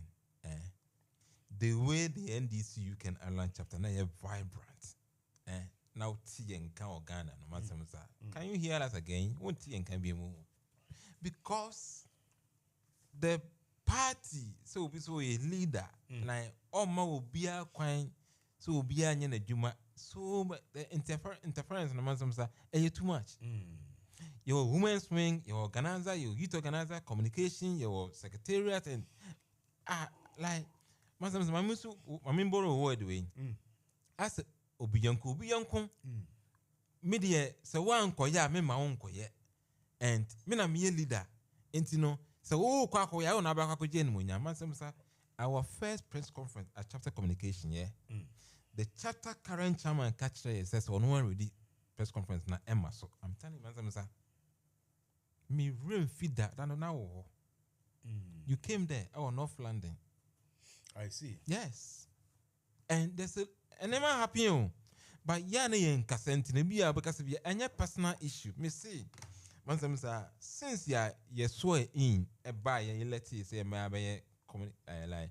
the way the NDCU can Ireland chapter now is vibrant. Now T and Ghana, no matter can you hear us again? Won't T and can be moved? Because the party so a leader like Oma will be a quine, so be a Juma, so the interference no matter too much. Your women's wing, your organizer, your youth organizer, communication, your secretariat, and like Mamusu, Mamimboro word way. As Obiyanko, media, so one koya, me my own koye, and mina me leader, intino, so kwakoya on Abako Jenmunya, Mansa, our first press conference at chapter communication, the chapter current chairman catch says on one ready press conference na Emma, so I'm telling Mansa. Me real feed that now. You came there, North London. I see. Yes. And there's a never happy, but Yana and Cassantine because of your personal issue. Me see, Mansa, since you swear in a buyer, you let it say, my like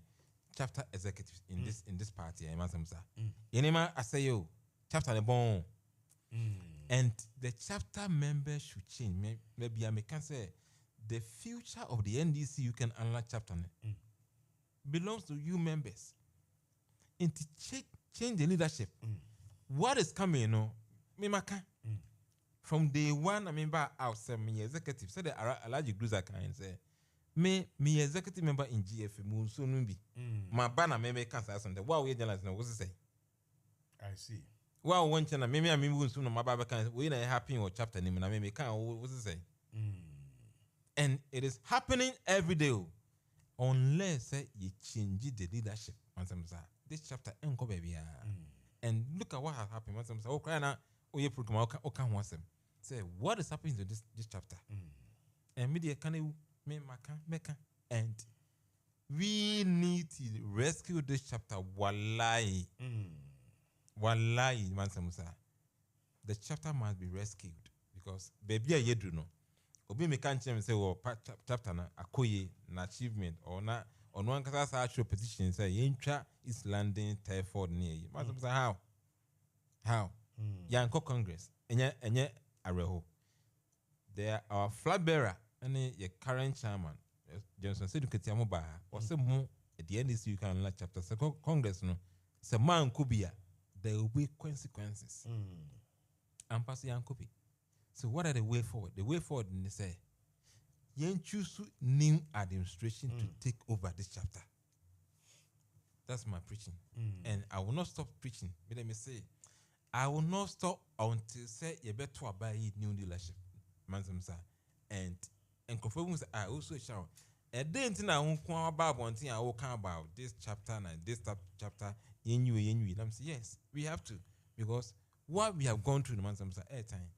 chapter executive in this party, Mansa. Yenema, I say you, chapter the bone. And the chapter members should change. Maybe I can say the future of the NDC you can unlock chapter belongs to you members. And to change the leadership. What is coming, you know, from day one, I mean, by ourselves, me executive, say the Alaji Gruza can say, me executive member in GFM, so numbi. My banner may cancel something. What we journalists know, what's it say? I see. Well, one channel, maybe I mean, soon my Baba can we not happy or chapter name, and I may can't what's it say? And it is happening every day, unless you change the leadership. This chapter ain't go baby. And look at what has happened. Oh, cry now, oh, you program, okay, once them say what is happening to this chapter. And media can make and we need to rescue this chapter. Wallahi. Wallahi, Mansa Musa. The chapter must be rescued because baby you do know. Obi me can't say well chapter na akoye na achievement or na on one case actual petition say yentra is landing Telford near you. Mansa Musa how? Yanko Congress enye areho. There are flag bearer and your current chairman Johnson said Ketiamo Baha or some more at the end is you can like chapter so Congress no. Se man kubia there will be consequences. And pass young copy. So what are the way forward? The way forward they say, yen choose new administration to take over this chapter. That's my preaching. And I will not stop preaching. But let me say, I will not stop until say you better buy new leadership. Mansamsa. And confirm I also shout. A day until I won't come about one thing I will come about this chapter and this chapter. I'm saying yes, we have to because what we have gone through the months of airtime,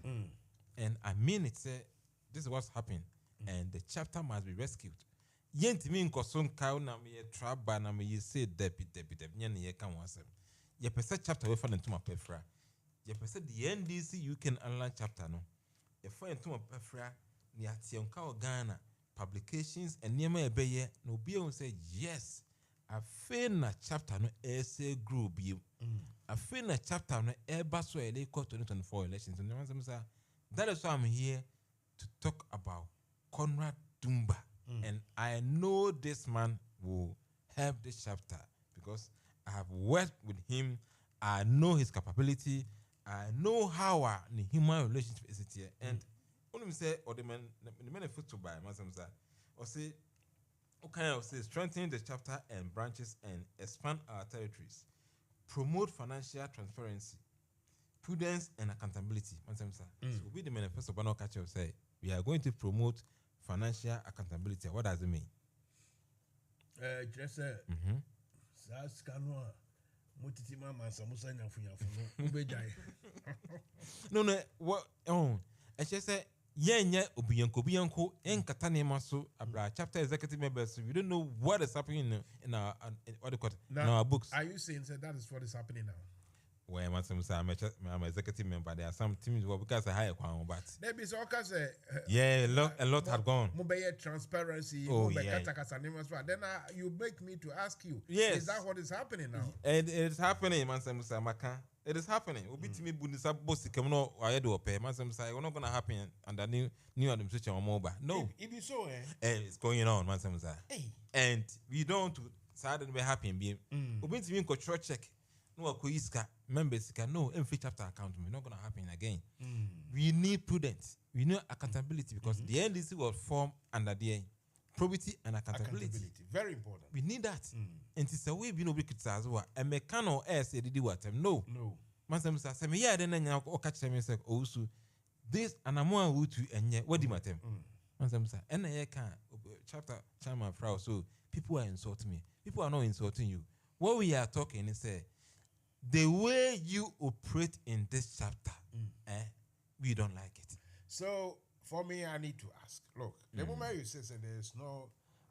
and I mean it. Say this is what's happened, and the chapter must be rescued. Yent mean koson cow na me traba na me say deputy nyen ye kan wasem. Ye pese chapter we find into my pefra. Ye pese the NDC you can online chapter no. Ye find into my pefra ni ationka Ghana publications and niema ebeye no be on say yes. I feel na chapter no essay group you. I feel na chapter no eba so ele 2024 elections. That is why I'm here to talk about Conrad Dumba. And I know this man will help this chapter because I have worked with him. I know his capability. I know how the human relationship is here. And when we say, or the man foot to buy, or say, okay, I'll say strengthen the chapter and branches and expand our territories. Promote financial transparency, prudence and accountability. So we the manifesto Bano Kacho say we are going to promote financial accountability. What does it mean? Just Mutitima Mansa Musa No, what I just say Yenya Obiyanko and Katane so abra chapter executive members. We don't know what is happening in our what do you call it? In our books. Are you saying that is what is happening now? where Mansa Musa, I'm executive member. There are some teams where because I hire Kwan, but there be so say yeah, a lot had gone. Mobile transparency, Oh, yeah. Then you make me to ask you, Yes. is that what is happening now? And it's happening, Mansa Musa Maka. It is happening. Obi timi bunisa boss kemono ayedo ope. Mansa Musa, it's not gonna happen under new administration or mobile. No. It be so, It's going on, Mansa Musa. Hey. And we don't sadly be happy in being. Obi timi control check. No akoiska members can no every chapter account not gonna happen again. We need prudence. We need accountability because the NDC was formed under the probity and accountability. Very important. We need that. And it's a way we know we could say as well. A mechano air say did what no. Mansa Musa say me yeah then or catch them say also this and I'm one who to and yet what do matter? Mansa Musa and I can chapter chairman frau so people are insulting me. People are not insulting you. What we are talking is the way you operate in this chapter, we don't like it. So for me, I need to ask. Look, the moment you say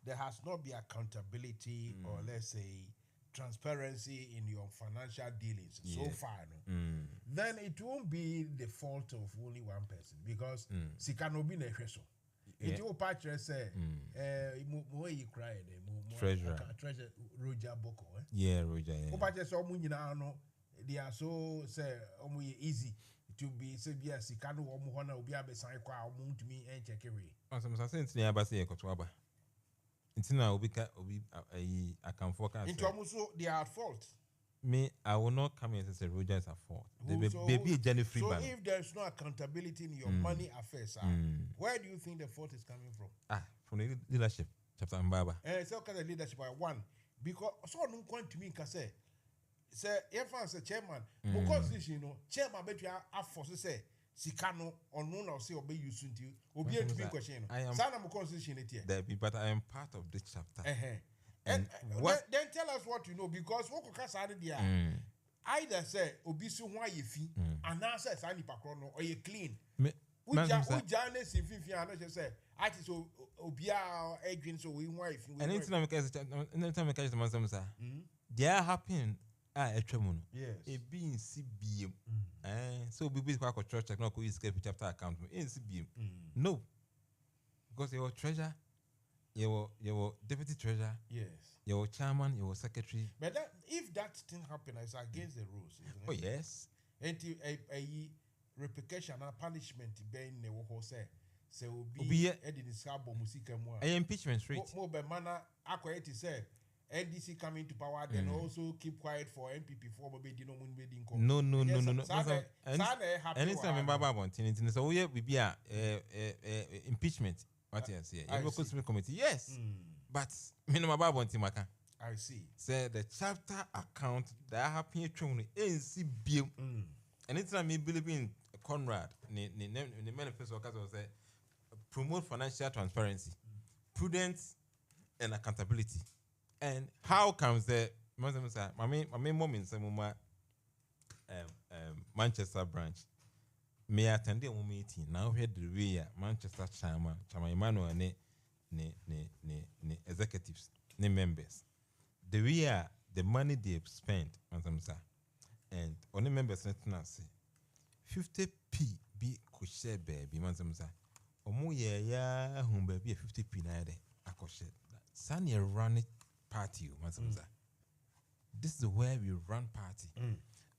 there has not been accountability or let's say transparency in your financial dealings so far, then it won't be the fault of only one person because Sikanobi Nehreso. It will patch say, you cry, Treasurer Roger Boko. Yeah, Roger. They are so say easy to be say yes, Sikano or Muhana will be able to sign to me and check away. Some sense near Bassi Kotwaba. It's now I can forecast. Into almost they are at fault. Me, I will not come and say Roger is at fault. Baby Jenny Free. So if there's no accountability in your money affairs, where do you think the fault is coming from? From the leadership, Chapter Mbaba. It's all kind of leadership by one. Because so no going to me can say if I say chairman, because this chairman bet you have forces say Sikano or no or say obey you soon to obey to be question. I am constitution it here. But I am part of this chapter. And then tell us what you know because what can there either say obisu why you fee and now say sani pakrono or you clean. Ujanes if you are not say I so obia agent so we wife. And anytime I catch the Mansa Musa, they are happening. Yes. A being CBM. So we be quite church like no could escape chapter account in CBM. No. Because your treasurer, your deputy treasurer, yes, your chairman, your secretary. But if that thing happens, it's against the rules, isn't it? Oh yes. And a replication and punishment being the whole say will be in Sabo Musika more. Impeachment straight. More by manner acquired to say NDC coming to power, then also keep quiet for MPP for maybe no. Anytime in Baba Bontin, so we be a impeachment. What you say? You committee, yes, but minimum Baba Bontimaka. I see. Say the chapter account that happened to NCB. Anytime me believe in Conrad, the manifesto say promote financial transparency, prudence, and accountability. And how comes the my main mom in some Manchester branch? May attend a meeting now. Here the way Manchester Chama Emmanuel ne executives, ne members. The way the money they spent on some and only members let us say 50p be kosher baby man some omo ya hum baby 50p na de akosher. Sani run it party this is where we run party.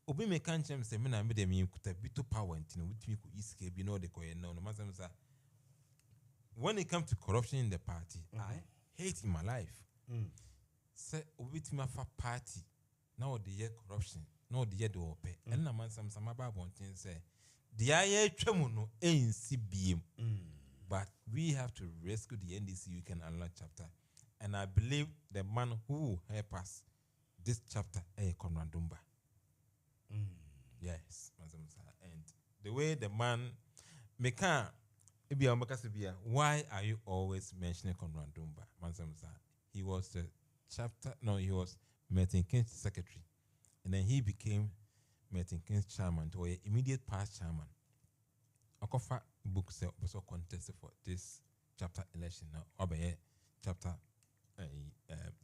Obi me kan chem se me na me dem kuta bito power ntino witimi ko iske bi no de ko no mazamza. When it comes to corruption in the party, I hate in my life. Say obi tima fa party now the year corruption no the year do ope and na man some about one thing say the aye twemu no NCBM. But we have to rescue the NDC you can unlock chapter. And I believe the man who help us this chapter Conrad Dumba. Yes, and the way the man why are you always mentioning Conrad Dumba? He was the he was Martin King's secretary, and then he became Martin King's chairman or immediate past chairman. Okofa book also contested for this chapter election now. Obe chapter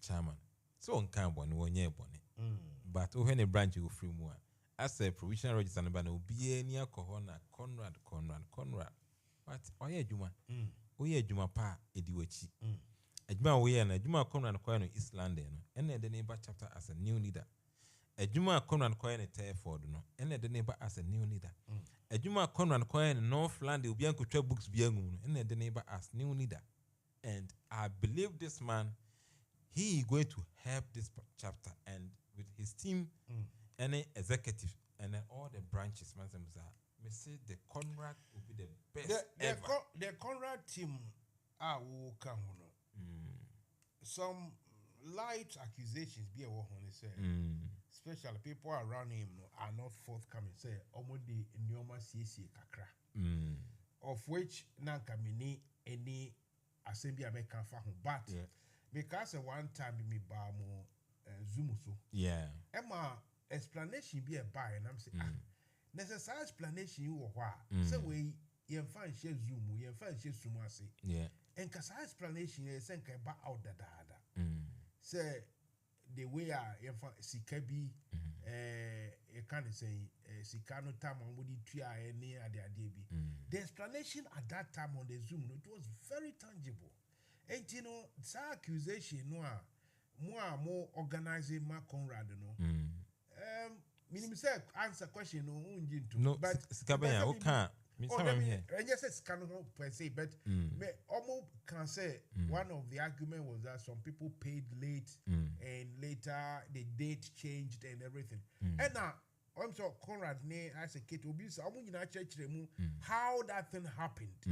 chairman. So on can one year bonnet. But when a branch you free more. as a provisional register number no be near Kohona Conrad. But oye juma. Oye juma pa ediwechi. Ejuma we na ejuma Conrad Koyano East London no. Ene the neighbor chapter as a new leader. Ejuma Conrad Koyano Terford no. Ene the neighbor as a new leader. Ejuma Conrad Koyano North London ubian kutre books biangu no. Ene the neighbor as new leader. And I believe this man, he is going to help this chapter and with his team, any executive, and then all the branches, Mansa Musa. Me say the Conrad will be the best ever. The Conrad team will come. Some light accusations be a what say. Especially people around him are not forthcoming. Say, omodi nyoma CC kakra. Of which nankamini any assembly American fahu. But because one time me ba mo Zoom so. Yeah. Emma explanation be a buy and I'm saying necessary explanation you or say we you find share Zoom, you find share Sumasi. Yeah. And cause explanation is saying ba out the dada. Say the way I sikabi you can't say sikano time on would tria any other DB. The explanation at that time on the Zoom it was very tangible. And you know, this accusation more organizing my Conrad no. Minimum say answer question no, but Skabaya okay. And yes, it's kind of per se, but me almost can say one of the argument was that some people paid late and later the date changed and everything. And now I'm so Conrad as a kid will be church how that thing happened.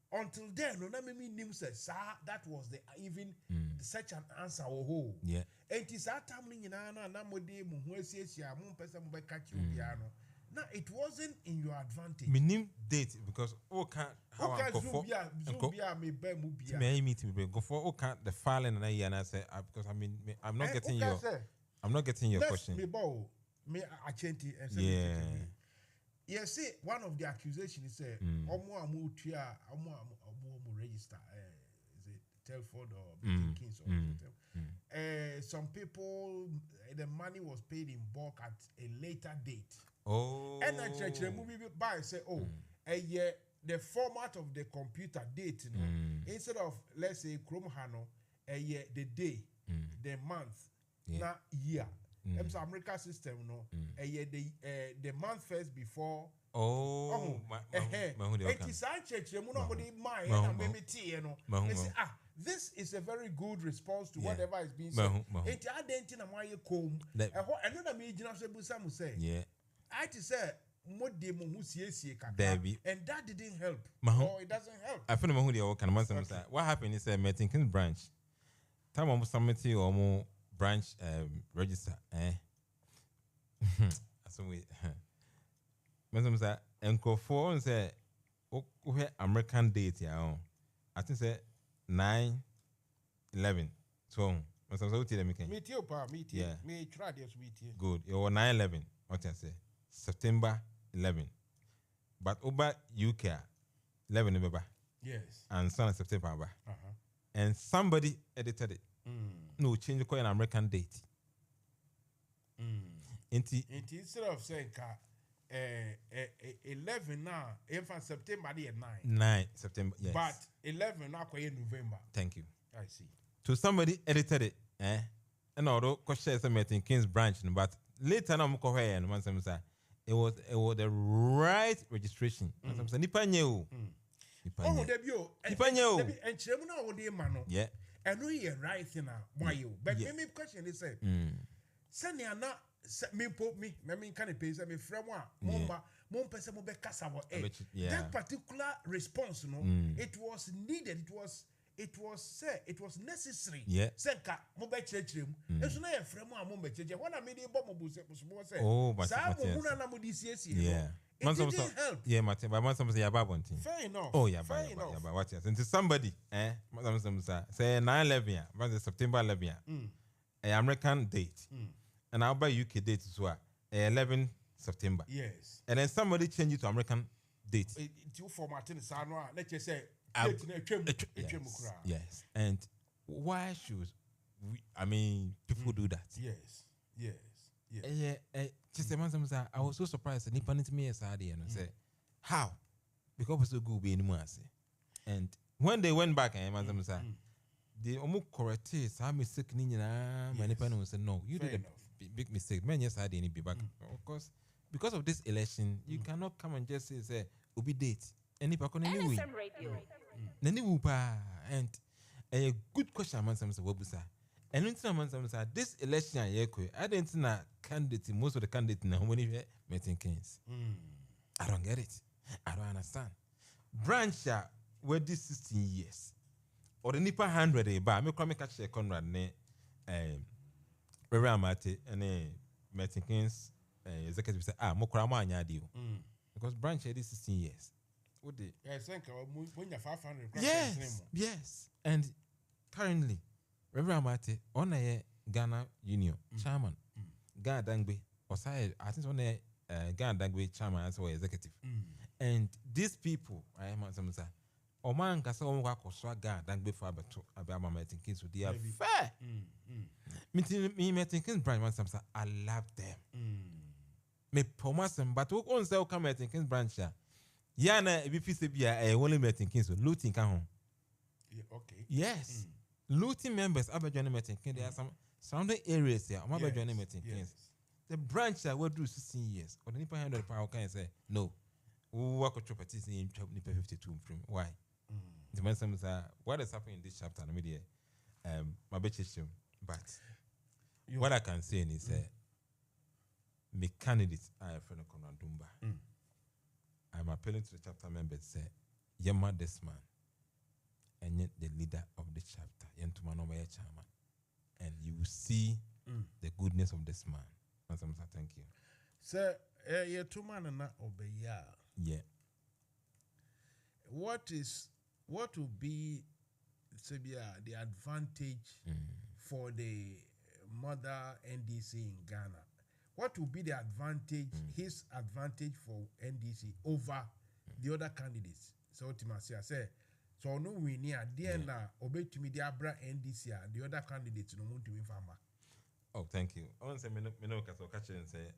Until then, no me name says that was the even such an answer or yeah. And it is that time na mode mu huesia mu person mu catch you piano. Now it wasn't in your advantage. Minim date because how I go for me be mu bia. Me meeting me go for the filing and I say because I'm not getting your question. Me bow me achenti and say yeah. Yes, see, one of the accusations is omo register is it Telford or Kings or something. Some people the money was paid in bulk at a later date. Oh. And I check the movie by say the format of the computer date instead of let's say Chrome Hano the day, the month, not year. America system no the month first before it is actually this is a very good response to whatever is being said. It identity na why come another me say I to say and that didn't help or it doesn't help. I feel what happened is Metinkin branch time almost submitting or more branch register so we Enko 4 say American date ya I think say 9/11 so me try this good it was 9/11 what I say September 11 but over UK 11 November yes and son of September and somebody edited it. No, change the an American date. Instead of saying 11 now, infant September 9 September, yes. But 11 now November. Thank you. I see. So somebody edited it, and although question is King's branch, but later now it was the right registration. Yeah. And we are right now. Why you? But me question is say, send ya na me kind of pay me from one person mo be kasa wo that particular response no it was needed it was necessary senka mo be chirechirem eso na ye frem a mo be cheche when I made bo mo bu say sa mo huna na mo di siesie it didn't help. Yeah, Martin, but Mansa Musa Yababonti. Fair enough. Oh, yeah, but watch it. Until somebody, Mansa Musa say 9/11, September 11, American date, and I'll buy UK date as well, 11 September. Yes. And then somebody change it to American date. You formatting the let's just say, yes. And why should we? I mean, people do that. Yes. Just a Mansa Musa, I was so surprised that Nippon to me as I did and say, how? Because it's so good being Musa. And when they went back, Mansa Musa, the almost corrected some mistake. Many people said, no, you did a big mistake. Man, yes, I didn't be back. Of course, because of this election, you cannot come and just say, Ubi date. Any pakon anyway. NFM Radio. Nani wupa. And a good question, Mansa Musa Wabusa. And until Mansa Musa, this election, I didn't know candidate, most of the candidates now when you meeting kings. I don't get it. I don't understand. Branch were this 16 years. Or the Nipa 100 a bar, me come catch a Conrad ne Ramate and meeting kings executive say, Mokrama anya because branch had this 16 years. What the when you're 500. Yes. And currently, Reverend Amate on a Ghana Union chairman, Ghana Dangbe, or side, I think on a Ghana Dangbe chairman as well executive. And these people, I am Mansa Musa, or man can say, oh, Ghana Dangbe for Abama meeting kids with the fair. Me meeting kids, Brian Mansa Musa, I love them. Me promise them, but who owns the come meeting kids branch? Yana, if you say, I only meeting kids with looting can home. Okay. Yes. Looting members are joining meeting. There are some surrounding areas here. I'm joining meeting. The branch that will do 16 years. Or the Nipa 100 power can say no. We work with properties in Nipa 52. Why? The Mansa Musa, what is happening in this chapter? The media, my best issue. But what I can say is my candidates are a friend of Konradumba. I'm appealing to the chapter members. Say, Yama this man. And yet the leader of the chapter, Yentumano chairman, and you will see the goodness of this man. Mansa Musa, thank you. Sir, you're two man and not obey. Yeah. What will be the advantage for the mother NDC in Ghana? What will be the advantage, his advantage for NDC over the other candidates? So ultimately, I say. So no we near DNA obey to me the Abra NDC the other candidates no want to win farmer. Oh, thank you. I want to say catch and say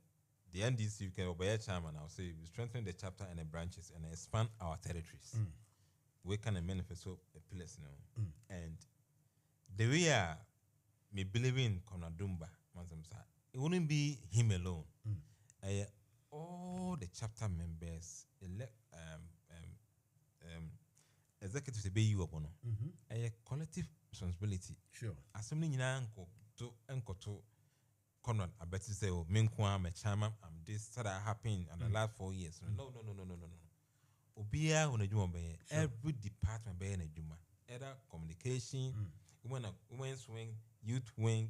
the NDC you can obey a chairman. I'll say we strengthen the chapter and the branches and expand our territories. We can manifest a place now. And the way me believing Konradumba, Mansa Musa, it wouldn't be him alone. All the chapter members executive to be you upon a collective responsibility. Sure. Assuming you to Conrad, I bet you say, oh, Minkwa, my chairman, this that happened in the last 4 years. No. Obia on a Juma Bay, every department bay in a Juma, either communication, women's wing, youth wing,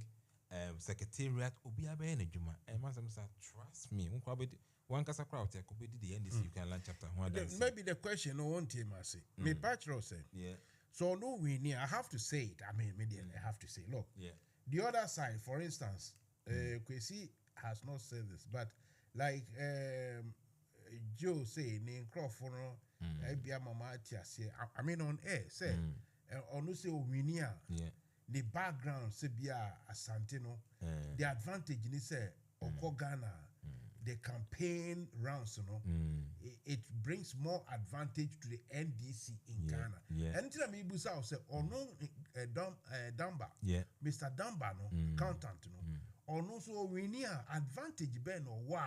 secretariat, Obia bay in a Juma. And Mansa Musa, trust me, one casa crowd could be the NDC you can learn chapter one. Maybe the question no one team I say. Me Patro said. Yeah. So no we near I have to say it. I mean I have to say, look, the other side, for instance, Kwesi has not said this, but like Joe say in Crawford I mean on air say on say we near the background say be a Santino, the advantage in say Oko Ghana. The campaign rounds, it brings more advantage to the NDC in Ghana. And tell me, Busa say, or no, Damba, Mr. Damba, no, accountant, no, or no, so we near advantage, Ben, or wa,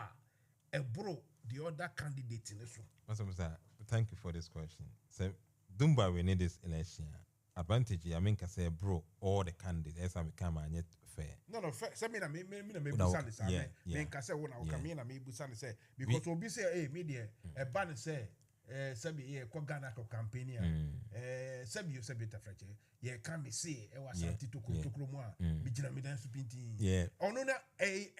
a bro, the other candidate in this one. Thank you for this question. So, Dumba, we need this election. Advantage, I mean, can say, bro, all the candidates, as I become and yet fair. No, fair. Say me busan this. Me can say when I come in, me busan say because we say, hey, media, a ban say, sabi ye kwa Ghana ko campaign ya, sabi you sabi tafreche, ye can be say, was anti to kromwa, bijina midan supinti. Yeah. Oh no,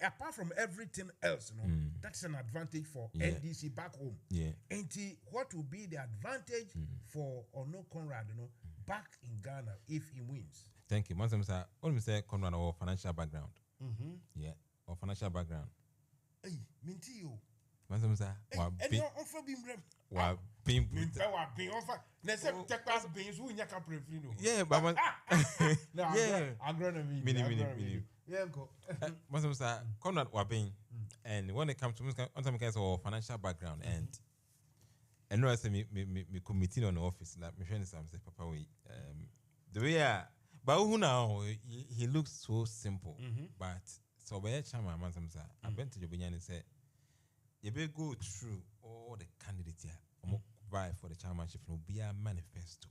apart from everything else, that's an advantage for NDC back home. Yeah. And what will be the advantage for Ono Conrad, back in Ghana if he wins? Thank you. Mansa Musa, only say Conrad or financial background. Yeah, or financial background. Hey, minti you. Mansa Musa, and you're on for being being being offered. Let's have take us beings who you can prefer. yeah, but yeah, agronomy. Mini. Yeah, go. Mansa Musa, Conrad Wabing, and when it comes to Musa, on some kinds of financial background, and no, I say me committee on the office, like my friend Sam say, Papa, we the way but who now he looks so simple, but so by Chama Mansa Musa, I went to Jobian and said, you better go through all the candidates here, vie for the chairmanship, will be a manifesto.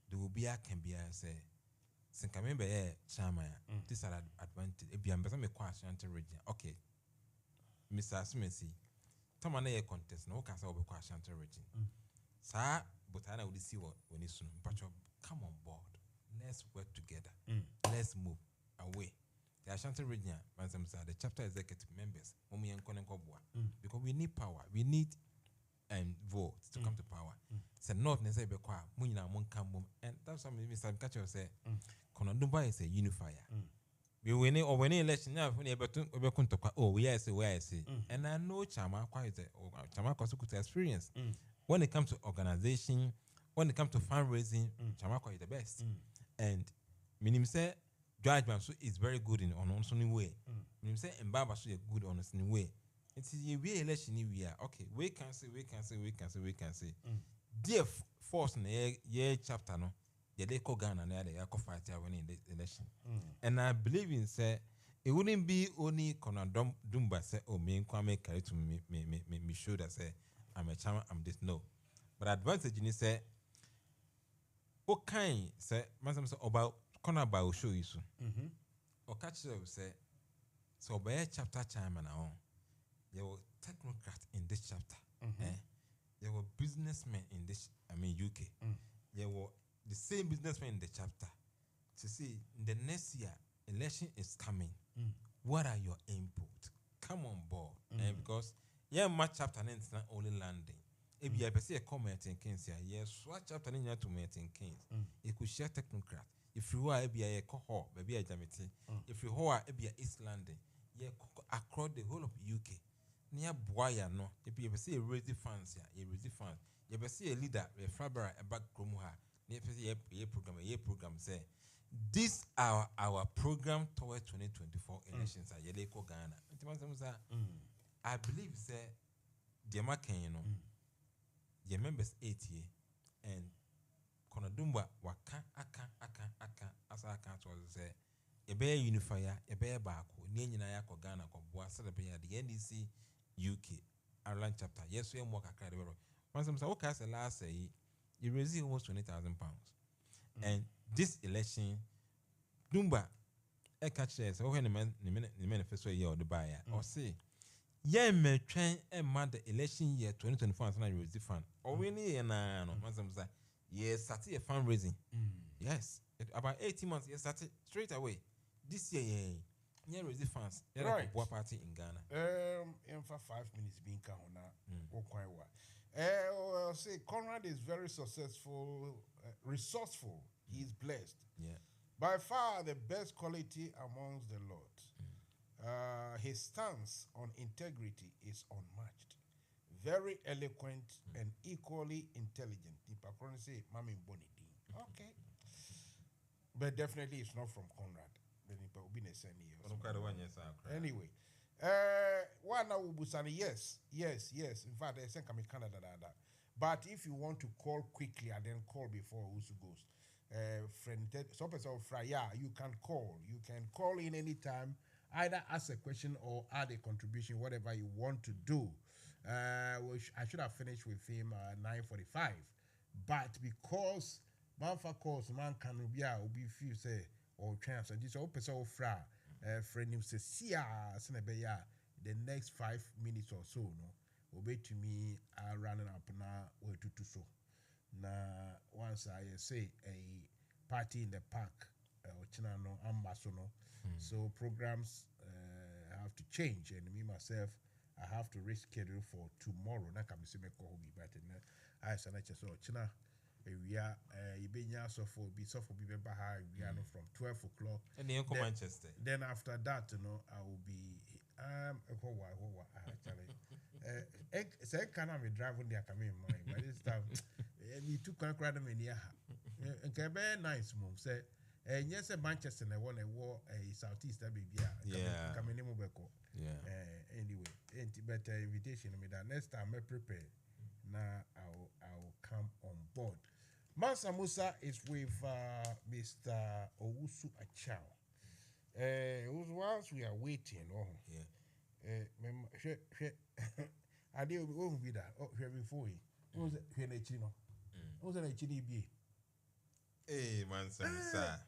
There will be a can be a say. Since I remember, chairman, this are advantage. If you are me question to region, okay, Mr. Smithsy, Tomana contest, no can say over question to region. Sir, but I will see what when it's soon. But come on board, let's work together, let's move away. The Ashanti region, the chapter executive members, because we need power, we need votes to come to power. So not necessarily and that's something Mr. Catcher said. Konodumba is a unifier. We win it or when election now when you're to oh yes, where I see. And I know Chama quite Chama could experience when it comes to organization, when it comes to fundraising, Chama is the best. And minim say judgment so is very good in on any way. Minim say Mbaba so good on any way. It's a way election we are okay. We can say. Dear force in the year chapter no. They call Ghana and they are fight winning the election. And I believe in say it wouldn't be only Conor Dumba say oh me Kwame carry to me show that say I'm a charmer, I'm this no. But advantage in say what kind say myself about Conor Bao show you soon. Or catch say so by a chapter chairman now. There were technocrats in this chapter. There were businessmen in this UK. There were the same businessmen in the chapter to see in the next year election is coming. What are your input? Come on board, because my chapter is not only landing. If you ever see a comment in Kings here, yes, what chapter in your to meet in Kings? You could share technocrat. If you are a cohort, maybe a jamity. If you are a East London, across the whole of UK. Near Boya no, if you ever see a raising fans here, you ever see a leader, a Fabra, a back Kromuha. A program say these are our program toward 2024 elections at Yeleko Ghana. I believe say the American the members 8 year and Konadumba waka aka as I can't say a bear unifier, a bear bako, Nina Yako Ghana, Boa Celebrate the NDC UK Ireland chapter. Yes, we are more carried. Once I'm okay, as the last say. You raised almost £20,000. And this election, Dumba, a catcher, so when the manifesto year or the buyer, or say, yeah, may train a month the election year 2024 and I raise the fund. Or we need an yes, started a fundraising. Yes, about 18 months, yes, started straight away. This year, yeah, raise the funds. Right. What party in Ghana? In for 5 minutes being count now, quite well. I'll say Conrad is very successful, resourceful. He's blessed. Yeah. By far the best quality amongst the lot. His stance on integrity is unmatched. Very eloquent and equally intelligent. Say, Mami Bonidi. Okay. But definitely it's not from Conrad. Anyway. One now Busani, yes. In fact, I think I'm in Canada. But if you want to call quickly and then call before Usu goes, friend, you can call. You can call in any time, either ask a question or add a contribution, whatever you want to do. Which I should have finished with him at 9:45, but because Manfa calls, man can be few say or chance and this open so fra. Friend him says, the next 5 minutes or so, no, obey to me, running up now, where to so. Now, once I say a party in the park, Chinano, Ambasono, so programs have to change, and me myself, I have to reschedule for tomorrow. Now, come see me call me, but I said, so China. We are from 12 o'clock. And then Manchester. Then after that, I will be actually say can I be driving there come in mind but this time me too can cry them in here and can be nice move say yes Manchester na one war southeast baby come in mobile anyway but invitation me that next time I prepare now I'll come on board. Mansa Musa is with Mr. Owusu Achao. Whilst we are waiting, I did won't be that. Oh, here before you. Who's a chino? Who's a chini be? Hey, Mansa Musa.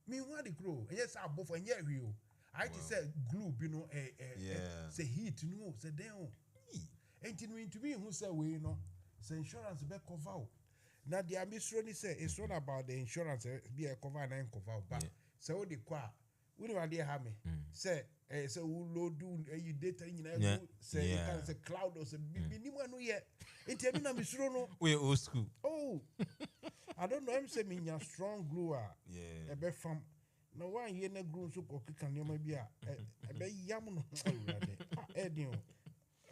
Me want the grow. Yes, I both and yet you. I just said glue, you know, say heat, no, say down. Ain't it to me who say we, you know, say insurance back cover. Now the ambisroni say it's not about the insurance be a cover and cover, but so the qua. We don't idea how me say say we load do you data in say you can say cloud or say anyone no yet. It tell me na misrono. We old school. Oh, I don't know. I'm saying me a strong glue. Yeah. A be from no one year na glue so ko kan you maybe a be yam no.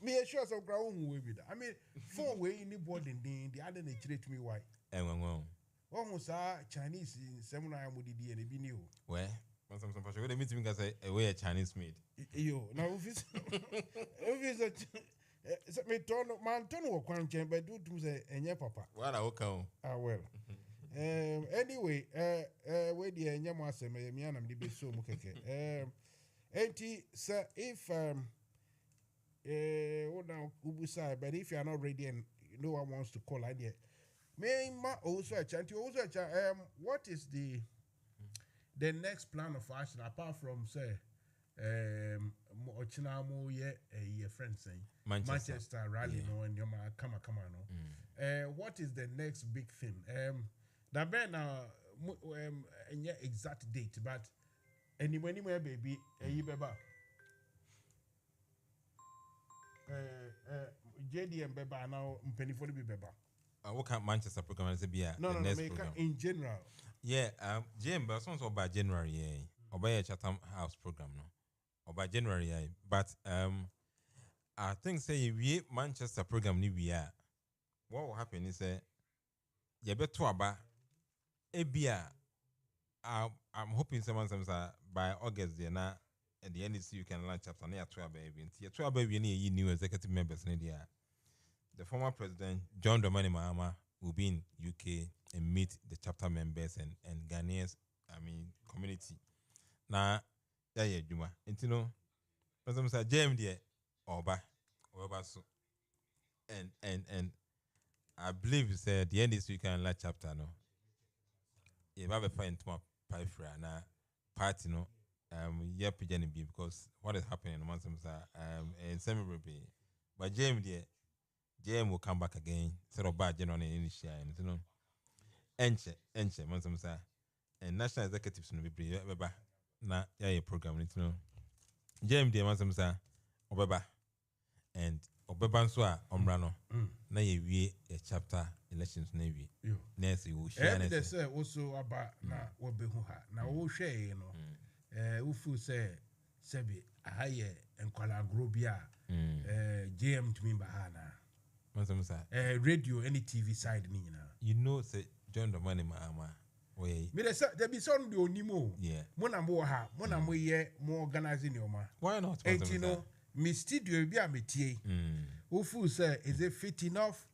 Me sure some ground we be that. I mean, 4 way in the boarding the other they treat me why. Almost Chinese in seminar with the be new. Where? Some passion. They meet me because I wear a Chinese maid. Yo, now if it's a me turn man turn work one chain, but do to say enya papa. What I will come. Ah well. Anyway, where the enya mo asem me anam di be so mu keke. Enti sir if what now ubusa, but if you are not ready and no one wants to call idea. Me ma also a chant also what is the next plan of action apart from say Ochinamo ye friend saying Manchester rally no and your come no what is the next big thing that ben now exact date but anywhere baby beba JDM beba now penny for the beba what can Manchester program as a beer no in general. Yeah, Jim, but songs by January, or by a Chatham House program, no, or by January, but I think say we Manchester program ni we are. What will happen is you better about a beer. I'm hoping someone by August there now at the NDC you can launch chapter near 12 baby. Here 12 baby any new executive members in the The former president John Dramani Mahama will be in UK and meet the chapter members and Ghanaians, community. Now, Juma. And you know, Mansa Musa James there, Oba so. And I believe you said the end is we can like chapter no. If I have a find to my pie for now, party no, because what is happening in Mansa Musa and semi but James there. JM will come back again, sort of bad general initial, you know. Enche, Mansa Musa, and national executives will be na ya program, you know. JM dear Mansa Musa, Obeba, and Obeba Swa, Ombrano, na ye a chapter elections navy. Next, you will share. And they say also about na Wabehuha. Now, we'll share, you know. Ufu say, Sebi, Ahaye, and Kuala Grobia, JM to me Bahana. Mansa Musa. Radio, any TV side, you know, say John Dramani Mahama. Me there be some do nimo. Yeah. Mona mo ye more organizing your man. Why not? And you know, me studio be a métier. Ufu say, is it fit enough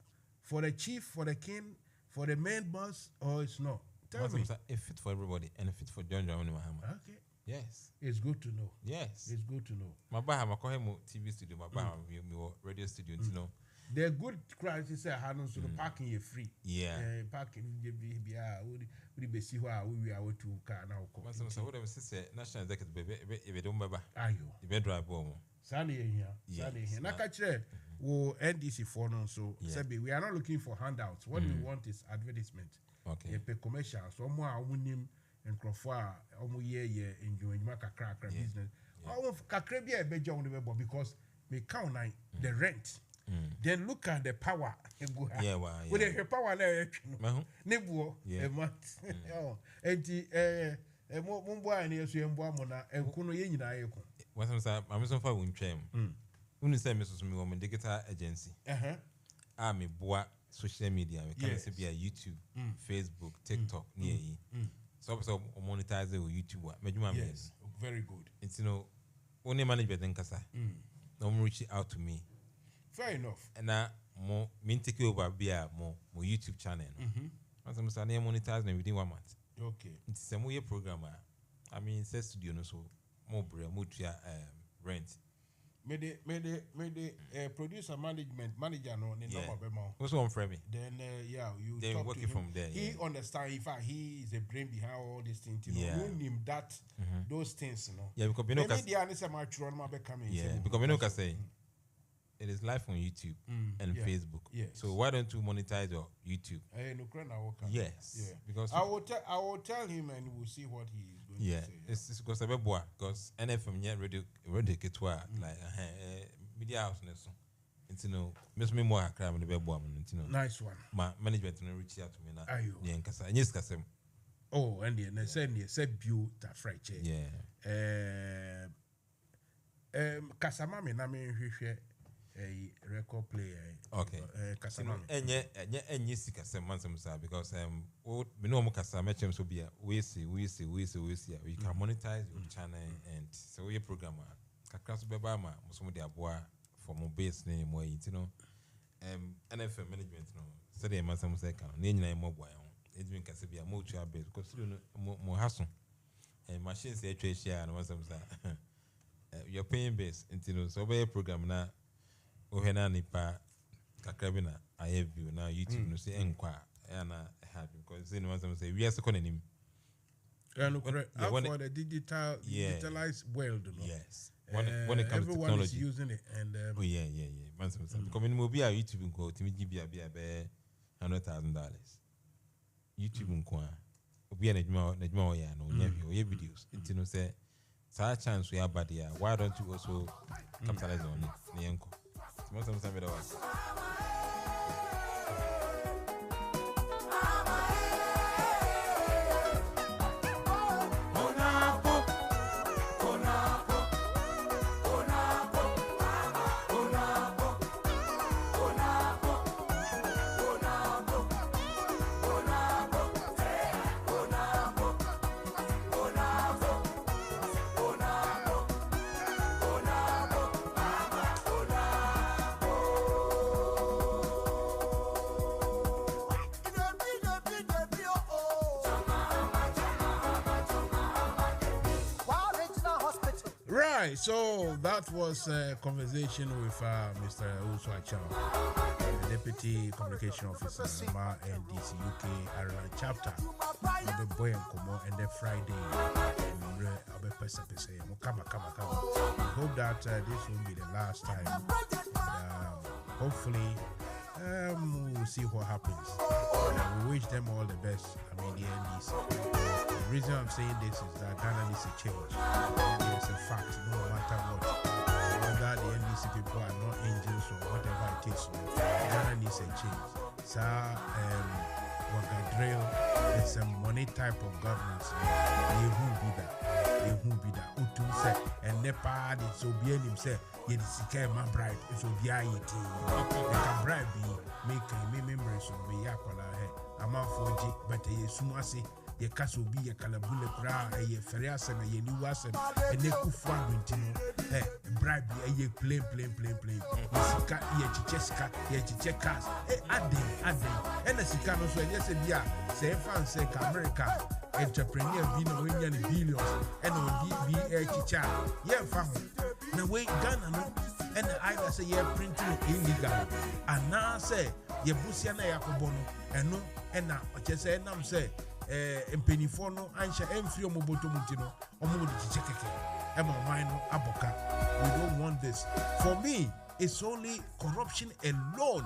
for the chief, for the king, for the main boss, or it's not? Tell me. It's fit for everybody and fit for John Dramani Mahama. Okay. Yes. It's good to know. Yes. It's good to know. My Bahama call him TV studio, my Bahama radio studio, you know. The good crowd is Hanon so the parking is free. Yeah. Parking we be see where we are to car now. So what I was say national executive baby if you don't remember. Ayo. You better drive home. Sunday here. Sunday here. Nakache will NDC for no so Sebi we are not looking for handouts. What we want is advertisement. Okay. A commercial. So more winning and Crawford ye enjoying my crack business. I kakra be a beja on the web because we count the rent. Then look at the power. With the power nebuo a month. And the Mumbai and Yasuambuamona and Kuno Yin. What's I'm so far with him. Unu say me so me woman digital agency. Me boa social media. Me can say be a YouTube, Facebook, TikTok, near ye. So monetize it with YouTube. Yes, very good. It's only management in Kasa. No reach out to me. Fair enough. And now more mean take over be a more YouTube channel. Once I'm saying monetize within 1 month. Okay. It's a more programmer. I mean, say studio no so more rent. Maybe producer manager no Also on Fremi. Then you then talk working to him. from there. He understand. In fact, he is the brain behind all these things. You know, you name that those things. You know. Yeah, because maybe the answer might run my coming. Yeah, because you can say it is live on YouTube and Facebook. Yes. So why don't you monetize your YouTube? Yes. Yeah. Because I will tell him and we'll see what he is going to say. It's because because NFM radio ketwa like media house neso. It's miss me more crime in the bebo nice one. My management no reach out to me now. Yeah, nkasa. Yes, kasem. Oh, and then said view that fried chair. Yeah. Kasama me na me hwehwe a record player. Okay. Kasama. Enye sikasem Mansa Musa because we know mo kasama chem so bia we see we can monetize your channel and so your programmer kakra so beba ma mo de aboa for mo base na mo yi NFM management no so dey Mansa Musa kan na nyina mo boa ho edwin kase bia mo tua base because mo haso machines e twa share na Mansa Musa you're paying base so be program na ohena nipa kakra na I have you now YouTube no say enkwa na have because say no Mansa Musa we are second nim for the digitalized world, you know. Yes. When it comes to everyone technology, is using it, and yeah. Mansa Musa. Because when we be a YouTube go, to me give be $100,000. YouTube go, we are nejma ya no your videos. It's say, such chance we have bad here. Why don't you also capitalize on it? Nienko. Mansa Musa be the one. Right, so that was a conversation with Mr. Uswa Chow, the Deputy Communication Officer of NDC UK Ireland chapter. The boy and Komo and the Friday. Come. Hope that this will be the last time. Hopefully, we'll see what happens. We wish them all the best. I mean, the NDC. The reason I'm saying this is that Ghana needs a change. It's a fact, no matter what. Whether the NDC people are not angels or whatever it is, Ghana needs a change. So, drill, it's a money type of governance. They won't be that. Utu say, and Nepal, it's so be himself. Yet it's a man bribe, it's so be it. They can bribe me, make memories of me. I'm out for G, but a sumasi. Ye kaso bi ye kalabule kura ye feriasa na ye niwasa and ye kufa wintino bribe ye plain sika ye chicheska ye chichekas ade and sika no so ye se bia say fan say America entrepreneur bi no wenya ni billions and on be chicha ye fa na we Ghana no and either say ye printing illegal and now say ye busia na yakobo no eno and na say nam say empenifo no ansha emfri omoboto mutino omodi chichekeke emomino aboka. We don't want this. For me, it's only corruption alone.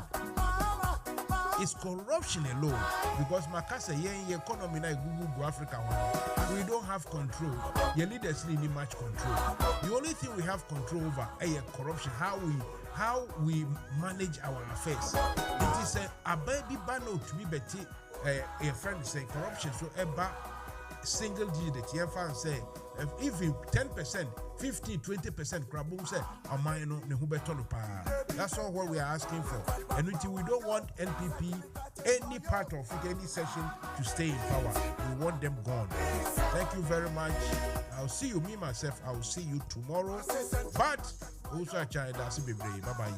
It's corruption alone because makasa ye economy na Google Africa one. We don't have control. Your leaders need much control. The only thing we have control over is corruption. How we manage our affairs. It is a baby bano to me betty. A friend say corruption so eba single digit. Your fan say even 10%, 15, 20% crabum say Amaino Nehubeton pa. That's all what we are asking for. And we don't want NPP, any part of it, any session to stay in power. We want them gone. Thank you very much. I'll see you, me myself, I'll see you tomorrow. But also a child that's a baby. Bye bye.